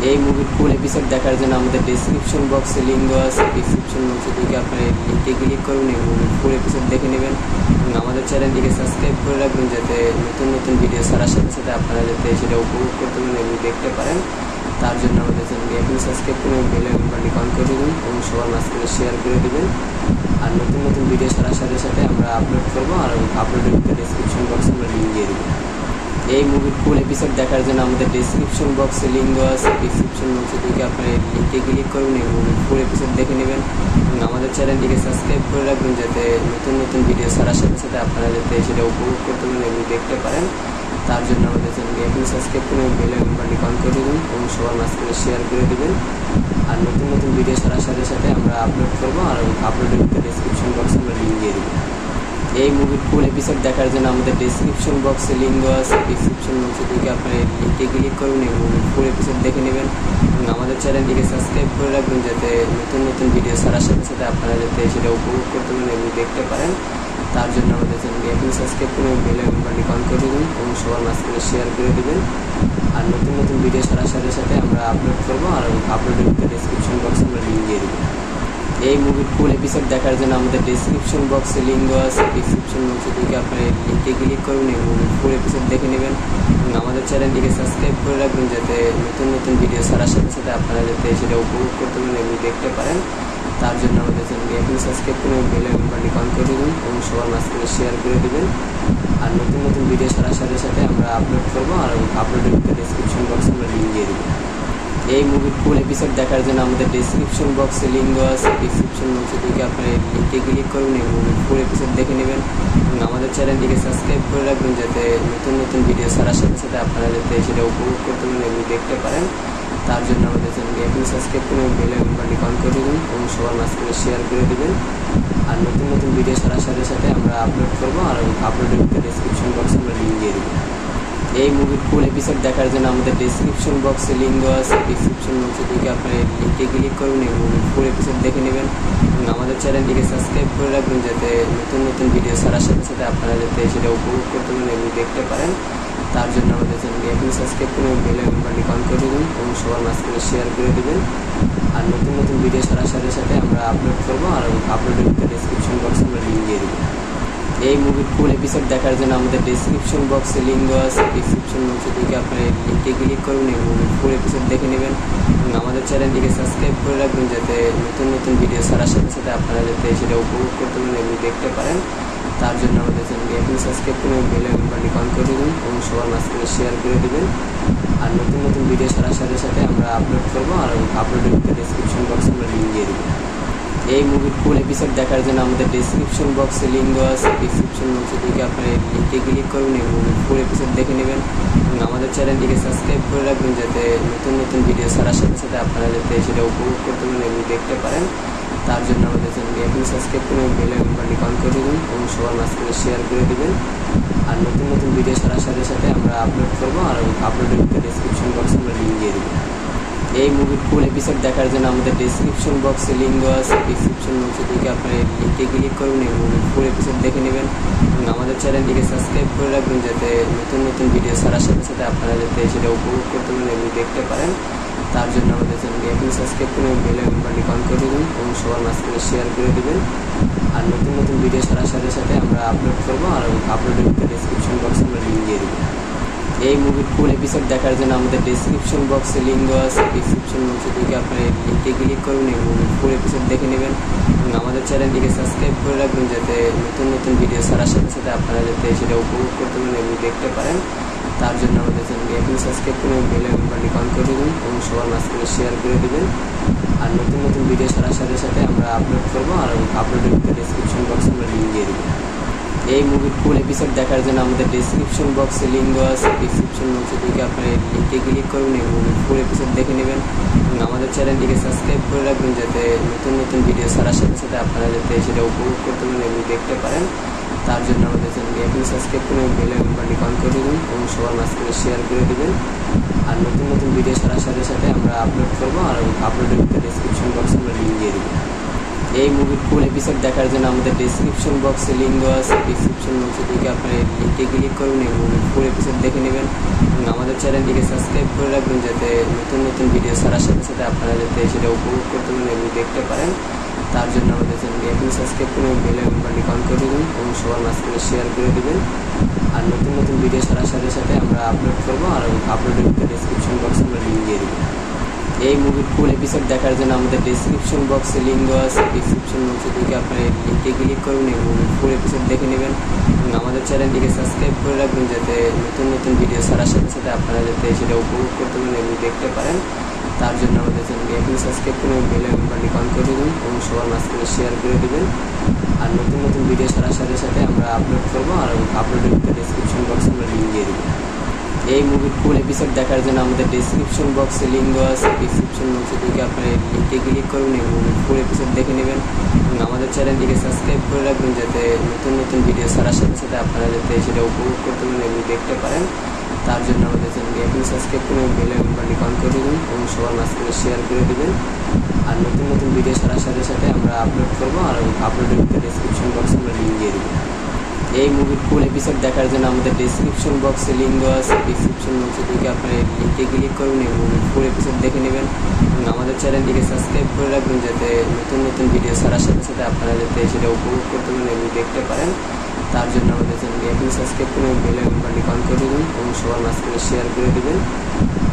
এই মুভির ফুল এপিসোড দেখার জন্য আমাদের ডেসক্রিপশন বক্সে লিঙ্ক দেওয়া আছে। ডেসক্রিপশন বক্সে ঢুকে আপনারা এই লিঙ্কে ক্লিক করুন এবং ফুল এপিসোড দেখে নেবেন এবং আমাদের চ্যানেলটিকে সাবস্ক্রাইব করে রাখবেন যাতে নতুন নতুন ভিডিও ছাড়ার সাথে সাথে আপনারা যাতে সেটা উপভোগ করতে পারেন এবং দেখতে পারেন। তার জন্য আমাদের চ্যানেলটি এখন সাবস্ক্রাইব করে বেল আইকনটি অন করে দেবেন এবং সবার মাঝখানে শেয়ার করে দেবেন। আর নতুন নতুন ভিডিও ছাড়ার সাথে সাথে আমরা আপলোড করবো আর আপলোডের ডেসক্রিপশন বক্সে আমরা লিঙ্ক দিয়ে দেবো। এই মুভির ফুল এপিসোড দেখার জন্য আমাদের ডেসক্রিপশন বক্সে লিঙ্ক দেওয়া আছে। ডেসক্রিপশন বক্সে ঢুকে আপনারা এই লিঙ্কে ক্লিক করুন এবং ফুল এপিসোড দেখে নেবেন এবং আমাদের চ্যানেলটিকে সাবস্ক্রাইব করে রাখবেন যাতে নতুন নতুন ভিডিও ছাড়ার সাথে সাথে আপনারা যাতে সেটা উপভোগ করতে পারেন এবং দেখতে পারেন। তার জন্য আমাদের চ্যানেলটি এখন সাবস্ক্রাইব করে বেল আইকনটি অন করে দেবেন এবং সবার মাঝখানে শেয়ার করে দেবেন। আর নতুন নতুন ভিডিও ছাড়ার সাথে সাথে আমরা আপলোড করবো আর আপলোডের ডেসক্রিপশন বক্সে আমরা লিঙ্ক দিয়ে দেবো। এই মুভির ফুল এপিসোড দেখার জন্য আমাদের ডেসক্রিপশন বক্সে লিঙ্ক দেওয়া আছে। ডেসক্রিপশন বক্সে ঢুকে আপনারা এই লিঙ্কে ক্লিক করুন এবং ফুল এপিসোড দেখে নেবেন এবং আমাদের চ্যানেলটিকে সাবস্ক্রাইব করে রাখবেন যাতে নতুন নতুন ভিডিও ছাড়ার সাথে সাথে আপনারা যাতে সেটা উপভোগ করতে পারেন এবং দেখতে পারেন। তার জন্য আমাদের চ্যানেলটি এখন সাবস্ক্রাইব করে বেল আইকনটি অন করে দেবেন এবং সবার মাঝখানে শেয়ার করে দেবেন। আর নতুন নতুন ভিডিও ছাড়ার সাথে সাথে আমরা আপলোড করবো আর আপলোডের ডেসক্রিপশন বক্সে আমরা লিঙ্ক দিয়ে দেবো। এই মুভির ফুল এপিসোড দেখার জন্য আমাদের ডেসক্রিপশন বক্সে লিঙ্ক দেওয়া আছে। ডেসক্রিপশন বক্সে ঢুকে আপনারা এই লিঙ্কে ক্লিক করুন এবং ফুল এপিসোড দেখে নেবেন এবং আমাদের চ্যানেলটিকে সাবস্ক্রাইব করে রাখবেন যাতে নতুন নতুন ভিডিও ছাড়ার সাথে সাথে আপনারা যাতে সেটা উপভোগ করতে পারেন এবং দেখতে পারেন। তার জন্য আমাদের চ্যানেলটি এখন সাবস্ক্রাইব করে বেল আইকনটি অন করে দেবেন এবং সবার মাঝখানে শেয়ার করে দেবেন। আর নতুন নতুন ভিডিও ছাড়ার সাথে সাথে আমরা আপলোড করবো আর আপলোডের ডেসক্রিপশন বক্সে আমরা লিঙ্ক দিয়ে দেবো। এই মুভির ফুল এপিসোড দেখার জন্য আমাদের ডেসক্রিপশন বক্সে লিঙ্ক দেওয়া আছে। ডেসক্রিপশন বক্সে ঢুকে আপনারা এই লিঙ্কে ক্লিক করুন এবং ফুল এপিসোড দেখে নেবেন এবং আমাদের চ্যানেলটিকে সাবস্ক্রাইব করে রাখবেন যাতে নতুন নতুন ভিডিও ছাড়ার সাথে সাথে আপনারা যাতে সেটা উপভোগ করতে পারেন এবং দেখতে পারেন। তার জন্য আমাদের চ্যানেলটি এখন সাবস্ক্রাইব করে বেল আইকনটি অন করে দেবেন এবং সবার মাঝখানে শেয়ার করে দেবেন। আর নতুন নতুন ভিডিও ছাড়ার সাথে সাথে আমরা আপলোড করবো আর আপলোডের ডেসক্রিপশন বক্সে আমরা লিঙ্ক দিয়ে দেবো। এই মুভির ফুল এপিসোড দেখার জন্য আমাদের ডেসক্রিপশন বক্সে লিঙ্ক দেওয়া আছে। ডেসক্রিপশন বক্সে ঢুকে আপনারা লিঙ্কে ক্লিক করুন এবং ফুল এপিসোড দেখে নেবেন এবং আমাদের চ্যানেলটিকে সাবস্ক্রাইব করে রাখবেন, যাতে নতুন নতুন ভিডিও ছাড়ার সাথে সাথে আপনারা যাতে সেটা উপভোগ করতে পারেন এবং দেখতে পারেন। তার জন্য আমাদের চ্যানেলটি এখন সাবস্ক্রাইব করুন এবং বেল আইকনটি অন করে দেবেন এবং সবার মাঝখানে শেয়ার করে দেবেন। আর নতুন নতুন ভিডিও ছাড়ার সাথে সাথে আমরা আপলোড করবো, আর আপলোডের ডেসক্রিপশন বক্সে আমরা লিঙ্ক দিয়ে দেবো। এই মুভির ফুল এপিসোড দেখার জন্য আমাদের ডেসক্রিপশন বক্সে লিঙ্ক দেওয়া আছে। ডেসক্রিপশন বক্সে থেকে আপনারা লিঙ্কে ক্লিক করুন এবং ফুল এপিসোড দেখে নেবেন এবং আমাদের চ্যানেলটিকে সাবস্ক্রাইব করে রাখবেন, যাতে নতুন নতুন ভিডিও ছাড়ার সাথে সাথে আপনারা যাতে সেটা উপভোগ করতে পারেন এবং দেখতে পারেন। তার জন্য আমাদের চ্যানেলটি এখন সাবস্ক্রাইব করুন এবং বেল আইকনটি অন করে দেবেন এবং সবার মাঝখানে শেয়ার করে দেবেন। আর নতুন নতুন ভিডিও ছাড়ার সাথে সাথে আমরা আপলোড করবো, আর আপলোডের ডেসক্রিপশন বক্সে আমরা লিঙ্ক দিয়ে দেবো। এই মুভির ফুল এপিসোড দেখার জন্য আমাদের ডেসক্রিপশন বক্সে লিঙ্ক দেওয়া আছে। ডেসক্রিপশন বক্সে থেকে আপনারা লিঙ্কে ক্লিক করুন এবং ফুল এপিসোড দেখে নেবেন এবং আমাদের চ্যানেলটিকে সাবস্ক্রাইব করে রাখবেন, যাতে নতুন নতুন ভিডিও ছাড়ার সাথে সাথে আপনারা যাতে সেটা উপভোগ করতে পারেন এবং দেখতে পারেন। তার জন্য আমাদের চ্যানেলটি এখন সাবস্ক্রাইব করুন এবং বেল আইকনটি অন করে দেবেন এবং সবার মাঝখানে শেয়ার করে দেবেন। আর নতুন নতুন ভিডিও ছাড়ার সাথে সাথে আমরা আপলোড করবো, আর আপলোডের ডেসক্রিপশন বক্সে আমরা লিঙ্ক দিয়ে দেবো। এই মুভির ফুল এপিসোড দেখার জন্য আমাদের ডেসক্রিপশন বক্সে লিঙ্ক দেওয়া আছে। ডেসক্রিপশন বক্সে থেকে আপনারা লিঙ্কে ক্লিক করুন এবং ফুল এপিসোড দেখে নেবেন এবং আমাদের চ্যানেলটিকে সাবস্ক্রাইব করে রাখবেন, যাতে নতুন নতুন ভিডিও ছাড়ার সাথে সাথে আপনারা যাতে সেটা উপভোগ করতে পারেন এবং দেখতে পারেন। তার জন্য আমাদের চ্যানেলটি এখন সাবস্ক্রাইব করুন এবং বেল আইকনটি অন করে দেবেন এবং সবার মাঝখানে শেয়ার করে দেবেন। আর নতুন নতুন ভিডিও ছাড়ার সাথে সাথে আমরা আপলোড করবো, আর আপলোডের ডেসক্রিপশন বক্সে আমরা লিঙ্ক দিয়ে দেবো। এই মুভির ফুল এপিসোড দেখার জন্য আমাদের ডেসক্রিপশন বক্সে লিঙ্ক দেওয়া আছে। ডেসক্রিপশন বক্সে থেকে আপনারা লিঙ্কে ক্লিক করুন এবং ফুল এপিসোড দেখে নেবেন এবং আমাদের চ্যানেলটিকে সাবস্ক্রাইব করে রাখবেন, যাতে নতুন নতুন ভিডিও ছাড়ার সাথে সাথে আপনারা যাতে সেটা উপভোগ করতে পারেন এবং দেখতে পারেন। তার জন্য আমাদের চ্যানেলটি এখন সাবস্ক্রাইব করুন এবং বেল আইকনটি অন করে দেবেন এবং সবার মাঝখানে শেয়ার করে দেবেন। আর নতুন নতুন ভিডিও ছাড়ার সাথে সাথে আমরা আপলোড করবো, আর আপলোডের ডেসক্রিপশন বক্সে আমরা লিঙ্ক দিয়ে দেবো। এই মুভির ফুল এপিসোড দেখার জন্য আমাদের ডেসক্রিপশন বক্সে লিঙ্ক দেওয়া আছে। ডেসক্রিপশন বক্সে থেকে আপনারা লিঙ্কে ক্লিক করুন এবং ফুল এপিসোড দেখে নেবেন এবং আমাদের চ্যানেলটিকে সাবস্ক্রাইব করে রাখবেন, যাতে নতুন নতুন ভিডিও ছাড়ার সাথে সাথে আপনারা যাতে সেটা উপভোগ করতে পারেন এবং দেখতে পারেন। তার জন্য আমাদের চ্যানেলটি এখন সাবস্ক্রাইব করুন এবং বেল আইকনটি অন করে দেবেন এবং সবার মাঝখানে শেয়ার করে দেবেন। আর নতুন নতুন ভিডিও ছাড়ার সাথে সাথে আমরা আপলোড করবো, আর আপলোডের ডেসক্রিপশন বক্সে আমরা লিঙ্ক দিয়ে দেবো। এই মুভির ফুল এপিসোড দেখার জন্য আমাদের ডেসক্রিপশন বক্সে লিঙ্ক দেওয়া আছে। ডেসক্রিপশন বক্সে থেকে আপনারা লিঙ্কে ক্লিক করুন এবং ফুল এপিসোড দেখে নেবেন এবং আমাদের চ্যানেলটিকে সাবস্ক্রাইব করে রাখবেন, যাতে নতুন নতুন ভিডিও ছাড়ার সাথে সাথে আপনারা যাতে সেটা উপভোগ করতে পারেন এবং দেখতে পারেন। তার জন্য আমাদের চ্যানেলটি এখন সাবস্ক্রাইব করুন এবং বেল আইকনটি অন করে দেবেন এবং সবার মাঝখানে শেয়ার করে দেবেন। আর নতুন নতুন ভিডিও ছাড়ার সাথে সাথে আমরা আপলোড করবো, আর আপলোডের ডেসক্রিপশন বক্সে আমরা লিঙ্ক দিয়ে দেবো। এই মুভির ফুল এপিসোড দেখার জন্য আমাদের ডেসক্রিপশন বক্সে লিঙ্ক দেওয়া আছে। ডেসক্রিপশন বক্সে থেকে আপনারা লিঙ্কে ক্লিক করুন এবং ফুল এপিসোড দেখে নেবেন এবং আমাদের চ্যানেলটিকে সাবস্ক্রাইব করে রাখবেন, যাতে নতুন নতুন ভিডিও ছাড়ার সাথে সাথে আপনারা যাতে সেটা উপভোগ করতে পারেন এবং দেখতে পারেন। তার জন্য আমাদের চ্যানেলটি এখন সাবস্ক্রাইব করুন এবং বেল আইকনটি অন করে দেবেন এবং সবার মাঝখানে শেয়ার করে দেবেন। আর নতুন নতুন ভিডিও ছাড়ার সাথে সাথে আমরা আপলোড করবো, আর আপলোডের ডেসক্রিপশন বক্সে আমরা লিঙ্ক দিয়ে দেবো। এই মুভির ফুল এপিসোড দেখার জন্য আমাদের ডেসক্রিপশন বক্সে লিঙ্ক দেওয়া আছে। ডেসক্রিপশন বক্সে থেকে আপনারা লিঙ্কে ক্লিক করুন এবং ফুল এপিসোড দেখে নেবেন এবং আমাদের চ্যানেলটিকে সাবস্ক্রাইব করে রাখবেন, যাতে নতুন নতুন ভিডিও ছাড়ার সাথে সাথে আপনারা যাতে সেটা উপভোগ করতে পারেন এবং দেখতে পারেন। তার জন্য আমাদের চ্যানেলটি এখন সাবস্ক্রাইব করুন এবং বেল আইকনটি অন করে দেবেন এবং সবার মাঝখানে শেয়ার করে দেবেন। আর নতুন নতুন ভিডিও ছাড়ার সাথে সাথে আমরা আপলোড করবো, আর আপলোডের ডেসক্রিপশন বক্সে আমরা লিঙ্ক দিয়ে দেবো। এই মুভির ফুল এপিসোড দেখার জন্য আমাদের ডেসক্রিপশন বক্সে লিঙ্ক দেওয়া আছে। ডেসক্রিপশন বক্সে থেকে আপনারা লিঙ্কে ক্লিক করুন এবং ফুল এপিসোড দেখে নেবেন এবং আমাদের চ্যানেলটিকে সাবস্ক্রাইব করে রাখবেন, যাতে নতুন নতুন ভিডিও ছাড়ার সাথে সাথে আপনারা যাতে সেটা উপভোগ করতে পারেন এবং দেখতে পারেন। তার জন্য আমাদের চ্যানেলটি এখন সাবস্ক্রাইব করুন এবং বেল আইকনটি অন করে দেবেন এবং সবার মাঝখানে শেয়ার করে দেবেন।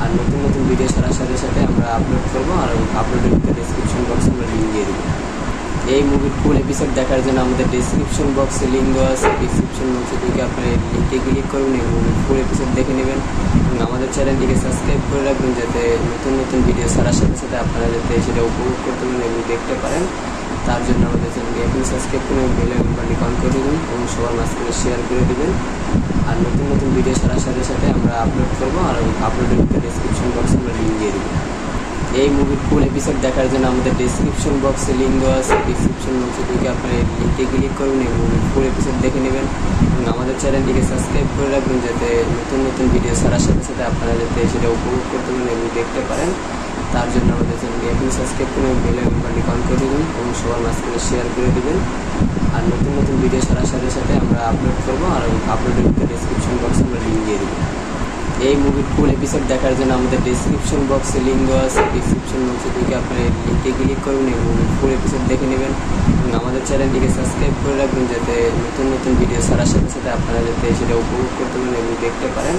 আর নতুন নতুন ভিডিও ছাড়ার সাথে সাথে আমরা আপলোড করবো, আর আপলোডের ডেসক্রিপশন বক্সে আমরা লিঙ্ক দিয়ে দেবো। এই মুভির ফুল এপিসোড দেখার জন্য আমাদের ডেসক্রিপশন বক্সে লিঙ্ক দেওয়া আছে। ডেসক্রিপশন বক্সে থেকে আপনারা লিঙ্কে ক্লিক করুন এবং ফুল এপিসোড দেখে নেবেন এবং আমাদের চ্যানেলটিকে সাবস্ক্রাইব করে রাখবেন, যাতে নতুন নতুন ভিডিও ছাড়ার সাথে সাথে আপনারা যাতে সেটা উপভোগ করতে পারেন এবং দেখতে পারেন। তার জন্য আমাদের চ্যানেলটি এখন সাবস্ক্রাইব করুন এবং বেল আইকনটি অন করে দেবেন এবং সবার মাঝখানে শেয়ার করে দেবেন। আর নতুন নতুন ভিডিও ছাড়ার সাথে সাথে আমরা আপলোড করবো, আর আপলোডের ডেসক্রিপশন বক্সে আমরা লিঙ্ক দিয়ে দেবো। এই মুভির ফুল এপিসোড দেখার জন্য আমাদের ডেসক্রিপশন বক্সে লিঙ্ক দেওয়া আছে। ডেসক্রিপশন বক্সে ঢুকে আপনারা এই লিঙ্কে ক্লিক করুন এবং মুভির ফুল এপিসোড দেখে নেবেন এবং আমাদের চ্যানেলটিকে সাবস্ক্রাইব করে রাখবেন যাতে নতুন নতুন ভিডিও ছাড়ার সাথে সাথে আপনারা যাতে সেটা উপভোগ করতে পারেন এবং দেখতে পারেন। তার জন্য আমাদের চ্যানেলটি এখন সাবস্ক্রাইব করে বেল আইকনটি অন করে দেবেন এবং সবার মাঝখানে শেয়ার করে দেবেন। আর নতুন নতুন ভিডিও ছাড়ার সাথে সাথে আমরা আপলোড করবো, আর আপলোডের ডেসক্রিপশন বক্সে আমরা লিঙ্ক দিয়ে দেবো। এই মুভির ফুল এপিসোড দেখার জন্য আমাদের ডেসক্রিপশন বক্সে লিঙ্ক দেওয়া আছে। ডেসক্রিপশন বক্সে ঢুকে আপনারা এই লিঙ্কে ক্লিক করুন এবং মুভির ফুল এপিসোড দেখে নেবেন এবং আমাদের চ্যানেলটিকে সাবস্ক্রাইব করে রাখবেন যাতে নতুন নতুন ভিডিও ছাড়ার সাথে সাথে আপনারা যাতে সেটা উপভোগ করতে পারেন এবং দেখতে পারেন।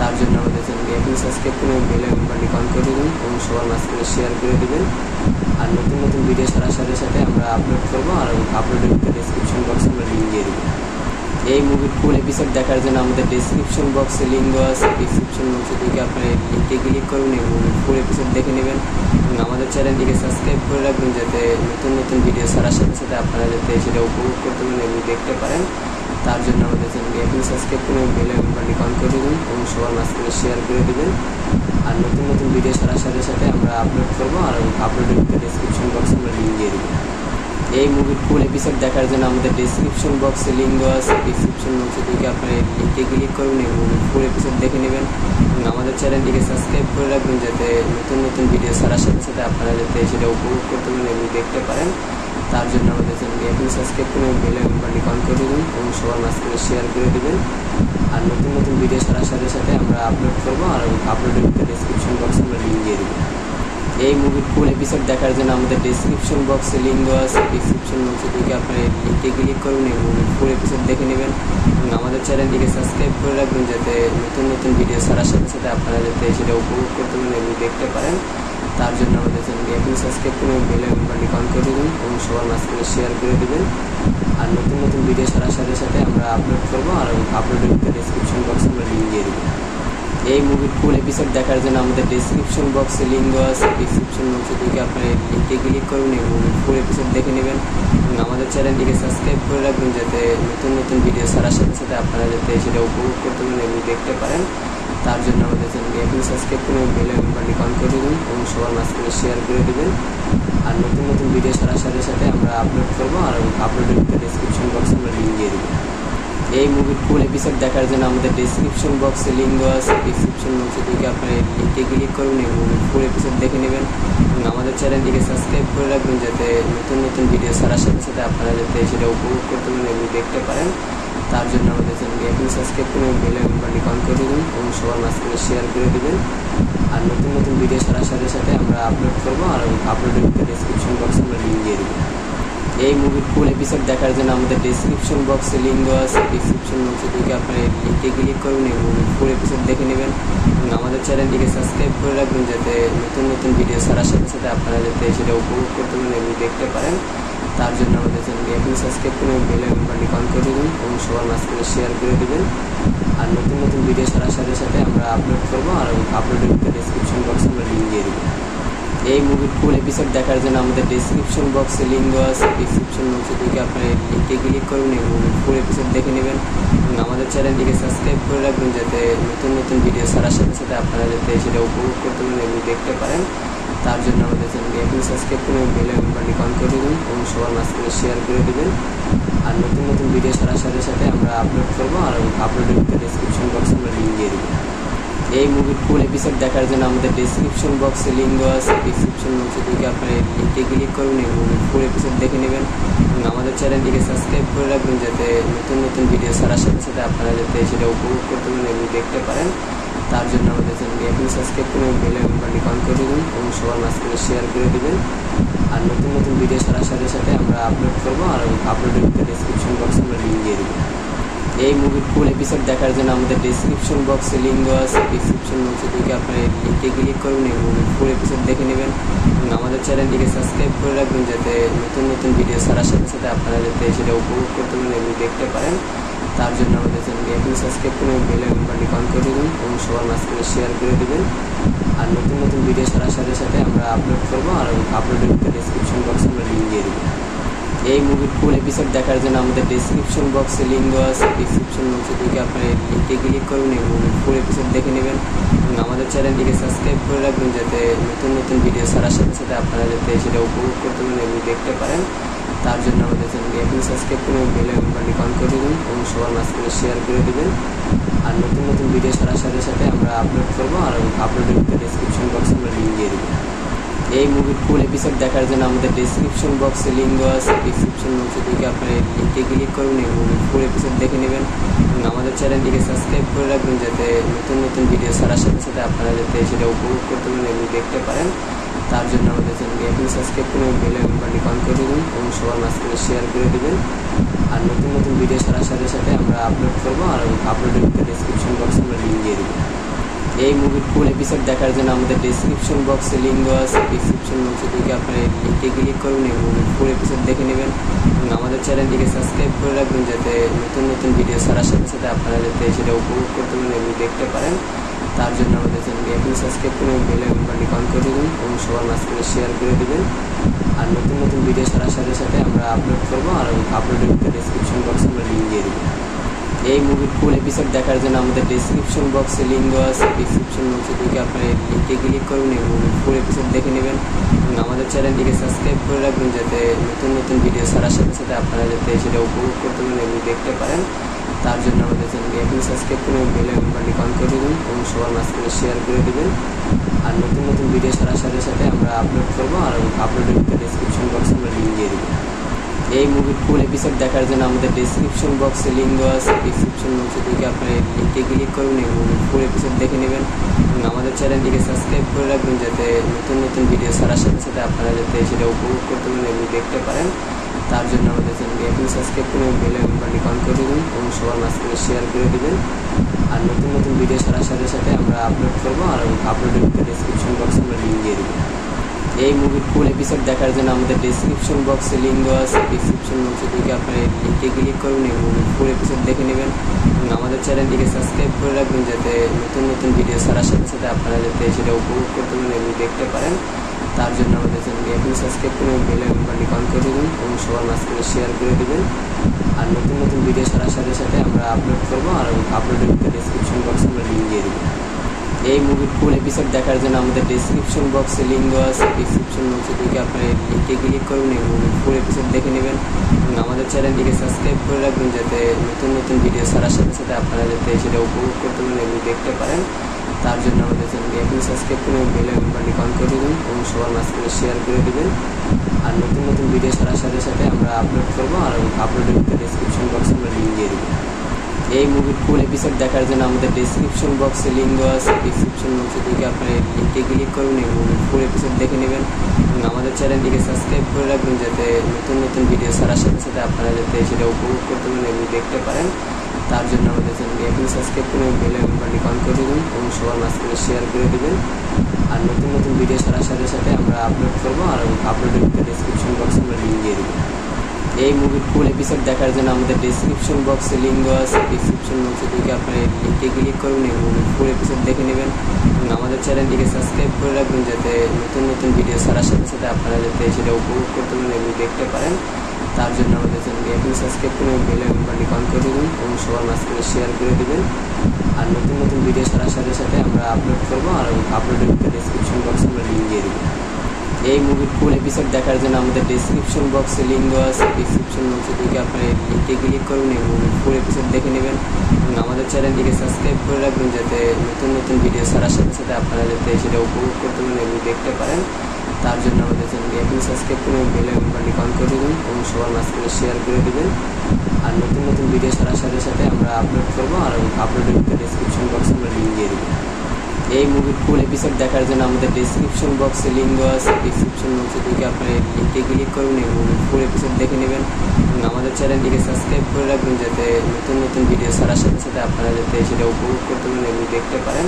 তার জন্য আমাদের চ্যানেলটি এখন সাবস্ক্রাইব করে বেল আইকনটি অন করে দেবেন এবং সবার মাঝখানে শেয়ার করে দেবেন। আর নতুন নতুন ভিডিও ছাড়ার সাথে সাথে আমরা আপলোড করবো, আর আপলোডের ডেসক্রিপশন বক্সে আমরা লিঙ্ক দিয়ে দেবো। এই মুভির ফুল এপিসোড দেখার জন্য আমাদের ডেসক্রিপশন বক্সে লিঙ্ক দেওয়া আছে। ডেসক্রিপশন বক্সে ঢুকে আপনারা এই লিঙ্কে ক্লিক করুন এবং মুভির ফুল এপিসোড দেখে নেবেন এবং আমাদের চ্যানেলটিকে সাবস্ক্রাইব করে রাখবেন যাতে নতুন নতুন ভিডিও ছাড়ার সাথে সাথে আপনারা যাতে সেটা উপভোগ করতে পারেন এবং দেখতে পারেন। তার জন্য আমাদের চ্যানেলটি এখন সাবস্ক্রাইব করে বেল আইকনটি অন করে দেবেন এবং সবার মাঝখানে শেয়ার করে দেবেন। আর নতুন নতুন ভিডিও ছাড়ার সাথে সাথে আমরা আপলোড করবো, আর আপলোডের ডেসক্রিপশন বক্সে আমরা লিঙ্ক দিয়ে দেবো। এই মুভির ফুল এপিসোড দেখার জন্য আমাদের ডেসক্রিপশন বক্সে লিঙ্ক দেওয়া আছে। ডেসক্রিপশন বক্সে ঢুকে আপনারা এই লিঙ্কে ক্লিক করুন এবং মুভির ফুল এপিসোড দেখে নেবেন এবং আমাদের চ্যানেলটিকে সাবস্ক্রাইব করে রাখবেন যাতে নতুন নতুন ভিডিও ছাড়ার সাথে সাথে আপনারা যাতে সেটা উপভোগ করতে পারেন এবং দেখতে পারেন। তার জন্য আমাদের চ্যানেলটি এখন সাবস্ক্রাইব করে বেল আইকনটি অন করে দেবেন এবং সবার মাঝখানে শেয়ার করে দেবেন। আর নতুন নতুন ভিডিও ছাড়ার সাথে সাথে আমরা আপলোড করবো, আর আপলোডের ডেসক্রিপশন বক্সে আমরা লিঙ্ক দিয়ে দেবো। এই মুভির ফুল এপিসোড দেখার জন্য আমাদের ডেসক্রিপশন বক্সে লিঙ্ক দেওয়া আছে। ডেসক্রিপশন বক্সে ঢুকে আপনারা এই লিঙ্কে ক্লিক করুন এবং মুভির ফুল এপিসোড দেখে নেবেন এবং আমাদের চ্যানেলটিকে সাবস্ক্রাইব করে রাখবেন যাতে নতুন নতুন ভিডিও ছাড়ার সাথে সাথে আপনারা যাতে সেটা উপভোগ করতে পারেন এবং দেখতে পারেন। তার জন্য আমাদের চ্যানেলটি এখন সাবস্ক্রাইব করে বেল আইকনটি অন করে দেবেন এবং সবার মাঝখানে শেয়ার করে দেবেন। আর নতুন নতুন ভিডিও ছাড়ার সাথে সাথে আমরা আপলোড করবো, আর আপলোডের ডেসক্রিপশন বক্সে আমরা লিঙ্ক দিয়ে দেবো। এই মুভির ফুল এপিসোড দেখার জন্য আমাদের ডেসক্রিপশন বক্সে লিঙ্ক দেওয়া আছে। ডেসক্রিপশন বক্সে ঢুকে আপনারা এই লিঙ্কে ক্লিক করুন এবং মুভির ফুল এপিসোড দেখে নেবেন এবং আমাদের চ্যানেলটিকে সাবস্ক্রাইব করে রাখবেন যাতে নতুন নতুন ভিডিও ছাড়ার সাথে সাথে আপনারা যাতে সেটা উপভোগ করতে পারেন এবং দেখতে পারেন। তার জন্য আমাদের চ্যানেলটি এখন সাবস্ক্রাইব করে বেল আইকনটি অন করে দেবেন এবং সবার মাঝখানে শেয়ার করে দেবেন। আর নতুন নতুন ভিডিও ছাড়ার সাথে সাথে আমরা আপলোড করবো, আর আপলোডের ডেসক্রিপশন বক্সে আমরা লিঙ্ক দিয়ে দেবো। এই মুভির ফুল এপিসোড দেখার জন্য আমাদের ডেসক্রিপশন বক্সে লিঙ্ক দেওয়া আছে। ডেসক্রিপশন বক্সে ঢুকে আপনারা এই লিঙ্কে ক্লিক করুন এবং মুভির ফুল এপিসোড দেখে নেবেন এবং আমাদের চ্যানেলটিকে সাবস্ক্রাইব করে রাখবেন যাতে নতুন নতুন ভিডিও ছাড়ার সাথে সাথে আপনারা যাতে সেটা উপভোগ করতে পারেন এবং দেখতে পারেন। তার জন্য আমাদের চ্যানেলটি এখন সাবস্ক্রাইব করে বেল আইকনটি অন করে দেবেন এবং সবার মাঝখানে শেয়ার করে দেবেন। আর নতুন নতুন ভিডিও ছাড়ার সাথে সাথে আমরা আপলোড করবো, আর আপলোডের ডেসক্রিপশন বক্সে আমরা লিঙ্ক দিয়ে দেবো। এই মুভির ফুল এপিসোড দেখার জন্য আমাদের ডেসক্রিপশন বক্সে লিঙ্ক দেওয়া আছে। ডেসক্রিপশন বক্সে ঢুকে আপনারা এই লিঙ্কে ক্লিক করুন এবং মুভির ফুল এপিসোড দেখে নেবেন এবং আমাদের চ্যানেলটিকে সাবস্ক্রাইব করে রাখবেন যাতে নতুন নতুন ভিডিও ছাড়ার সাথে সাথে আপনারা যাতে সেটা উপভোগ করতে পারেন এবং দেখতে পারেন। তার জন্য আমাদের চ্যানেলটি এখন সাবস্ক্রাইব করে বেল আইকনটি অন করে দেবেন এবং সবার মাঝখানে শেয়ার করে দেবেন। আর নতুন নতুন ভিডিও ছাড়ার সাথে সাথে আমরা আপলোড করবো, আর আপলোডের ডেসক্রিপশন বক্সে আমরা লিঙ্ক দিয়ে দেবো। এই মুভির ফুল এপিসোড দেখার জন্য আমাদের ডেসক্রিপশন বক্সে লিঙ্ক দেওয়া আছে। ডেসক্রিপশন বক্সে ঢুকে আপনারা এই লিঙ্কে ক্লিক করুন এবং মুভির ফুল এপিসোড দেখে নেবেন এবং আমাদের চ্যানেলটিকে সাবস্ক্রাইব করে রাখবেন যাতে নতুন নতুন ভিডিও ছাড়ার সাথে সাথে আপনারা যাতে সেটা উপভোগ করতে পারেন এবং দেখতে পারেন। তার জন্য আমাদের চ্যানেলটি এখন সাবস্ক্রাইব করে বেল আইকনটি অন করে দেবেন এবং সবার মাঝখানে শেয়ার করে দেবেন। আর নতুন নতুন ভিডিও ছাড়ার সাথে সাথে আমরা আপলোড করবো, আর আপলোডের ডেসক্রিপশন বক্সে আমরা লিঙ্ক দিয়ে দেবো। এই মুভির ফুল এপিসোড দেখার জন্য আমাদের ডেসক্রিপশন বক্সে লিঙ্ক দেওয়া আছে। ডেসক্রিপশন বক্সে ঢুকে আপনারা এই লিঙ্কে ক্লিক করুন এবং মুভির ফুল এপিসোড দেখে নেবেন এবং আমাদের চ্যানেলটিকে সাবস্ক্রাইব করে রাখবেন যাতে নতুন নতুন ভিডিও ছাড়ার সাথে সাথে আপনারা যাতে সেটা উপভোগ করতে পারেন এবং দেখতে পারেন। তার জন্য আমাদের চ্যানেলটি এখন সাবস্ক্রাইব করে বেল আইকনটি অন করে দেবেন এবং সবার মাঝখানে শেয়ার করে দেবেন। আর নতুন নতুন ভিডিও ছাড়ার সাথে সাথে আমরা আপলোড করবো, আর আপলোডের ডেসক্রিপশন বক্সে আমরা লিঙ্ক দিয়ে দেবো। এই মুভির ফুল এপিসোড দেখার জন্য আমাদের ডেসক্রিপশন বক্সে লিঙ্ক দেওয়া আছে। ডেসক্রিপশন বক্সে ঢুকে আপনারা এই লিঙ্কে ক্লিক করুন এবং মুভির ফুল এপিসোড দেখে নেবেন এবং আমাদের চ্যানেলটিকে সাবস্ক্রাইব করে রাখবেন যাতে নতুন নতুন ভিডিও ছাড়ার সাথে সাথে আপনারা যাতে সেটা উপভোগ করতে পারেন এবং দেখতে পারেন। তার জন্য আমাদের চ্যানেলটি এখন সাবস্ক্রাইব করে বেল আইকনটি অন করে দেবেন এবং সবার মাঝখানে শেয়ার করে দেবেন। আর নতুন নতুন ভিডিও ছাড়ার সাথে সাথে আমরা আপলোড করবো, আর আপলোডের ডেসক্রিপশন বক্সে আমরা লিঙ্ক দিয়ে দেবো। এই মুভির ফুল এপিসোড দেখার জন্য আমাদের ডেসক্রিপশন বক্সে লিঙ্ক দেওয়া আছে। ডেসক্রিপশন বক্সে ঢুকে আপনারা এই লিঙ্কে ক্লিক করুন এবং ফুল এপিসোড দেখে নেবেন এবং আমাদের চ্যানেলটিকে সাবস্ক্রাইব করে রাখবেন, যাতে নতুন নতুন ভিডিও ছাড়ার সাথে সাথে আপনারা যাতে সেটা উপভোগ করতে পারেন এবং দেখতে পারেন। তার জন্য আমাদের চ্যানেলটি এখনই সাবস্ক্রাইব করে বেল আইকনটি অন করে দেবেন এবং সবার মাঝখানে শেয়ার করে দেবেন। আর নতুন নতুন ভিডিও ছাড়ার সাথে সাথে আমরা আপলোড করবো, আর আপলোডের ডেসক্রিপশন বক্সে আমরা লিঙ্ক দিয়ে দেবো। এই মুভির ফুল এপিসোড দেখার জন্য আমাদের ডেসক্রিপশন বক্সে লিঙ্ক দেওয়া আছে। ডেসক্রিপশন বক্সে ঢুকে আপনারা এই লিঙ্কে ক্লিক করুন এবং ফুল এপিসোড দেখে নেবেন এবং আমাদের চ্যানেলটিকে সাবস্ক্রাইব করে রাখবেন, যাতে নতুন নতুন ভিডিও ছাড়ার সাথে সাথে আপনারা যাতে সেটা উপভোগ করতে পারেন এবং দেখতে পারেন। তার জন্য আমাদের চ্যানেলটি এখনই সাবস্ক্রাইব করে বেল আইকনটি অন করে দেবেন এবং সবার মাঝখানে শেয়ার করে দেবেন। আর নতুন নতুন ভিডিও ছাড়ার সাথে সাথে আমরা আপলোড করবো, আর আপলোডের ডেসক্রিপশন বক্সে আমরা লিঙ্ক দিয়ে দেবো। এই মুভির ফুল এপিসোড দেখার জন্য আমাদের ডেসক্রিপশন বক্সে লিঙ্ক দেওয়া আছে। ডেসক্রিপশন বক্সে ঢুকে আপনারা এই লিঙ্কে ক্লিক করুন এবং ফুল এপিসোড দেখে নেবেন এবং আমাদের চ্যানেলটিকে সাবস্ক্রাইব করে রাখবেন, যাতে নতুন নতুন ভিডিও ছাড়ার সাথে সাথে আপনারা যাতে সেটা উপভোগ করতে পারেন এবং দেখতে পারেন। তার জন্য আমাদের চ্যানেলটি এখনই সাবস্ক্রাইব করে বেল আইকনটি অন করে দেবেন এবং সবার মাঝখানে শেয়ার করে দেবেন। আর নতুন নতুন ভিডিও ছাড়ার সাথে সাথে আমরা আপলোড করবো, আর আপলোডের ডেসক্রিপশন বক্সে আমরা লিঙ্ক দিয়ে দেবো। এই মুভির ফুল এপিসোড দেখার জন্য আমাদের ডেসক্রিপশন বক্সে লিঙ্ক দেওয়া আছে। ডেসক্রিপশন বক্সে ঢুকে আপনারা এই লিঙ্কে ক্লিক করুন এবং ফুল এপিসোড দেখে নেবেন এবং আমাদের চ্যানেলটিকে সাবস্ক্রাইব করে রাখবেন, যাতে নতুন নতুন ভিডিও ছাড়ার সাথে সাথে আপনারা যাতে সেটা উপভোগ করতে পারেন এবং দেখতে পারেন। তার জন্য আমাদের চ্যানেলটি এখনই সাবস্ক্রাইব করে বেল আইকনটি অন করে দেবেন এবং সবার মাঝখানে শেয়ার করে দেবেন। আর নতুন নতুন ভিডিও ছাড়ার সাথে সাথে আমরা আপলোড করবো, আর আপলোডের ডেসক্রিপশন বক্সে আমরা লিঙ্ক দিয়ে দেবো। এই মুভির ফুল এপিসোড দেখার জন্য আমাদের ডেসক্রিপশন বক্সে লিঙ্ক দেওয়া আছে। ডেসক্রিপশন বক্সে ঢুকে আপনারা এই লিঙ্কে ক্লিক করুন এবং ফুল এপিসোড দেখে নেবেন এবং আমাদের চ্যানেলটিকে সাবস্ক্রাইব করে রাখবেন, যাতে নতুন নতুন ভিডিও ছাড়ার সাথে সাথে আপনারা যাতে সেটা উপভোগ করতে পারেন এবং দেখতে পারেন। তার জন্য আমাদের চ্যানেলটি এখনই সাবস্ক্রাইব করে বেল আইকনটি অন করে দেবেন এবং সবার মাঝখানে শেয়ার করে দেবেন। আর নতুন নতুন ভিডিও ছাড়ার সাথে সাথে আমরা আপলোড করবো, আর আপলোডের ডেসক্রিপশন বক্সে আমরা লিঙ্ক দিয়ে দেবো। এই মুভির ফুল এপিসোড দেখার জন্য আমাদের ডেসক্রিপশন বক্সে লিঙ্ক দেওয়া আছে। ডেসক্রিপশন বক্সে ঢুকে আপনারা এই লিঙ্কে ক্লিক করুন এবং ফুল এপিসোড দেখে নেবেন এবং আমাদের চ্যানেলটিকে সাবস্ক্রাইব করে রাখবেন, যাতে নতুন নতুন ভিডিও ছাড়ার সাথে সাথে আপনারা যাতে সেটা উপভোগ করতে পারেন এবং দেখতে পারেন। তার জন্য আমাদের চ্যানেলটি এখনই সাবস্ক্রাইব করে বেল আইকনটি অন করে দেবেন এবং সবার মাঝখানে শেয়ার করে দেবেন। আর নতুন নতুন ভিডিও ছাড়ার সাথে সাথে আমরা আপলোড করবো, আর আপলোডের ডেসক্রিপশন বক্সে আমরা লিঙ্ক দিয়ে দেবো। এই মুভির ফুল এপিসোড দেখার জন্য আমাদের ডেসক্রিপশন বক্সে লিঙ্ক দেওয়া আছে। ডেসক্রিপশন বক্সে ঢুকে আপনারা এই লিঙ্কে ক্লিক করুন এবং ফুল এপিসোড দেখে নেবেন এবং আমাদের চ্যানেলটিকে সাবস্ক্রাইব করে রাখবেন, যাতে নতুন নতুন ভিডিও ছাড়ার সাথে সাথে আপনারা যাতে সেটা উপভোগ করতে পারেন এবং দেখতে পারেন। তার জন্য আমাদের চ্যানেলটি এখনই সাবস্ক্রাইব করে বেল আইকনটি অন করে দেবেন এবং সবার মাঝখানে শেয়ার করে দেবেন। আর নতুন নতুন ভিডিও ছাড়ার সাথে সাথে আমরা আপলোড করবো, আর আপলোডের ডেসক্রিপশন বক্সে আমরা লিঙ্ক দিয়ে দেবো। এই মুভির ফুল এপিসোড দেখার জন্য আমাদের ডেসক্রিপশন বক্সে লিঙ্ক দেওয়া আছে। ডেসক্রিপশন বক্সে ঢুকে আপনারা এই লিঙ্কে ক্লিক করুন এবং ফুল এপিসোড দেখে নেবেন এবং আমাদের চ্যানেলটিকে সাবস্ক্রাইব করে রাখবেন, যাতে নতুন নতুন ভিডিও ছাড়ার সাথে সাথে আপনারা যাতে সেটা উপভোগ করতে পারেন এবং দেখতে পারেন। তার জন্য আমাদের চ্যানেলটি এখনই সাবস্ক্রাইব করে বেল আইকনটি অন করে দেবেন এবং সবার মাঝখানে শেয়ার করে দেবেন। আর নতুন নতুন ভিডিও ছাড়ার সাথে সাথে আমরা আপলোড করবো, আর আপলোডের ডেসক্রিপশন বক্সে আমরা লিঙ্ক দিয়ে দেবো। এই মুভির ফুল এপিসোড দেখার জন্য আমাদের ডেসক্রিপশন বক্সে লিঙ্ক দেওয়া আছে। ডেসক্রিপশন বক্সে ঢুকে আপনারা এই লিঙ্কে ক্লিক করুন এবং ফুল এপিসোড দেখে নেবেন এবং আমাদের চ্যানেলটিকে সাবস্ক্রাইব করে রাখবেন, যাতে নতুন নতুন ভিডিও ছাড়ার সাথে সাথে আপনারা যাতে সেটা উপভোগ করতে পারেন এবং দেখতে পারেন। তার জন্য আমাদের চ্যানেলটি এখনই সাবস্ক্রাইব করে বেল আইকনটি অন করে দেবেন এবং সবার মাঝখানে শেয়ার করে দেবেন। আর নতুন নতুন ভিডিও ছাড়ার সাথে সাথে আমরা আপলোড করবো, আর আপলোডের ডেসক্রিপশন বক্সে আমরা লিঙ্ক দিয়ে দেবো। এই মুভির ফুল এপিসোড দেখার জন্য আমাদের ডেসক্রিপশন বক্সে লিঙ্ক দেওয়া আছে। ডেসক্রিপশন বক্সে ঢুকে আপনারা এই লিঙ্কে ক্লিক করুন এবং ফুল এপিসোড দেখে নেবেন এবং আমাদের চ্যানেলটিকে সাবস্ক্রাইব করে রাখবেন, যাতে নতুন নতুন ভিডিও ছাড়ার সাথে সাথে আপনারা যাতে সেটা উপভোগ করতে পারেন এবং দেখতে পারেন। তার জন্য আমাদের চ্যানেলটি এখনই সাবস্ক্রাইব করে বেল আইকনটি অন করে দেবেন এবং সবার মাঝখানে শেয়ার করে দেবেন। আর নতুন নতুন ভিডিও ছাড়ার সাথে সাথে আমরা আপলোড করবো, আর আপলোডের ডেসক্রিপশন বক্সে আমরা লিঙ্ক দিয়ে দেবো। এই মুভির ফুল এপিসোড দেখার জন্য আমাদের ডেসক্রিপশন বক্সে লিঙ্ক দেওয়া আছে। ডেসক্রিপশন বক্সে ঢুকে আপনারা এই লিঙ্কে ক্লিক করুন এবং ফুল এপিসোড দেখে নেবেন এবং আমাদের চ্যানেলটিকে সাবস্ক্রাইব করে রাখবেন, যাতে নতুন নতুন ভিডিও ছাড়ার সাথে সাথে আপনারা যাতে সেটা উপভোগ করতে পারেন এবং দেখতে পারেন।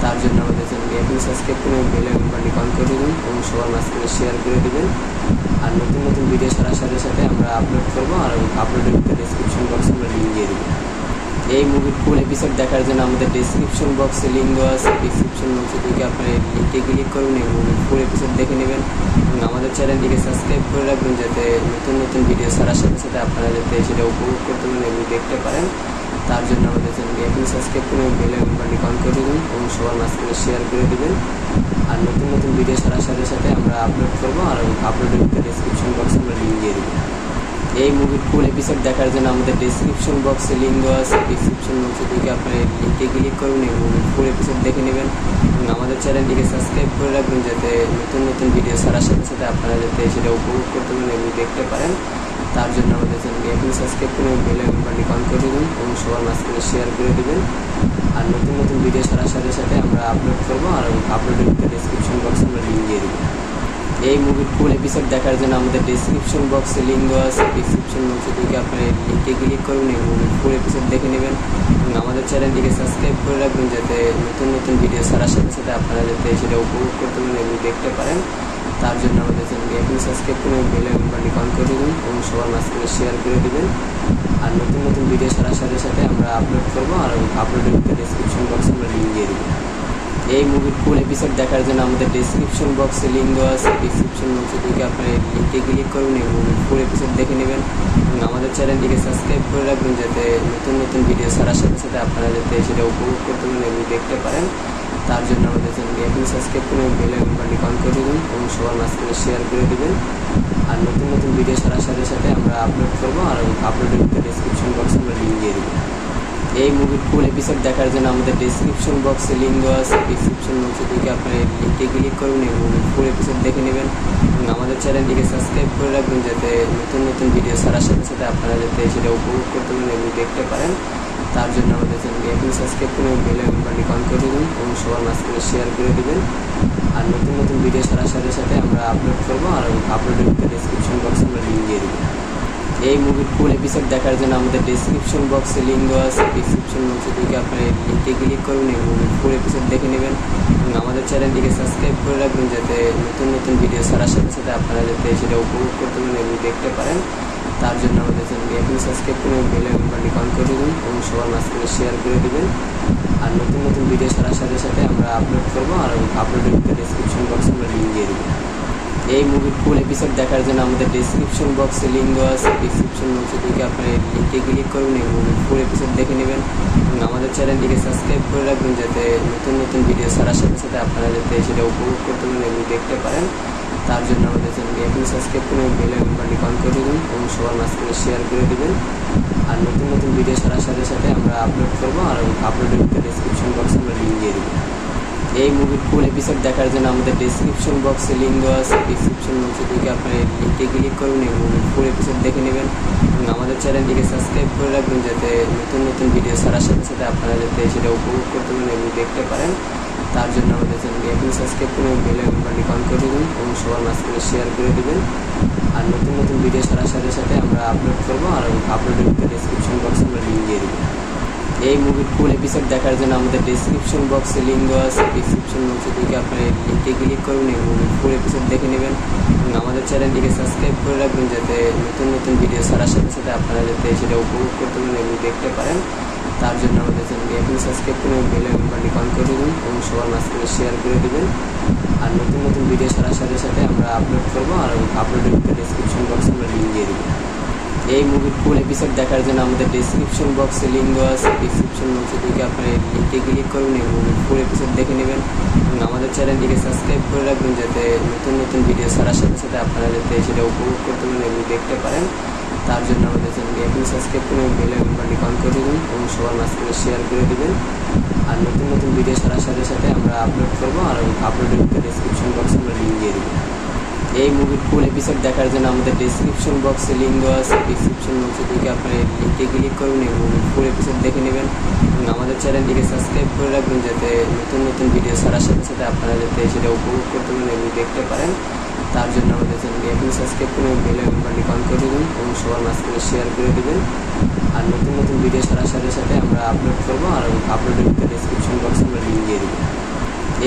তার জন্য আমাদের চ্যানেলটি এখনই সাবস্ক্রাইব করে বেল আইকনটি অন করে দেবেন এবং সবার মাঝখানে শেয়ার করে দেবেন। আর নতুন নতুন ভিডিও ছাড়ার সাথে সাথে আমরা আপলোড করবো, আর আপলোডের ডেসক্রিপশন বক্সে আমরা লিঙ্ক দিয়ে দেবো। এই মুভির ফুল এপিসোড দেখার জন্য আমাদের ডেসক্রিপশন বক্সে লিঙ্ক দেওয়া আছে। ডেসক্রিপশন বক্সে থেকে আপনারা এই লিঙ্কে ক্লিক করুন এবং ফুল এপিসোড দেখে নেবেন এবং আমাদের চ্যানেলটিকে সাবস্ক্রাইব করে রাখবেন যাতে নতুন নতুন ভিডিও ছাড়ার সাথে সাথে আপনারা যাতে সেটা উপভোগ করতে পারেন এবং দেখতে পারেন। তার জন্য আমাদের চ্যানেলটি এখন সাবস্ক্রাইব করে বেল আইকনটি অন করে দেবেন এবং সবার মাঝখানে শেয়ার করে দেবেন। আর নতুন নতুন ভিডিও ছাড়ার সাথে সাথে আমরা আপলোড করবো আর আপলোডের ডেসক্রিপশন বক্সে আমরা লিঙ্ক দিয়ে দেবো। এই মুভির ফুল এপিসোড দেখার জন্য আমাদের ডেসক্রিপশন বক্সে লিঙ্ক দেওয়া আছে। ডেসক্রিপশন বক্সে থেকে আপনারা এই লিঙ্কে ক্লিক করুন এবং ফুল এপিসোড দেখে নেবেন এবং আমাদের চ্যানেলটিকে সাবস্ক্রাইব করে রাখবেন যাতে নতুন নতুন ভিডিও ছাড়ার সাথে সাথে আপনারা যাতে সেটা উপভোগ করতে পারেন এবং দেখতে পারেন। তার জন্য আমাদের চ্যানেলটি এখন সাবস্ক্রাইব করে বেল আইকনটি অন করে দেবেন এবং সবার মাঝখানে শেয়ার করে দেবেন। আর নতুন নতুন ভিডিও ছাড়ার সাথে সাথে আমরা আপলোড করবো আর আপলোডের ডেসক্রিপশন বক্সে আমরা লিঙ্ক দিয়ে দেবো। এই মুভির ফুল এপিসোড দেখার জন্য আমাদের ডেসক্রিপশন বক্সে লিঙ্ক দেওয়া আছে। ডেসক্রিপশন বক্সে থেকে আপনারা এই লিঙ্কে ক্লিক করুন এবং ফুল এপিসোড দেখে নেবেন এবং আমাদের চ্যানেলটিকে সাবস্ক্রাইব করে রাখবেন যাতে নতুন নতুন ভিডিও ছাড়ার সাথে সাথে আপনারা যাতে সেটা উপভোগ করতে পারেন এবং দেখতে পারেন। তার জন্য আমাদের চ্যানেলটি এখন সাবস্ক্রাইব করে বেল আইকনটি অন করে দেবেন এবং সবার মাঝখানে শেয়ার করে দেবেন। আর নতুন নতুন ভিডিও ছাড়ার সাথে সাথে আমরা আপলোড করবো আর আপলোডের ডেসক্রিপশন বক্সে আমরা লিঙ্ক দিয়ে দেবো। এই মুভির ফুল এপিসোড দেখার জন্য আমাদের ডেসক্রিপশন বক্সে লিঙ্ক দেওয়া আছে। ডেসক্রিপশন বক্সে থেকে আপনারা এই লিঙ্কে ক্লিক করুন এবং ফুল এপিসোড দেখে নেবেন এবং আমাদের চ্যানেলটিকে সাবস্ক্রাইব করে রাখবেন যাতে নতুন নতুন ভিডিও ছাড়ার সাথে সাথে আপনারা যাতে সেটা উপভোগ করতে পারেন এবং দেখতে পারেন। তার জন্য আমাদের চ্যানেলটি এখন সাবস্ক্রাইব করে বেল আইকনটি অন করে দেবেন এবং সবার মাঝখানে শেয়ার করে দেবেন। আর নতুন নতুন ভিডিও ছাড়ার সাথে সাথে আমরা আপলোড করবো আর আপলোডের ডেসক্রিপশন বক্সে আমরা লিঙ্ক দিয়ে দেবো। এই মুভির ফুল এপিসোড দেখার জন্য আমাদের ডেসক্রিপশন বক্সে লিঙ্ক দেওয়া আছে। ডেসক্রিপশন বক্সে থেকে আপনারা এই লিঙ্কে ক্লিক করুন এবং ফুল এপিসোড দেখে নেবেন এবং আমাদের চ্যানেলটিকে সাবস্ক্রাইব করে রাখবেন যাতে নতুন নতুন ভিডিও ছাড়ার সাথে সাথে আপনারা যাতে সেটা উপভোগ করতে পারেন এবং দেখতে পারেন। তার জন্য আমাদের চ্যানেলটি এখন সাবস্ক্রাইব করে বেল আইকনটি অন করে দেবেন এবং সবার মাঝখানে শেয়ার করে দেবেন। আর নতুন নতুন ভিডিও ছাড়ার সাথে সাথে আমরা আপলোড করবো আর আপলোডের ডেসক্রিপশন বক্সে আমরা লিঙ্ক দিয়ে দেবো। এই মুভির ফুল এপিসোড দেখার জন্য আমাদের ডেসক্রিপশন বক্সে লিঙ্ক দেওয়া আছে। ডেসক্রিপশন বক্সে থেকে আপনারা এই লিঙ্কে ক্লিক করুন এবং ফুল এপিসোড দেখে নেবেন এবং আমাদের চ্যানেলটিকে সাবস্ক্রাইব করে রাখবেন যাতে নতুন নতুন ভিডিও ছাড়ার সাথে সাথে আপনারা যাতে সেটা উপভোগ করতে পারেন এবং দেখতে পারেন। তার জন্য আমাদের চ্যানেলটি এখন সাবস্ক্রাইব করে বেল আইকনটি অন করে দেবেন এবং সবার মাঝখানে শেয়ার করে দেবেন। আর নতুন নতুন ভিডিও ছাড়ার সাথে সাথে আমরা আপলোড করবো আর আপলোডের ডেসক্রিপশন বক্সে আমরা লিঙ্ক দিয়ে দেবো। এই মুভির ফুল এপিসোড দেখার জন্য আমাদের ডেসক্রিপশন বক্সে লিঙ্ক দেওয়া আছে। ডেসক্রিপশন বক্সে থেকে আপনারা এই লিঙ্কে ক্লিক করুন এবং ফুল এপিসোড দেখে নেবেন এবং আমাদের চ্যানেলটিকে সাবস্ক্রাইব করে রাখবেন যাতে নতুন নতুন ভিডিও ছাড়ার সাথে সাথে আপনারা যাতে সেটা উপভোগ করতে পারেন এবং দেখতে পারেন। তার জন্য আমাদের চ্যানেলটি এখন সাবস্ক্রাইব করে বেল আইকনটি অন করে দেবেন এবং সবার মাঝখানে শেয়ার করে দেবেন। আর নতুন নতুন ভিডিও ছাড়ার সাথে সাথে আমরা আপলোড করবো আর আপলোডের ডেসক্রিপশন বক্সে আমরা লিঙ্ক দিয়ে দেবো। এই মুভির ফুল এপিসোড দেখার জন্য আমাদের ডেসক্রিপশন বক্সে লিঙ্ক দেওয়া আছে। ডেসক্রিপশন বক্সে থেকে আপনারা এই লিঙ্কে ক্লিক করুন এবং ফুল এপিসোড দেখে নেবেন এবং আমাদের চ্যানেলটিকে সাবস্ক্রাইব করে রাখবেন যাতে নতুন নতুন ভিডিও ছাড়ার সাথে সাথে আপনারা যাতে সেটা উপভোগ করতে পারেন এবং দেখতে পারেন। তার জন্য আমাদের চ্যানেলটি এখন সাবস্ক্রাইব করে বেল আইকনটি অন করে দেবেন এবং সবার মাঝখানে শেয়ার করে দেবেন। আর নতুন নতুন ভিডিও ছাড়ার সাথে সাথে আমরা আপলোড করবো আর আপলোডের ডেসক্রিপশন বক্সে আমরা লিঙ্ক দিয়ে দেবো। এই মুভির ফুল এপিসোড দেখার জন্য আমাদের ডেসক্রিপশন বক্সে লিঙ্ক দেওয়া আছে। ডেসক্রিপশন বক্সে থেকে আপনারা এই লিঙ্কে ক্লিক করুন এবং ফুল এপিসোড দেখে নেবেন এবং আমাদের চ্যানেলটিকে সাবস্ক্রাইব করে রাখবেন যাতে নতুন নতুন ভিডিও ছাড়ার সাথে সাথে আপনারা যাতে সেটা উপভোগ করতে পারেন এবং দেখতে পারেন। তার জন্য আমাদের চ্যানেলটি এখন সাবস্ক্রাইব করে বেল আইকনটি অন করে দেবেন এবং সবার মাঝখানে শেয়ার করে দেবেন। আর নতুন নতুন ভিডিও ছাড়ার সাথে সাথে আমরা আপলোড করবো আর আপলোডের ডেসক্রিপশন বক্সে আমরা লিঙ্ক দিয়ে দেবো। এই মুভির ফুল এপিসোড দেখার জন্য আমাদের ডেসক্রিপশন বক্সে লিঙ্ক দেওয়া আছে। ডেসক্রিপশন বক্সে থেকে আপনারা এই লিঙ্কে ক্লিক করুন এবং ফুল এপিসোড দেখে নেবেন এবং আমাদের চ্যানেলটিকে সাবস্ক্রাইব করে রাখবেন যাতে নতুন নতুন ভিডিও ছাড়ার সাথে সাথে আপনারা যাতে সেটা উপভোগ করতে পারেন এবং দেখতে পারেন। তার জন্য আমাদের চ্যানেলটি এখন সাবস্ক্রাইব করে বেল আইকনটি অন করে দেবেন এবং সবার মাঝখানে শেয়ার করে দেবেন। আর নতুন নতুন ভিডিও ছাড়ার সাথে সাথে আমরা আপলোড করবো আর আপলোডের ডেসক্রিপশন বক্সে আমরা লিঙ্ক দিয়ে দেবো। এই মুভির ফুল এপিসোড দেখার জন্য আমাদের ডেসক্রিপশন বক্সে লিঙ্ক দেওয়া আছে। ডেসক্রিপশন বক্সে থেকে আপনারা এই লিঙ্কে ক্লিক করুন এবং ফুল এপিসোড দেখে নেবেন এবং আমাদের চ্যানেলটিকে সাবস্ক্রাইব করে রাখবেন যাতে নতুন নতুন ভিডিও ছাড়ার সাথে সাথে আপনারা যাতে সেটা উপভোগ করতে পারেন এবং দেখতে পারেন। তার জন্য আমাদের চ্যানেলটি এখন সাবস্ক্রাইব করে বেল আইকনটি অন করে দেবেন এবং সবার মাঝখানে শেয়ার করে দেবেন। আর নতুন নতুন ভিডিও ছাড়ার সাথে সাথে আমরা আপলোড করবো আর আপলোডের ডেসক্রিপশন বক্সে আমরা লিঙ্ক দিয়ে দেবো।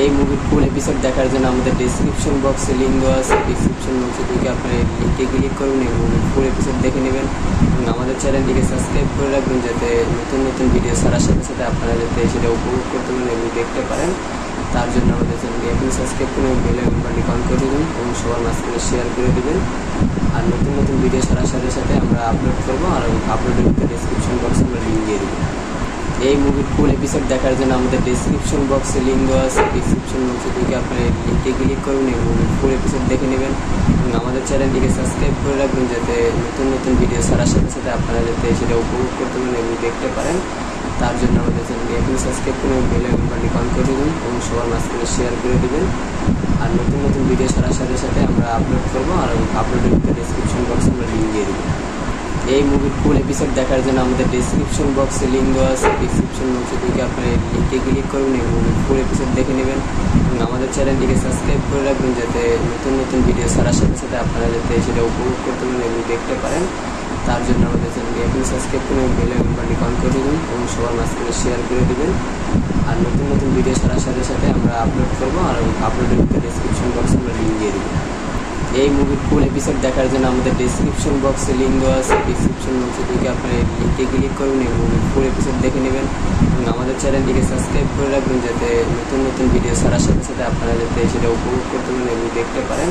এই মুভির ফুল এপিসোড দেখার জন্য আমাদের ডেসক্রিপশন বক্সে লিঙ্ক দেওয়া আছে। ডেসক্রিপশন বক্সে থেকে আপনারা এই লিঙ্কে ক্লিক করুন এবং ফুল এপিসোড দেখে নেবেন এবং আমাদের চ্যানেলটিকে সাবস্ক্রাইব করে রাখবেন, যাতে নতুন নতুন ভিডিও ছাড়ার সাথে সাথে আপনারা যাতে সেটা উপভোগ করতে পারেন এবং দেখতে পারেন। তার জন্য আমাদের চ্যানেলটি এখন সাবস্ক্রাইব করে বেল আইকনটি অন করে দেবেন এবং সবার মাঝখানে শেয়ার করে দেবেন। আর নতুন নতুন ভিডিও ছাড়ার সাথে সাথে আমরা আপলোড করবো, আর আপলোডের ডেসক্রিপশন বক্সে আমরা লিঙ্ক দিয়ে দেবো। এই মুভির ফুল এপিসোড দেখার জন্য আমাদের ডেসক্রিপশন বক্সে লিঙ্ক দেওয়া আছে, ডেসক্রিপশন বক্সে থেকে আপনারা লিঙ্কে ক্লিক করুন এবং ফুল এপিসোড দেখে নেবেন এবং আমাদের চ্যানেলটিকে সাবস্ক্রাইব করে রাখবেন, যাতে নতুন নতুন ভিডিও ছাড়ার সাথে সাথে আপনারা যাতে সেটা উপভোগ করতে পারেন এবং দেখতে পারেন। তার জন্য আমাদের চ্যানেলটি এখন সাবস্ক্রাইব করে বেল আইকনটি অন করে দেবেন এবং সবার মাঝখানে শেয়ার করে দেবেন। আর নতুন নতুন ভিডিও ছাড়ার সাথে সাথে আমরা আপলোড করবো, আর আপলোডের ডেসক্রিপশন বক্সে আমরা লিঙ্ক দিয়ে দেবো। এই মুভির ফুল এপিসোড দেখার জন্য আমাদের ডেসক্রিপশন বক্সে লিঙ্ক দেওয়া আছে, ডেসক্রিপশন বক্সে থেকে আপনারা লিঙ্কে ক্লিক করুন এবং ফুল এপিসোড দেখে নেবেন এবং আমাদের চ্যানেলটিকে সাবস্ক্রাইব করে রাখবেন, যাতে নতুন নতুন ভিডিও ছাড়ার সাথে সাথে আপনারা যাতে সেটা উপভোগ করতে পারেন এবং দেখতে পারেন। তার জন্য আমাদের চ্যানেলটি এখন সাবস্ক্রাইব করে বেল আইকনটি অন করে দেবেন এবং সবার মাঝখানে শেয়ার করে দেবেন। আর নতুন নতুন ভিডিও ছাড়ার সাথে সাথে আমরা আপলোড করবো, আর আপলোডের ডেসক্রিপশন বক্সে আমরা লিঙ্ক দিয়ে দেবো। এই মুভির ফুল এপিসোড দেখার জন্য আমাদের ডেসক্রিপশন বক্সে লিঙ্ক দেওয়া আছে, ডেসক্রিপশন বক্সে থেকে আপনারা লিঙ্কে ক্লিক করুন এবং ফুল এপিসোড দেখে নেবেন এবং আমাদের চ্যানেলটিকে সাবস্ক্রাইব করে রাখবেন, যাতে নতুন নতুন ভিডিও ছাড়ার সাথে সাথে আপনারা যাতে সেটা উপভোগ করতে পারেন এবং দেখতে পারেন।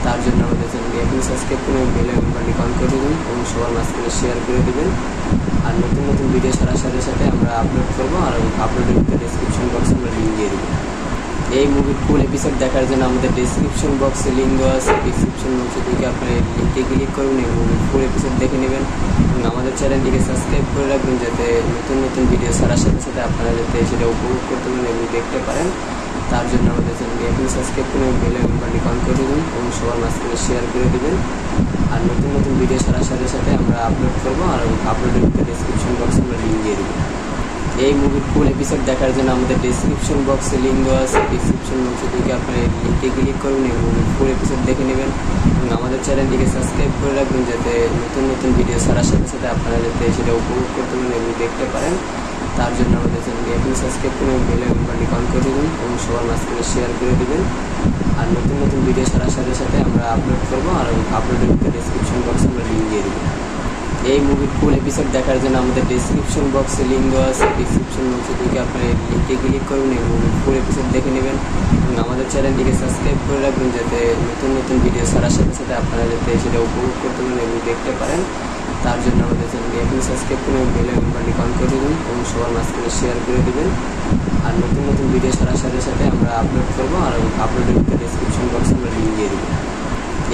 তার জন্য আমাদের চ্যানেলটি এখন সাবস্ক্রাইব করে বেল আইকনটি অন করে দেবেন এবং সবার মাঝখানে শেয়ার করে দেবেন। আর নতুন নতুন ভিডিও ছাড়ার সাথে সাথে আমরা আপলোড করবো, আর আপলোডের ডেসক্রিপশন বক্সে আমরা লিঙ্ক দিয়ে দেবো। এই মুভির ফুল এপিসোড দেখার জন্য আমাদের ডেসক্রিপশন বক্সে লিঙ্ক দেওয়া আছে, ডেসক্রিপশন বক্সে থেকে আপনারা লিঙ্কে ক্লিক করুন এবং ফুল এপিসোড দেখে নেবেন এবং আমাদের চ্যানেলটিকে সাবস্ক্রাইব করে রাখবেন, যাতে নতুন নতুন ভিডিও ছাড়ার সাথে সাথে আপনারা যাতে সেটা উপভোগ করতে পারেন এবং দেখতে পারেন। তার জন্য আমাদের চ্যানেলটি এখন সাবস্ক্রাইব করে বেল আইকনটি অন করে দেবেন এবং সবার মাঝখানে শেয়ার করে দেবেন। আর নতুন নতুন ভিডিও ছাড়ার সাথে সাথে আমরা আপলোড করবো, আর আপলোডের ডেসক্রিপশন বক্সে আমরা লিঙ্ক দিয়ে দেবো। এই মুভির ফুল এপিসোড দেখার জন্য আমাদের ডেসক্রিপশন বক্সে লিঙ্ক দেওয়া আছে, ডেসক্রিপশন বক্সে থেকে আপনারা লিঙ্কে ক্লিক করুন এবং ফুল এপিসোড দেখে নেবেন এবং আমাদের চ্যানেলটিকে সাবস্ক্রাইব করে রাখবেন, যাতে নতুন নতুন ভিডিও ছাড়ার সাথে সাথে আপনারা যাতে সেটা উপভোগ করতে পারেন এবং দেখতে পারেন। তার জন্য আমাদের চ্যানেলটি এখন সাবস্ক্রাইব করে বেল আইকনটি অন করে দেবেন এবং সবার মাঝখানে শেয়ার করে দেবেন। আর নতুন নতুন ভিডিও ছাড়ার সাথে সাথে আমরা আপলোড করবো, আর আপলোডের ডেসক্রিপশন বক্সে আমরা লিঙ্ক দিয়ে দেবো। এই মুভির ফুল এপিসোড দেখার জন্য আমাদের ডেসক্রিপশন বক্সে লিঙ্ক দেওয়া আছে, ডেসক্রিপশন বক্সে থেকে আপনারা লিঙ্কে ক্লিক করুন এবং ফুল এপিসোড দেখে নেবেন এবং আমাদের চ্যানেলটিকে সাবস্ক্রাইব করে রাখবেন, যাতে নতুন নতুন ভিডিও ছাড়ার সাথে সাথে আপনারা যাতে সেটা উপভোগ করতে পারেন এবং দেখতে পারেন। তার জন্য আমাদের চ্যানেলটি এখন সাবস্ক্রাইব করে বেল আইকনটি অন করে দেবেন এবং সবার মাঝখানে শেয়ার করে দেবেন। আর নতুন নতুন ভিডিও ছাড়ার সাথে সাথে আমরা আপলোড করবো, আর আপলোডের ডেসক্রিপশন বক্সে আমরা লিঙ্ক দিয়ে দেবো।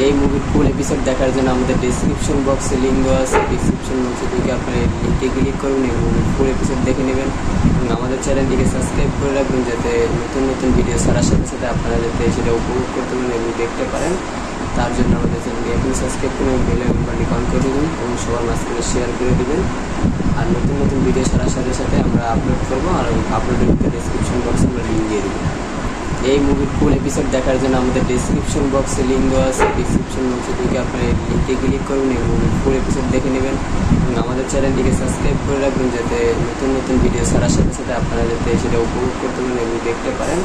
এই মুভির ফুল এপিসোড দেখার জন্য আমাদের ডেসক্রিপশন বক্সে লিঙ্ক দেওয়া আছে, ডেসক্রিপশন বক্সে থেকে আপনারা লিঙ্কে ক্লিক করুন এবং ফুল এপিসোড দেখে নেবেন এবং আমাদের চ্যানেলটিকে সাবস্ক্রাইব করে রাখবেন, যাতে নতুন নতুন ভিডিও ছাড়ার সাথে সাথে আপনারা যাতে সেটা উপভোগ করতে পারেন এবং দেখতে পারেন। তার জন্য আমাদের চ্যানেলটি এখন সাবস্ক্রাইব করে বেল আইকনটি অন করে দেবেন এবং সবার মাঝখানে শেয়ার করে দেবেন। আর নতুন নতুন ভিডিও ছাড়ার সাথে সাথে আমরা আপলোড করবো, আর আপলোডের ডেসক্রিপশন বক্সে আমরা লিঙ্ক দিয়ে দেবো। এই মুভির ফুল এপিসোড দেখার জন্য আমাদের ডেসক্রিপশন বক্সে লিঙ্ক দেওয়া আছে, ডেসক্রিপশন বক্সে থেকে আপনারা লিঙ্কে ক্লিক করুন এবং ফুল এপিসোড দেখে নেবেন এবং আমাদের চ্যানেলটিকে সাবস্ক্রাইব করে রাখবেন, যাতে নতুন নতুন ভিডিও ছাড়ার সাথে সাথে আপনারা যাতে সেটা উপভোগ করতে পারেন এবং দেখতে পারেন।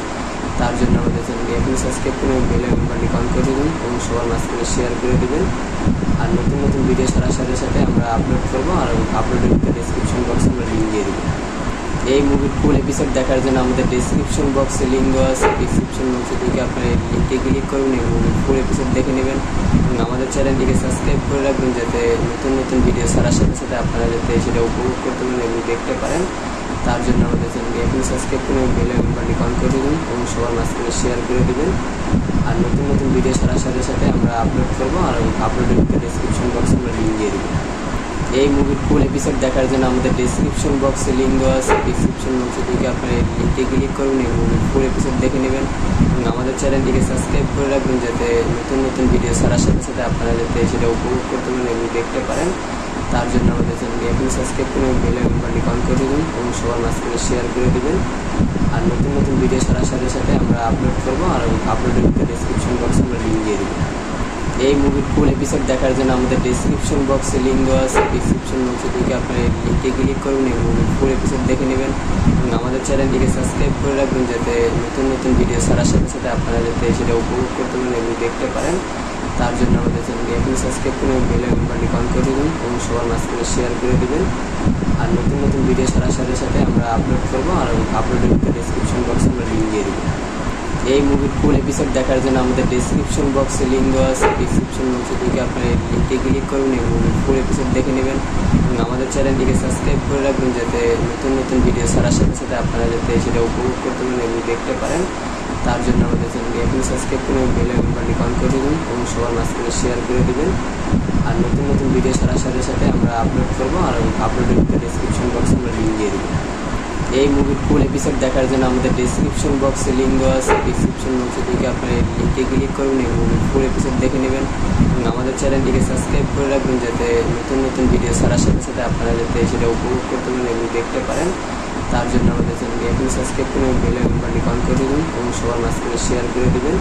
তার জন্য আমাদের চ্যানেলটি এখন সাবস্ক্রাইব করে বেল আইকনটি অন করে দেবেন এবং সবার মাঝখানে শেয়ার করে দেবেন। আর নতুন নতুন ভিডিও ছাড়ার সাথে সাথে আমরা আপলোড করবো, আর আপলোডের ডেসক্রিপশন বক্সে আমরা লিঙ্ক দিয়ে দেবো। এই মুভির ফুল এপিসোড দেখার জন্য আমাদের ডেসক্রিপশন বক্সে লিঙ্ক দেওয়া আছে, ডেসক্রিপশন বক্সে থেকে আপনারা লিঙ্কে ক্লিক করুন এবং ফুল এপিসোড দেখে নেবেন এবং আমাদের চ্যানেলটিকে সাবস্ক্রাইব করে রাখবেন, যাতে নতুন নতুন ভিডিও ছাড়ার সাথে সাথে আপনারা যাতে সেটা উপভোগ করতে পারেন এবং দেখতে পারেন। তার জন্য আমাদের চ্যানেলটি এখন সাবস্ক্রাইব করে বেল আইকনটি অন করে দেবেন এবং সবার মাঝখানে শেয়ার করে দেবেন। আর নতুন নতুন ভিডিও ছাড়ার সাথে সাথে আমরা আপলোড করবো, আর আপলোডের ডেসক্রিপশন বক্সে আমরা লিঙ্ক দিয়ে দেবো। এই মুভির ফুল এপিসোড দেখার জন্য আমাদের ডেসক্রিপশন বক্সে লিঙ্ক দেওয়া আছে, ডেসক্রিপশন বক্সে থেকে আপনারা লিঙ্কে ক্লিক করুন এবং ফুল এপিসোড দেখে নেবেন এবং আমাদের চ্যানেলটিকে সাবস্ক্রাইব করে রাখবেন, যাতে নতুন নতুন ভিডিও ছাড়ার সাথে সাথে আপনারা যাতে সেটা উপভোগ করতে পারেন এবং দেখতে পারেন। তার জন্য আমাদের চ্যানেলটি এখন সাবস্ক্রাইব করে বেল আইকনটি অন করে দেবেন এবং সবার মাঝখানে শেয়ার করে দেবেন। আর নতুন নতুন ভিডিও ছাড়ার সাথে সাথে আমরা আপলোড করবো, আর আপলোডের ডেসক্রিপশন বক্সে আমরা লিঙ্ক দিয়ে দেবো। এই মুভির ফুল এপিসোড দেখার জন্য আমাদের ডেসক্রিপশন বক্সে লিঙ্ক দেওয়া আছে, ডেসক্রিপশন বক্সে থেকে আপনারা লিঙ্কে ক্লিক করুন এবং ফুল এপিসোড দেখে নেবেন এবং আমাদের চ্যানেলটিকে সাবস্ক্রাইব করে রাখবেন, যাতে নতুন নতুন ভিডিও ছাড়ার সাথে সাথে আপনারা যাতে সেটা উপভোগ করতে পারেন এবং দেখতে পারেন। তার জন্য আমাদের চ্যানেলটি এখন সাবস্ক্রাইব করে বেল আইকনটি অন করে দিবেন এবং সবার মাঝখানে শেয়ার করে দিবেন। আর নতুন নতুন ভিডিও ছাড়ার সাথে সাথে আমরা আপলোড করবো, আর আপলোডের ডেসক্রিপশন বক্সে আমরা লিঙ্ক দিয়ে দেবো। এই মুভির ফুল এপিসোড দেখার জন্য আমাদের ডেসক্রিপশন বক্সে লিঙ্ক দেওয়া আছে, ডেসক্রিপশন বক্সে থেকে আপনার লিঙ্কে ক্লিক করুন এবং ফুল এপিসোড দেখে নেবেন এবং আমাদের চ্যানেলটিকে সাবস্ক্রাইব করে রাখবেন, যাতে নতুন নতুন ভিডিও ছাড়ার সাথে সাথে আপনারা যাতে সেটা উপভোগ করতে পারেন এবং দেখতে পারেন। তার জন্য আমাদের চ্যানেলটি এখন সাবস্ক্রাইব করে বেল আইকনটি অন করে দেবেন এবং সবার মাঝখানে শেয়ার করে দেবেন। আর নতুন নতুন ভিডিও ছাড়ার সাথে সাথে আমরা আপলোড করবো, আর আপলোডের ডেসক্রিপশন বক্সে আমরা লিঙ্ক দিয়ে দেবো। এই মুভির ফুল এপিসোড দেখার জন্য আমাদের ডেসক্রিপশন বক্সে লিঙ্ক দেওয়া আছে, ডেসক্রিপশন বক্সে থেকে আপনার লিঙ্কে ক্লিক করুন এবং ফুল এপিসোড দেখে নেবেন এবং আমাদের চ্যানেলটিকে সাবস্ক্রাইব করে রাখবেন, যাতে নতুন নতুন ভিডিও ছাড়ার সাথে সাথে আপনারা যাতে সেটা উপভোগ করতে পারেন এবং দেখতে পারেন। তার জন্য আমাদের চ্যানেলটি এখন সাবস্ক্রাইব করে বেল আইকনটি অন করে দেবেন এবং সবার মাঝখানে শেয়ার করে দেবেন।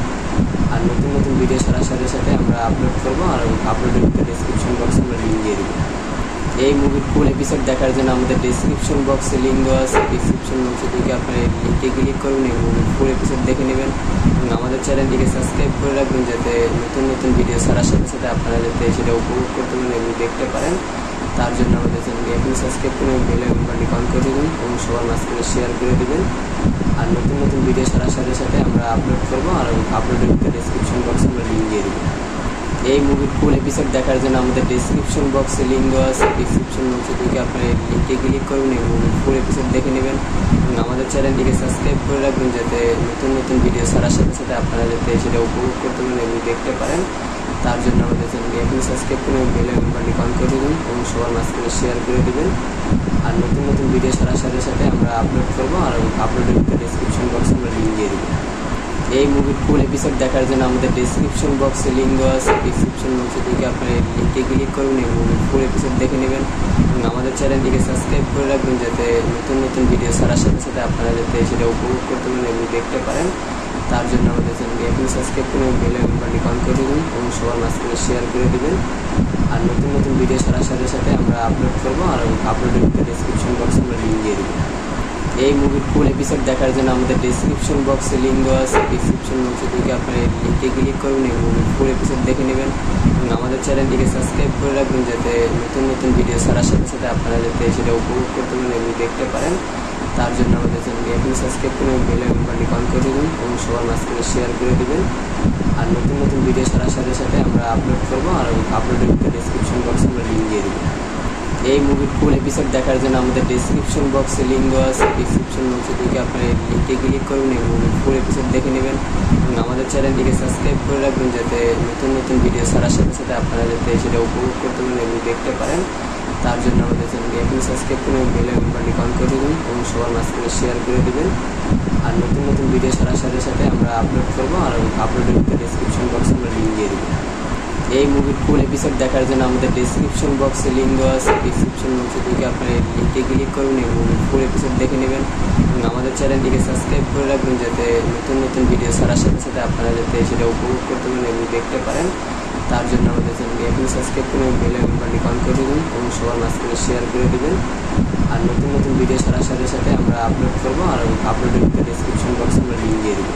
আর নতুন নতুন ভিডিও ছাড়ার সাথে সাথে আমরা আপলোড করবো, আর আপলোডের ডেসক্রিপশন বক্সে আমরা লিঙ্ক দিয়ে দেবো। এই মুভির ফুল এপিসোড দেখার জন্য আমাদের ডেসক্রিপশন বক্সে লিঙ্ক দেওয়া আছে, ডেসক্রিপশন বক্সে থেকে আপনার লিঙ্কে ক্লিক করুন এবং ফুল এপিসোড দেখে নেবেন এবং আমাদের চ্যানেলটিকে সাবস্ক্রাইব করে রাখবেন, যাতে নতুন নতুন ভিডিও ছাড়ার সাথে সাথে আপনারা যাতে সেটা উপভোগ করতে পারেন এবং দেখতে পারেন। তার জন্য আমাদের চ্যানেলটি এখন সাবস্ক্রাইব করে বেল আইকনটি অন করে দেবেন এবং সবার মাঝখানে শেয়ার করে দেবেন। আর নতুন নতুন ভিডিও ছাড়ার সাথে সাথে আমরা আপলোড করবো, আর আপলোডের ডেসক্রিপশন বক্সে আমরা লিঙ্ক দিয়ে দেবো। এই মুভির ফুল এপিসোড দেখার জন্য আমাদের ডেসক্রিপশন বক্সে লিঙ্ক দেওয়া আছে, ডেসক্রিপশন বক্সে থেকে আপনার লিঙ্কে ক্লিক করুন এবং ফুল এপিসোড দেখে নেবেন এবং আমাদের চ্যানেলটিকে সাবস্ক্রাইব করে রাখবেন, যাতে নতুন নতুন ভিডিও ছাড়ার সাথে সাথে আপনারা যাতে সেটা উপভোগ করতে পারেন এবং দেখতে পারেন। তার জন্য আমাদের চ্যানেলটি এখন সাবস্ক্রাইব করে বেল আইকনটি অন করে দেবেন এবং সবার মাঝখানে শেয়ার করে দেবেন। আর নতুন নতুন ভিডিও ছাড়ার সাথে সাথে আমরা আপলোড করবো, আর আপলোডের ডেসক্রিপশন বক্সে আমরা লিঙ্ক দিয়ে দেবো। এই মুভির ফুল এপিসোড দেখার জন্য আমাদের ডেসক্রিপশন বক্সে লিঙ্ক দেওয়া আছে, ডেসক্রিপশন বক্সে থেকে আপনার লিঙ্কে ক্লিক করুন এবং ফুল এপিসোড দেখে নেবেন এবং আমাদের চ্যানেলটিকে সাবস্ক্রাইব করে রাখবেন, যাতে নতুন নতুন ভিডিও ছাড়ার সাথে সাথে আপনারা যাতে সেটা উপভোগ করতে পারেন এবং দেখতে পারেন। তার জন্য আমাদের চ্যানেলটি এখন সাবস্ক্রাইব করে বেল আইকনটি অন করে দেবেন এবং সবার মাঝখানে শেয়ার করে দেবেন। আর নতুন নতুন ভিডিও ছাড়ার সাথে সাথে আমরা আপলোড করবো, আর আপলোডের ডেসক্রিপশন বক্সে আমরা লিঙ্ক দিয়ে দেবো। এই মুভির ফুল এপিসোড দেখার জন্য আমাদের ডেসক্রিপশন বক্সে লিঙ্ক দেওয়া আছে, ডেসক্রিপশন বক্সে থেকে আপনার লিঙ্কে ক্লিক করুন এবং ফুল এপিসোড দেখে নেবেন এবং আমাদের চ্যানেলটিকে সাবস্ক্রাইব করে রাখবেন, যাতে নতুন নতুন ভিডিও ছাড়ার সাথে সাথে আপনারা যাতে সেটা উপভোগ করতে পারেন এবং দেখতে পারেন। তার জন্য আমাদের চ্যানেলটি এখন সাবস্ক্রাইব করে বেল আইকনটি অন করে দেবেন এবং সবার মাঝখানে শেয়ার করে দেবেন। আর নতুন নতুন ভিডিও ছাড়ার সাথে সাথে আমরা আপলোড করবো, আর আপলোডের ডেসক্রিপশন বক্সে আমরা লিঙ্ক দিয়ে দেবো। এই মুভির ফুল এপিসোড দেখার জন্য আমাদের ডেসক্রিপশন বক্সে লিঙ্ক দেওয়া আছে, ডেসক্রিপশন বক্সে থেকে আপনার লিঙ্কে ক্লিক করুন এবং ফুল এপিসোড দেখে নেবেন এবং আমাদের চ্যানেলটিকে সাবস্ক্রাইব করে রাখবেন, যাতে নতুন নতুন ভিডিও ছাড়ার সাথে সাথে আপনারা যাতে সেটা উপভোগ করতে পারেন এবং দেখতে পারেন। তার জন্য আমাদের চ্যানেলটি এখন সাবস্ক্রাইব করে বেল আইকনটি অন করে দেবেন এবং সবার মাঝখানে শেয়ার করে দেবেন। আর নতুন নতুন ভিডিও ছাড়ার সাথে সাথে আমরা আপলোড করবো, আর আপলোডের ডেসক্রিপশন বক্সে আমরা লিঙ্ক দিয়ে দেবো। এই মুভির ফুল এপিসোড দেখার জন্য আমাদের ডেসক্রিপশন বক্সে লিঙ্ক দেওয়া আছে, ডেসক্রিপশন বক্সে থেকে আপনার লিঙ্কে ক্লিক করুন এবং ফুল এপিসোড দেখে নেবেন এবং আমাদের চ্যানেলটিকে সাবস্ক্রাইব করে রাখবেন, যাতে নতুন নতুন ভিডিও ছাড়ার সাথে সাথে আপনারা যাতে সেটা উপভোগ করতে পারেন এবং দেখতে পারেন। তার জন্য আমাদের চ্যানেলটি এখন সাবস্ক্রাইব করে বেল আইকনটি অন করে দেবেন এবং সবার মাঝখানে শেয়ার করে দেবেন। আর নতুন নতুন ভিডিও ছাড়ার সাথে সাথে আমরা আপলোড করবো, আর আপলোডের ডেসক্রিপশন বক্সে আমরা লিঙ্ক দিয়ে দেবো।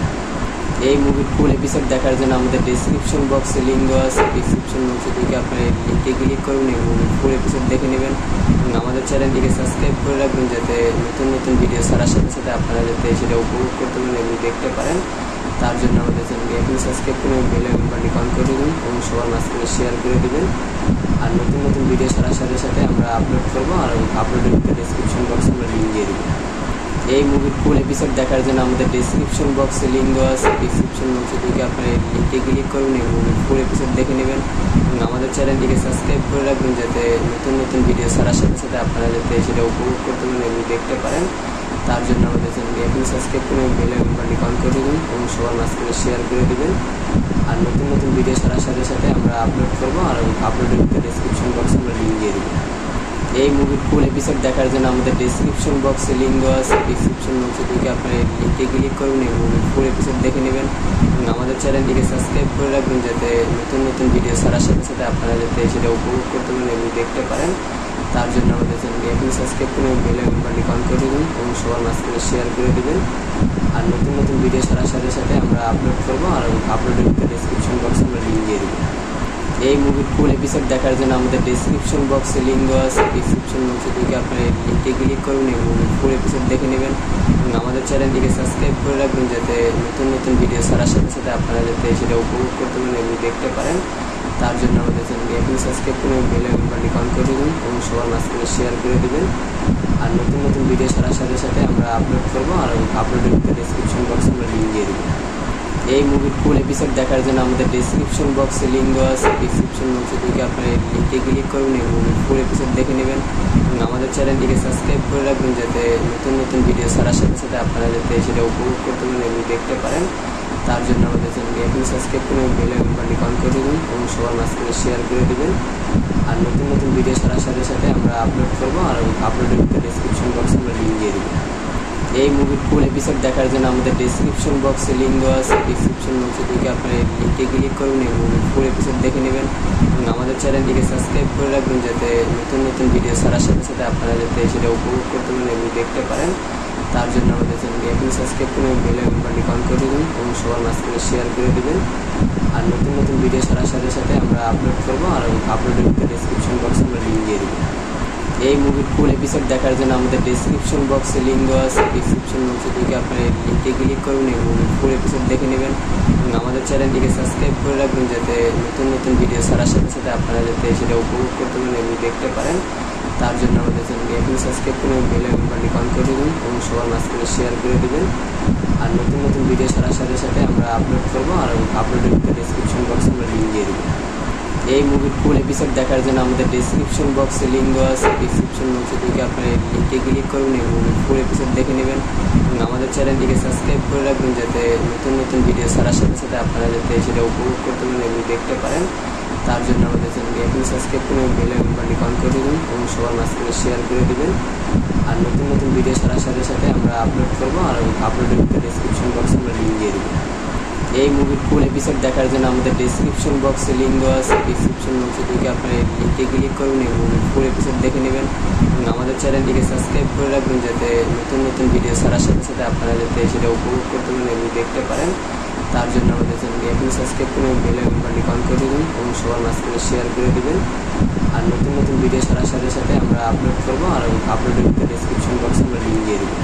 এই মুভির ফুল এপিসোড দেখার জন্য আমাদের ডেসক্রিপশন বক্সে লিঙ্ক দেওয়া আছে, ডেসক্রিপশন বক্সে থেকে আপনার লিঙ্কে ক্লিক করুন এবং ফুল এপিসোড দেখে নেবেন এবং আমাদের চ্যানেলটিকে সাবস্ক্রাইব করে রাখবেন, যাতে নতুন নতুন ভিডিও ছাড়ার সাথে সাথে আপনারা যাতে সেটা উপভোগ করতে পারেন এবং দেখতে পারেন। তার জন্য আমাদের চ্যানেলটি এখন সাবস্ক্রাইব করে বেল আইকনটি অন করে দেবেন এবং সবার মাঝখানে শেয়ার করে দেবেন। আর নতুন নতুন ভিডিও ছাড়ার সাথে সাথে আমরা আপলোড করবো, আর আপলোডের ডেসক্রিপশন বক্সে আমরা লিঙ্ক দিয়ে দেবো। এই মুভির ফুল এপিসোড দেখার জন্য আমাদের ডেসক্রিপশন বক্সে লিঙ্ক দেওয়া আছে, ডেসক্রিপশন বক্সে থেকে আপনার লিঙ্কে ক্লিক করুন এবং ফুল এপিসোড দেখে নেবেন এবং আমাদের চ্যানেলটিকে সাবস্ক্রাইব করে রাখবেন, যাতে নতুন নতুন ভিডিও ছাড়ার সাথে সাথে আপনারা যাতে সেটা উপভোগ করতে পারেন এবং দেখতে পারেন। তার জন্য আমাদের চ্যানেলটি এখন সাবস্ক্রাইব করে বেল আইকনটি অন করে দেবেন এবং সবার মাঝখানে শেয়ার করে দেবেন। আর নতুন নতুন ভিডিও ছাড়ার সাথে সাথে আমরা আপলোড করবো, আর আপলোডের ডেসক্রিপশন বক্সে আমরা লিঙ্ক দিয়ে দেবো। এই মুভির ফুল এপিসোড দেখার জন্য আমাদের ডেসক্রিপশন বক্সে লিঙ্ক দেওয়া আছে, ডেসক্রিপশন বক্সে থেকে আপনার লিঙ্কে ক্লিক করুন এবং ফুল এপিসোড দেখে নেবেন এবং আমাদের চ্যানেলটিকে সাবস্ক্রাইব করে রাখবেন, যাতে নতুন নতুন ভিডিও ছাড়ার সাথে সাথে আপনারা যাতে সেটা উপভোগ করতে পারেন এবং দেখতে পারেন। তার জন্য আমাদের চ্যানেল চ্যানেলটি এখন সাবস্ক্রাইব করে বেল আইকনটি অন করে দেবেন এবং সবার মাঝখানে শেয়ার করে দেবেন। আর নতুন নতুন ভিডিও ছাড়ার সাথে সাথে আমরা আপলোড করবো, আর আপলোডের ডেসক্রিপশন বক্সে আমরা লিঙ্ক দিয়ে দেবো। এই মুভির ফুল এপিসোড দেখার জন্য আমাদের ডেসক্রিপশন বক্সে লিঙ্ক দেওয়া আছে, ডেসক্রিপশন বক্সে থেকে আপনার লিঙ্কে ক্লিক করুন এবং ফুল এপিসোড দেখে নেবেন এবং আমাদের চ্যানেলটিকে সাবস্ক্রাইব করে রাখবেন, যাতে নতুন নতুন ভিডিও ছাড়ার সাথে সাথে আপনারা যাতে সেটা উপভোগ করতে পারেন এবং দেখতে পারেন। তার জন্য আমাদের চ্যানেলটি এখন সাবস্ক্রাইব করে বেল আইকনটি অন করে দেবেন এবং সবার মাঝখানে শেয়ার করে দেবেন। আর নতুন নতুন ভিডিও ছাড়ার সাথে সাথে আমরা আপলোড করবো, আর আপলোডের ডেসক্রিপশন বক্সে আমরা লিঙ্ক দিয়ে দেবো। এই মুভির ফুল এপিসোড দেখার জন্য আমাদের ডেসক্রিপশন বক্সে লিঙ্ক দেওয়া আছে, ডেসক্রিপশন বক্সে থেকে আপনার লিঙ্কে ক্লিক করুন এবং ফুল এপিসোড দেখে নেবেন এবং আমাদের চ্যানেলটিকে সাবস্ক্রাইব করে রাখবেন, যাতে নতুন নতুন ভিডিও ছাড়ার সাথে সাথে আপনারা যাতে সেটা উপভোগ করতে পারেন এবং দেখতে পারেন। তার জন্য আমাদের চ্যানেলটি এখন সাবস্ক্রাইব করে বেল আইকনটি অন করে দেবেন এবং সবার মাঝখানে শেয়ার করে দেবেন। আর নতুন নতুন ভিডিও ছাড়ার সাথে সাথে আমরা আপলোড করবো, আর আপলোডের ডেসক্রিপশন বক্সে আমরা লিঙ্ক দিয়ে দেবো। এই মুভির ফুল এপিসোড দেখার জন্য আমাদের ডেসক্রিপশন বক্সে লিঙ্ক দেওয়া আছে, ডেসক্রিপশন বক্সে থেকে আপনার লিঙ্কে ক্লিক করুন এবং ফুল এপিসোড দেখে নেবেন এবং আমাদের চ্যানেলটিকে সাবস্ক্রাইব করে রাখবেন, যাতে নতুন নতুন ভিডিও ছাড়ার সাথে সাথে আপনারা যাতে সেটা উপভোগ করতে পারেন এবং দেখতে পারেন। তার জন্য আমাদের চ্যানেলটি এখন সাবস্ক্রাইব করে বেল আইকনটি অন করে দেবেন এবং সবার মাঝখানে শেয়ার করে দেবেন। আর নতুন নতুন ভিডিও ছাড়ার সাথে সাথে আমরা আপলোড করবো, আর আপলোডের ডেসক্রিপশন বক্সে আমরা লিঙ্ক দিয়ে দেবো। এই মুভির ফুল এপিসোড দেখার জন্য আমাদের ডেসক্রিপশন বক্সে লিঙ্ক দেওয়া আছে, ডেসক্রিপশন বক্সে থেকে আপনার লিঙ্কে ক্লিক করুন এবং ফুল এপিসোড দেখে নেবেন এবং আমাদের চ্যানেলটিকে সাবস্ক্রাইব করে রাখবেন, যাতে নতুন নতুন ভিডিও ছাড়ার সাথে সাথে আপনারা যাতে সেটা উপভোগ করতে পারেন এবং দেখতে পারেন। তার জন্য আমাদের চ্যানেলটি এখন সাবস্ক্রাইব করে বেল আইকনটি অন করে দেবেন এবং সবার মাঝখানে শেয়ার করে দেবেন। আর নতুন নতুন ভিডিও ছাড়ার সাথে সাথে আমরা আপলোড করবো, আর আপলোডের ডেসক্রিপশন বক্সে আমরা লিঙ্ক দিয়ে দেবো। এই মুভির ফুল এপিসোড দেখার জন্য আমাদের ডেসক্রিপশন বক্সে লিঙ্ক দেওয়া আছে, ডেসক্রিপশন বক্সে থেকে আপনার লিঙ্কে ক্লিক করুন এবং ফুল এপিসোড দেখে নেবেন এবং আমাদের চ্যানেলটিকে সাবস্ক্রাইব করে রাখবেন, যাতে নতুন নতুন ভিডিও ছাড়ার সাথে সাথে আপনারা যাতে সেটা উপভোগ করতে পারেন এবং দেখতে পারেন। তার জন্য আমাদের চ্যানেলটি এখন সাবস্ক্রাইব করে বেল আইকনটি অন করে দেবেন এবং সবার মাঝখানে শেয়ার করে দেবেন। আর নতুন নতুন ভিডিও ছাড়ার সাথে সাথে আমরা আপলোড করবো, আর আপলোডের ডেসক্রিপশন বক্সে আমরা লিঙ্ক দিয়ে দেবো। এই মুভির ফুল এপিসোড দেখার জন্য আমাদের ডেসক্রিপশন বক্সে লিঙ্ক দেওয়া আছে, ডেসক্রিপশন বক্সে থেকে আপনার লিঙ্কে ক্লিক করুন এবং ফুল এপিসোড দেখে নেবেন এবং আমাদের চ্যানেলটিকে সাবস্ক্রাইব করে রাখবেন, যাতে নতুন নতুন ভিডিও ছাড়ার সাথে সাথে আপনারা যাতে সেটা উপভোগ করতে পারেন এবং দেখতে পারেন। তার জন্য আমাদের চ্যানেলটি এখন সাবস্ক্রাইব করে বেল আইকনটি অন করে দেবেন এবং সবার মাঝখানে শেয়ার করে দেবেন। আর নতুন নতুন ভিডিও ছাড়ার সাথে সাথে আমরা আপলোড করবো, আর আপলোডের ডেসক্রিপশন বক্সে আমরা লিঙ্ক দিয়ে দেবো।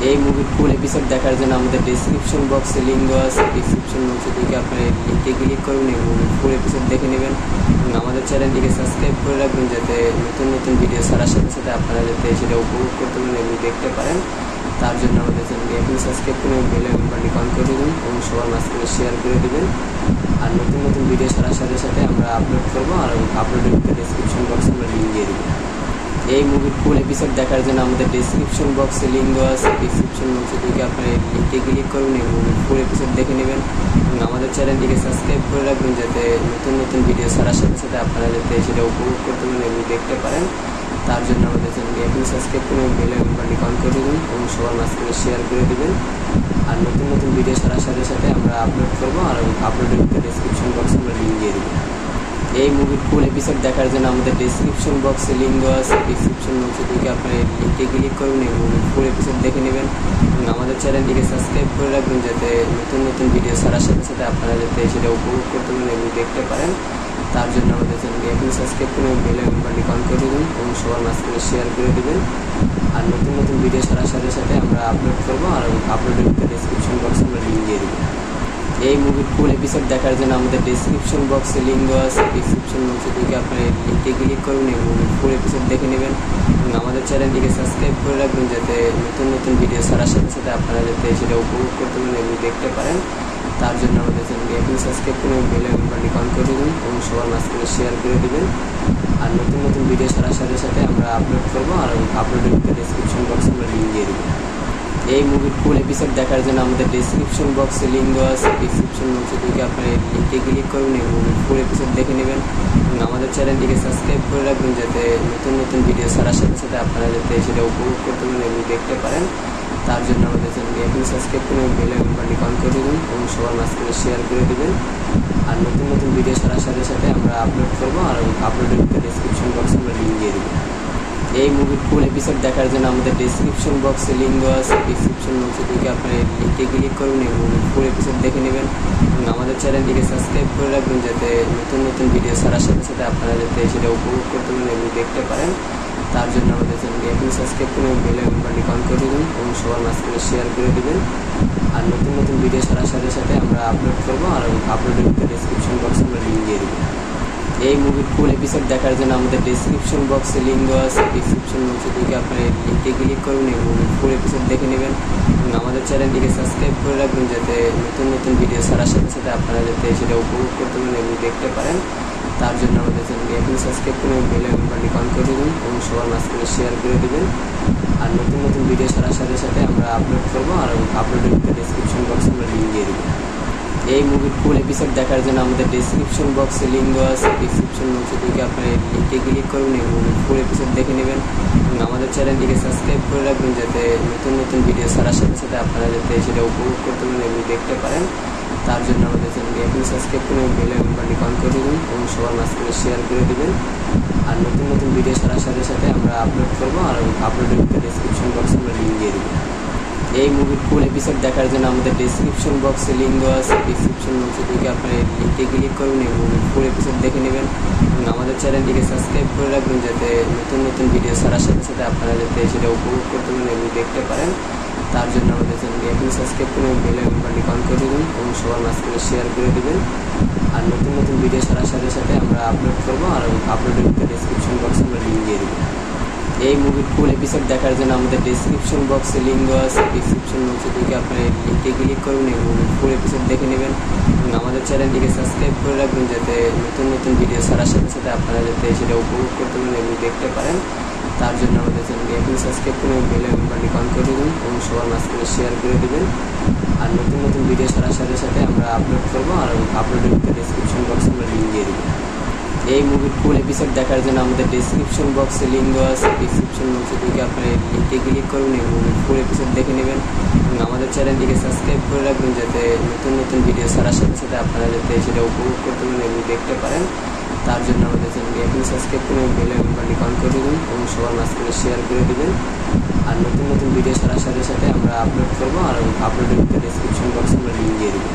এই মুভির ফুল এপিসোড দেখার জন্য আমাদের ডেসক্রিপশন বক্সে লিঙ্ক দেওয়া আছে, ডেসক্রিপশন বক্সে থেকে আপনার লিঙ্কে ক্লিক করুন এবং ফুল এপিসোড দেখে নেবেন এবং আমাদের চ্যানেলটিকে সাবস্ক্রাইব করে রাখবেন, যাতে নতুন নতুন ভিডিও ছাড়ার সাথে সাথে আপনারা যাতে সেটা উপভোগ করতে পারেন এবং দেখতে পারেন। তার জন্য আমাদের চ্যানেলটি এখন সাবস্ক্রাইব করে বেল আইকনটি অন করে দেবেন এবং সবার মাঝখানে শেয়ার করে দেবেন। আর নতুন নতুন ভিডিও ছাড়ার সাথে সাথে আমরা আপলোড করবো, আর আপলোডের ডেসক্রিপশন বক্সে আমরা লিঙ্ক দিয়ে দেবো। এই মুভির ফুল এপিসোড দেখার জন্য আমাদের ডেসক্রিপশন বক্সে লিঙ্ক দেওয়া আছে, ডেসক্রিপশন বক্সে থেকে আপনার লিঙ্কে ক্লিক করুন এবং ফুল এপিসোড দেখে নেবেন এবং আমাদের চ্যানেলটিকে সাবস্ক্রাইব করে রাখবেন, যাতে নতুন নতুন ভিডিও ছাড়ার সাথে সাথে আপনারা যাতে সেটা উপভোগ করতে পারেন এবং দেখতে পারেন। তার জন্য আমাদের চ্যানেলটি এখন সাবস্ক্রাইব করে বেল আইকনটি অন করে দেবেন এবং সবার মাঝখানে শেয়ার করে দেবেন। আর নতুন নতুন ভিডিও ছাড়ার সাথে সাথে আমরা আপলোড করবো, আর আপলোডের ডেসক্রিপশন বক্সে আমরা লিঙ্ক দিয়ে দেবো। এই মুভির ফুল এপিসোড দেখার জন্য আমাদের ডেসক্রিপশন বক্সে লিঙ্ক দেওয়া আছে, ডেসক্রিপশন বক্সে থেকে আপনার লিঙ্কে ক্লিক করুন এবং ফুল এপিসোড দেখে নেবেন এবং আমাদের চ্যানেলটিকে সাবস্ক্রাইব করে রাখবেন, যাতে নতুন নতুন ভিডিও ছাড়ার সাথে সাথে আপনারা যাতে সেটা উপভোগ করতে পারেন এবং দেখতে পারেন। তার জন্য আমাদের চ্যানেলটি এখন সাবস্ক্রাইব করে বেল আইকনটি অন করে দেবেন এবং সবার মাঝখানে শেয়ার করে দেবেন। আর নতুন নতুন ভিডিও ছাড়ার সাথে সাথে আমরা আপলোড করবো, আর আপলোডের ডেসক্রিপশন বক্সে আমরা লিঙ্ক দিয়ে দেবো। এই মুভির ফুল এপিসোড দেখার জন্য আমাদের ডেসক্রিপশন বক্সে লিঙ্ক দেওয়া আছে, ডেসক্রিপশন বক্সে থেকে আপনার লিঙ্কে ক্লিক করুন এবং ফুল এপিসোড দেখে নেবেন এবং আমাদের চ্যানেলটিকে সাবস্ক্রাইব করে রাখবেন, যাতে নতুন নতুন ভিডিও ছাড়ার সাথে সাথে আপনারা যাতে সেটা উপভোগ করতে পারেন এবং দেখতে পারেন। তার জন্য আমাদের চ্যানেলটি এখন সাবস্ক্রাইব করে বেল আইকনটি অন করে দেবেন এবং সবার মাঝখানে শেয়ার করে দেবেন। আর নতুন নতুন ভিডিও ছাড়ার সাথে সাথে আমরা আপলোড করবো, আর আপলোডের ডেসক্রিপশন বক্সে আমরা লিঙ্ক দিয়ে দেবো। এই মুভির ফুল এপিসোড দেখার জন্য আমাদের ডেসক্রিপশন বক্সে লিঙ্ক দেওয়া আছে, ডেসক্রিপশন বক্সে থেকে আপনার লিঙ্কে ক্লিক করুন এবং ফুল এপিসোড দেখে নেবেন এবং আমাদের চ্যানেলটিকে সাবস্ক্রাইব করে রাখবেন, যাতে নতুন নতুন ভিডিও ছাড়ার সাথে সাথে আপনারা যাতে সেটা উপভোগ করতে পারেন এবং দেখতে পারেন। তার জন্য আমাদের চ্যানেলটি এখন সাবস্ক্রাইব করে বেল আইকনটি অন করে দেবেন এবং সবার মাঝখানে শেয়ার করে দেবেন। আর নতুন নতুন ভিডিও ছাড়ার সাথে সাথে আমরা আপলোড করবো, আর আপলোডের ডেসক্রিপশন বক্সে আমরা লিঙ্ক দিয়ে দেবো। এই মুভির ফুল এপিসোড দেখার জন্য আমাদের ডেসক্রিপশন বক্সে লিঙ্ক দেওয়া আছে। ডেসক্রিপশন বক্সে ঢুকে আপনারা লিঙ্কে ক্লিক করুন এবং ফুল এপিসোড দেখে নেবেন এবং আমাদের চ্যানেলটিকে সাবস্ক্রাইব করে রাখবেন যাতে নতুন নতুন ভিডিও ছাড়ার সাথে সাথে আপনারা যাতে সেটা উপভোগ করতে পারেন এবং দেখতে পারেন। তার জন্য আমাদের চ্যানেলটি এখন সাবস্ক্রাইব করে বেল আইকনটি অন করে দেবেন এবং সবার মাঝখানে শেয়ার করে দেবেন। আর নতুন নতুন ভিডিও ছাড়ার সাথে সাথে আমরা আপলোড করবো আর আপলোডের ডেসক্রিপশন বক্সে আমরা লিঙ্ক দিয়ে দেবো। এই মুভির ফুল এপিসোড দেখার জন্য আমাদের ডেসক্রিপশন বক্সে লিঙ্ক দেওয়া আছে। ডেসক্রিপশন বক্সে ঢুকে আপনারা লিঙ্কে ক্লিক করুন এবং ফুল এপিসোড দেখে নেবেন এবং আমাদের চ্যানেলটিকে সাবস্ক্রাইব করে রাখবেন যাতে নতুন নতুন ভিডিও ছাড়ার সাথে সাথে আপনারা যাতে সেটা উপভোগ করতে পারেন এবং দেখতে পারেন। তার জন্য আমাদের চ্যানেলটি এখন সাবস্ক্রাইব করে বেল আইকনটি অন করে দেবেন এবং সবার মাঝখানে শেয়ার করে দেবেন। আর নতুন নতুন ভিডিও ছাড়ার সাথে সাথে আমরা আপলোড করবো আর আপলোডের ডেসক্রিপশন বক্সে আমরা লিঙ্ক দিয়ে দেবো। এই মুভির ফুল এপিসোড দেখার জন্য আমাদের ডেসক্রিপশন বক্সে লিঙ্ক দেওয়া আছে। ডেসক্রিপশন বক্সে ঢুকে আপনারা লিঙ্কে ক্লিক করুন এবং ফুল এপিসোড দেখে নেবেন এবং আমাদের চ্যানেলটিকে সাবস্ক্রাইব করে রাখবেন যাতে নতুন নতুন ভিডিও ছাড়ার সাথে সাথে আপনারা যাতে সেটা উপভোগ করতে পারেন এবং দেখতে পারেন। তার জন্য আমাদের চ্যানেলটি এখন সাবস্ক্রাইব করে বেল আইকনটি অন করে দেবেন এবং সবার মাঝখানে শেয়ার করে দেবেন। আর নতুন নতুন ভিডিও ছাড়ার সাথে সাথে আমরা আপলোড করবো আর আপলোডের ডেসক্রিপশন বক্সে আমরা লিঙ্ক দিয়ে দেবো। এই মুভির ফুল এপিসোড দেখার জন্য আমাদের ডেসক্রিপশন বক্সে লিঙ্ক দেওয়া আছে। ডেসক্রিপশন বক্সে ঢুকে আপনারা লিঙ্কে ক্লিক করুন এবং ফুল এপিসোড দেখে নেবেন এবং আমাদের চ্যানেলটিকে সাবস্ক্রাইব করে রাখবেন যাতে নতুন নতুন ভিডিও ছাড়ার সাথে সাথে আপনারা যাতে সেটা উপভোগ করতে পারেন এবং দেখতে পারেন। তার জন্য আমাদের চ্যানেলটি এখন সাবস্ক্রাইব করে বেল আইকনটি অন করে দেবেন এবং সবার মাঝখানে শেয়ার করে দেবেন। আর নতুন নতুন ভিডিও ছাড়ার সাথে সাথে আমরা আপলোড করবো আর আপলোডের ডেসক্রিপশন বক্সে আমরা লিঙ্ক দিয়ে দেবো। এই মুভির ফুল এপিসোড দেখার জন্য আমাদের ডেসক্রিপশন বক্সে লিঙ্ক দেওয়া আছে। ডেসক্রিপশন বক্সে ঢুকে আপনারা লিঙ্কে ক্লিক করুন এবং ফুল এপিসোড দেখে নেবেন এবং আমাদের চ্যানেলটিকে সাবস্ক্রাইব করে রাখবেন যাতে নতুন নতুন ভিডিও ছাড়ার সাথে সাথে আপনারা যাতে সেটা উপভোগ করতে পারেন এবং দেখতে পারেন। তার জন্য আমাদের চ্যানেলটি এখন সাবস্ক্রাইব করে বেল আইকনটি অন করে দেবেন এবং সবার মাঝখানে শেয়ার করে দেবেন। আর নতুন নতুন ভিডিও ছাড়ার সাথে সাথে আমরা আপলোড করবো আর আপলোডের ডেসক্রিপশন বক্সে আমরা লিঙ্ক দিয়ে দেবো। এই মুভির ফুল এপিসোড দেখার জন্য আমাদের ডেসক্রিপশন বক্সে লিঙ্ক দেওয়া আছে। ডেসক্রিপশন বক্সে ঢুকে আপনারা লিঙ্কে ক্লিক করুন এবং ফুল এপিসোড দেখে নেবেন এবং আমাদের চ্যানেলটিকে সাবস্ক্রাইব করে রাখবেন যাতে নতুন নতুন ভিডিও ছাড়ার সাথে সাথে আপনারা যাতে সেটা উপভোগ করতে পারেন এবং দেখতে পারেন। তার জন্য আমাদের চ্যানেলটি এখন সাবস্ক্রাইব করে বেল আইকনটি অন করে দেবেন এবং সবার মাঝখানে শেয়ার করে দেবেন। আর নতুন নতুন ভিডিও ছাড়ার সাথে সাথে আমরা আপলোড করবো আর আপলোডের ডেসক্রিপশন বক্সে আমরা লিঙ্ক দিয়ে দেবো।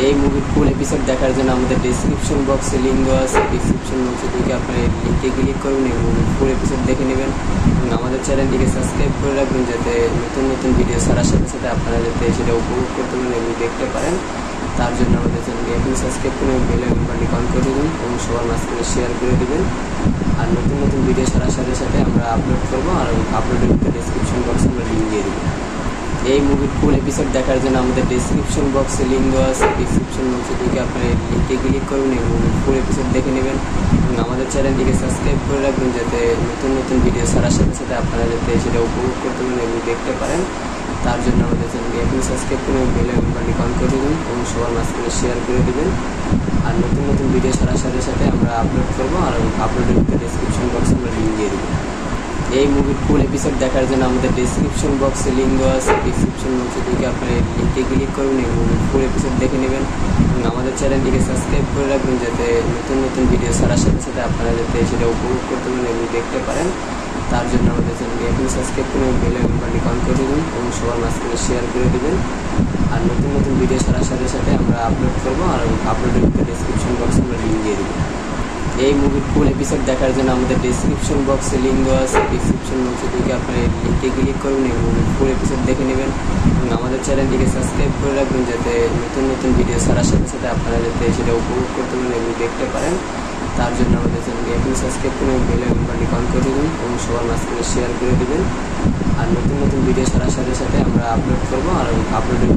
এই মুভির ফুল এপিসোড দেখার জন্য আমাদের ডেসক্রিপশন বক্সে লিঙ্ক দেওয়া আছে। ডেসক্রিপশন বক্সে ঢুকে আপনারা লিঙ্কে ক্লিক করুন এবং ফুল এপিসোড দেখে নেবেন এবং আমাদের চ্যানেলটিকে সাবস্ক্রাইব করে রাখবেন যাতে নতুন নতুন ভিডিও ছাড়ার সাথে সাথে আপনারা যাতে সেটা উপভোগ করতে পারেন এবং দেখতে পারেন। তার জন্য আমাদের চ্যানেলটি এখন সাবস্ক্রাইব করে বেল আইকনটি অন করে দেবেন এবং সবার মাঝখানে শেয়ার করে দেবেন। আর নতুন নতুন ভিডিও ছাড়ার সাথে সাথে আমরা আপলোড করবো আর আপলোডের ডেসক্রিপশন বক্সে আমরা লিঙ্ক দিয়ে দেবো। এই মুভির ফুল এপিসোড দেখার জন্য আমাদের ডেসক্রিপশন বক্সে লিঙ্ক দেওয়া আছে। ডেসক্রিপশন বক্সে ঢুকে আপনারা লিঙ্কে ক্লিক করুন এবং ফুল এপিসোড দেখে নেবেন এবং আমাদের চ্যানেলটিকে সাবস্ক্রাইব করে রাখবেন যাতে নতুন নতুন ভিডিও ছাড়ার সাথে সাথে আপনারা যাতে সেটা উপভোগ করতে পারেন এবং দেখতে পারেন। তার জন্য আমাদের চ্যানেলটি এখন সাবস্ক্রাইব করে বেল আইকনটি অন করে দেবেন এবং সবার মাঝখানে শেয়ার করে দেবেন। আর নতুন নতুন ভিডিও ছাড়ার সাথে সাথে আমরা আপলোড করবো আর আপলোডের ডেসক্রিপশন বক্সে আমরা লিঙ্ক দিয়ে দেবো। এই মুভির ফুল এপিসোড দেখার জন্য আমাদের ডেসক্রিপশন বক্সে লিঙ্ক দেওয়া আছে। ডেসক্রিপশন বক্সে ঢুকে আপনারা লিঙ্কে ক্লিক করুন এবং ফুল এপিসোড দেখে নেবেন এবং আমাদের চ্যানেলটিকে সাবস্ক্রাইব করে রাখবেন যাতে নতুন নতুন ভিডিও ছাড়ার সাথে সাথে আপনারা যাতে সেটা উপভোগ করতে পারেন এবং দেখতে পারেন। তার জন্য আমাদের চ্যানেলটি এখন সাবস্ক্রাইব করে বেল আইকনটি অন করে দেবেন এবং সবার মাঝখানে শেয়ার করে দেবেন। আর নতুন নতুন ভিডিও ছাড়ার সাথে সাথে আমরা আপলোড করবো আর আপলোডের ডেসক্রিপশন বক্সে আমরা লিঙ্ক দিয়ে দেবো। এই মুভির ফুল এপিসোড দেখার জন্য আমাদের ডেসক্রিপশন বক্সে লিঙ্ক দেওয়া আছে। ডেসক্রিপশন বক্সে ঢুকে আপনারা লিঙ্কে ক্লিক করুন এবং ফুল এপিসোড দেখে নেবেন এবং আমাদের চ্যানেলটিকে সাবস্ক্রাইব করে রাখবেন যাতে নতুন নতুন ভিডিও ছাড়ার সাথে সাথে আপনারা যাতে সেটা উপভোগ করতে পারেন এবং দেখতে পারেন। তার জন্য আমাদের চ্যানেলটি এখন সাবস্ক্রাইব করে বেল আইকনটি অন করে দেবেন এবং সবার মাঝখানে শেয়ার করে দেবেন। আর নতুন নতুন ভিডিও ছাড়ার সাথে সাথে আমরা আপলোড করবো আর আপলোডের